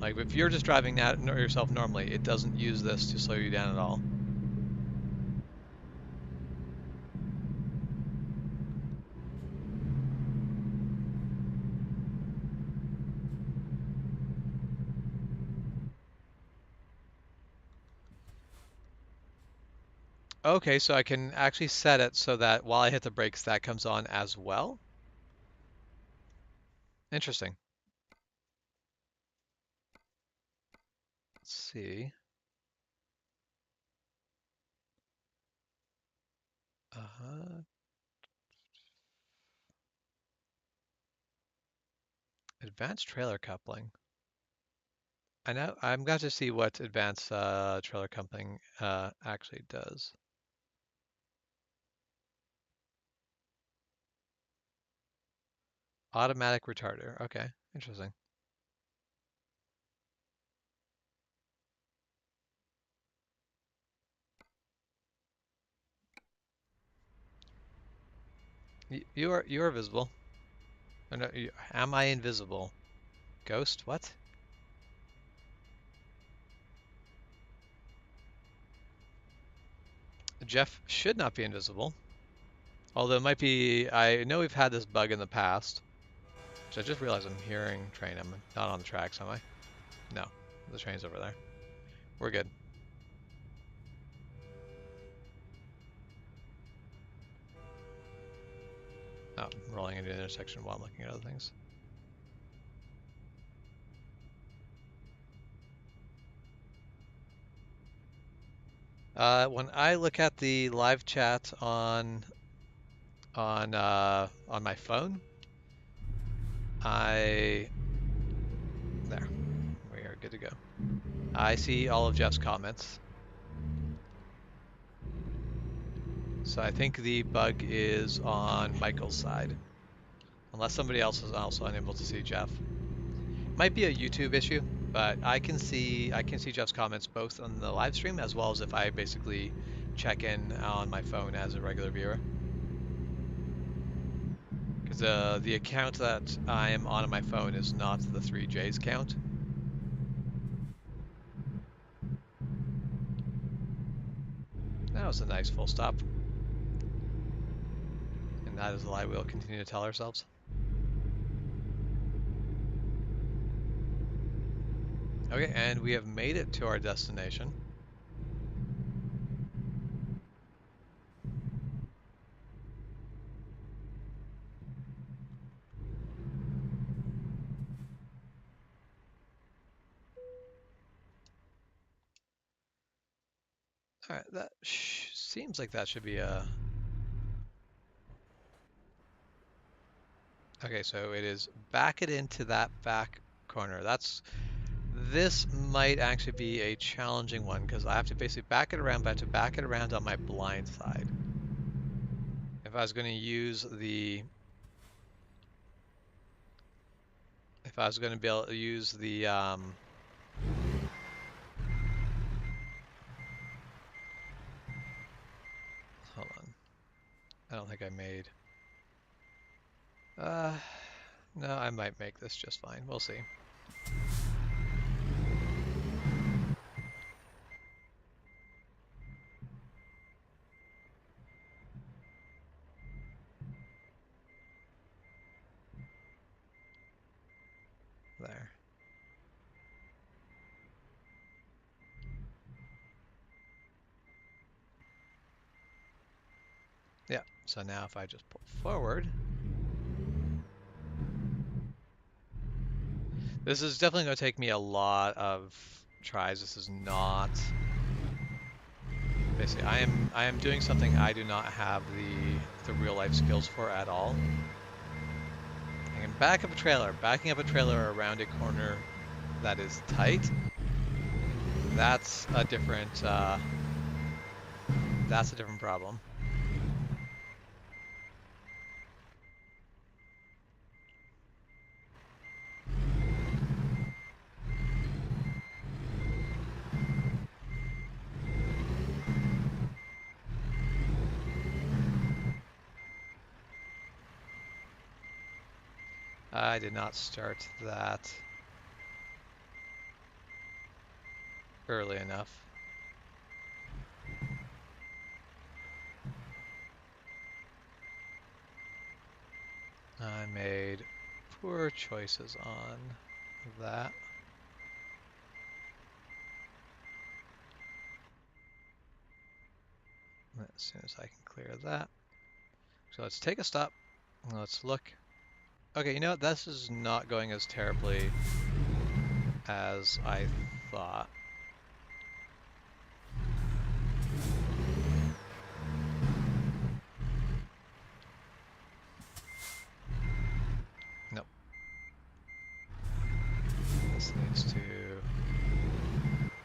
Like if you're just driving that yourself normally, it doesn't use this to slow you down at all. Okay, so I can actually set it so that while I hit the brakes, that comes on as well. Interesting. Let's see. Uh, Advanced trailer coupling. I know I'm going to see what advanced trailer coupling actually does. Automatic retarder. Okay, interesting. You are visible. Oh, no, am I invisible? Ghost? What? Jeff should not be invisible. Although it might be. I know we've had this bug in the past. So I just realized I'm hearing train. I'm not on the tracks, am I? No, the train's over there. We're good. Oh, I'm rolling into the intersection while I'm looking at other things. When I look at the live chat on my phone, there, we are good to go. I see all of Jeff's comments. So I think the bug is on Michael's side, unless somebody else is also unable to see Jeff. Might be a YouTube issue, but I can see Jeff's comments both on the live stream as well as if I basically check in on my phone as a regular viewer. Because the account that I am on my phone is not the 3J's count. That was a nice full stop. And that is a lie we'll continue to tell ourselves. Okay, and we have made it to our destination. Alright, that seems like that should be a... Okay, so it is back it into that back corner. This might actually be a challenging one because I have to basically back it around, but I have to back it around on my blind side. If I was going to use the... If I was going to be able to use the... Hold on. I don't think I made... No, I might make this just fine. We'll see. There. Yeah, so now if I just pull forward... This is definitely going to take me a lot of tries. This is not... Basically, I am doing something I do not have the real life skills for at all. I can back up a trailer. Backing up a trailer around a corner that is tight. That's a different problem. I did not start that early enough. I made poor choices on that. As soon as I can clear that. So let's take a stop. Let's look. Okay, you know what? This is not going as terribly as I thought. Nope. This needs to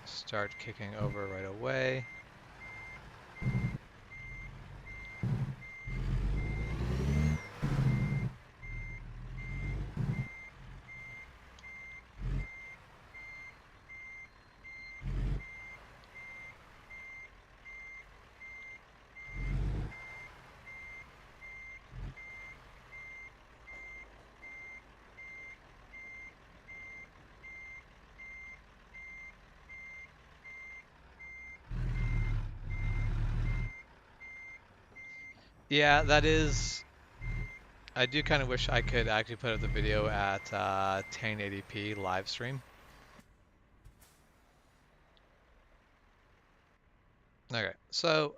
start kicking over right away. Yeah, that is. I do kind of wish I could actually put up the video at 1080p live stream. Okay, so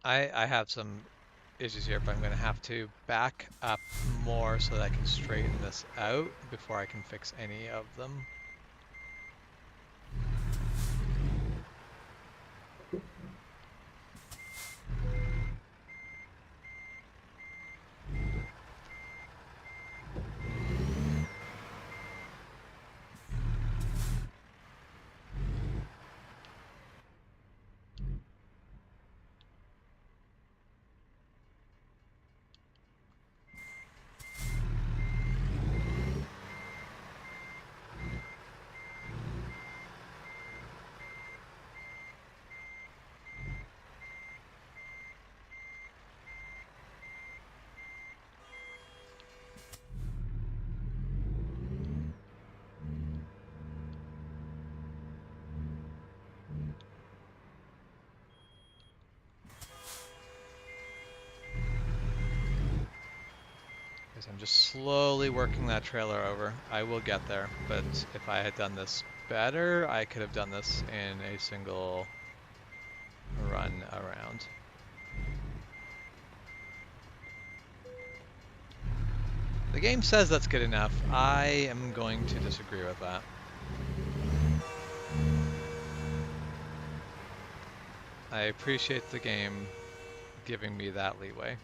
I have some issues here, but I'm going to have to back up more so that I can straighten this out before I can fix any of them. Because I'm just slowly working that trailer over. I will get there, but if I had done this better, I could have done this in a single run around. The game says that's good enough. I am going to disagree with that. I appreciate the game giving me that leeway.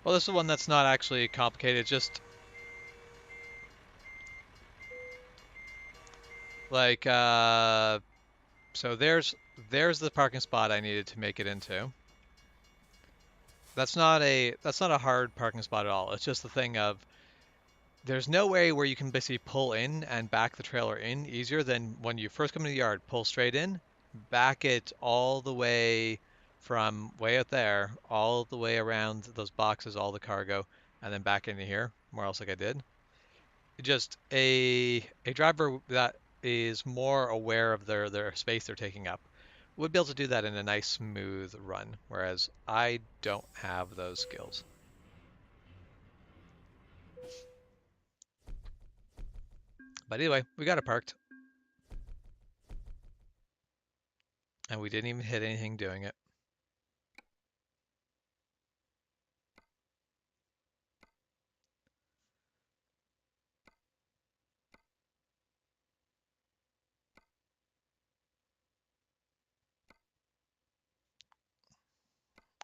Well, this is one that's not actually complicated, just like so there's the parking spot I needed to make it into. That's not a hard parking spot at all. It's just the thing of there's no way where you can basically pull in and back the trailer in easier than when you first come into the yard, pull straight in, back it all the way from way out there, all the way around those boxes, all the cargo, and then back into here, more else like I did. Just a driver that is more aware of their space they're taking up would be able to do that in a nice smooth run, whereas I don't have those skills. But anyway, we got it parked, and we didn't even hit anything doing it.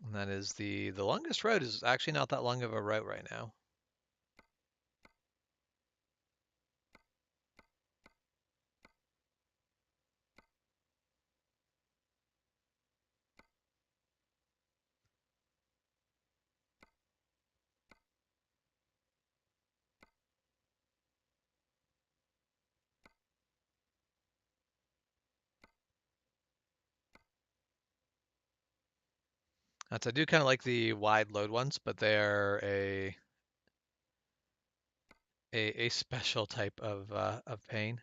And that is the longest road is actually not that long of a route right now. I do kind of like the wide load ones, but they're a special type of pain.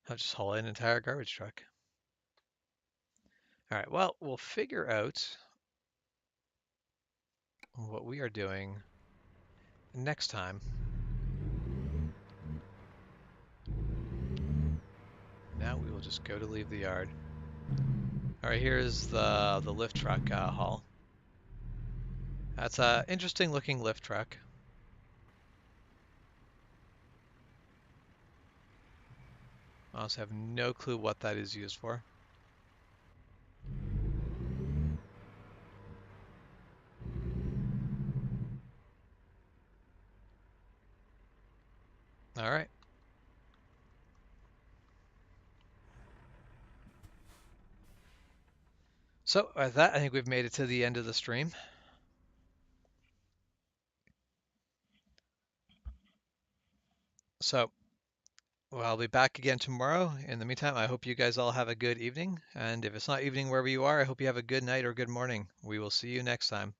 I'll just haul an entire garbage truck. All right, well, we'll figure out what we are doing next time. Now we will just go to leave the yard. All right, here's the lift truck haul. That's a interesting looking lift truck. I also have no clue what that is used for. All right. So with that, I think we've made it to the end of the stream. So well, I'll be back again tomorrow. In the meantime, I hope you guys all have a good evening. And if it's not evening wherever you are, I hope you have a good night or good morning. We will see you next time.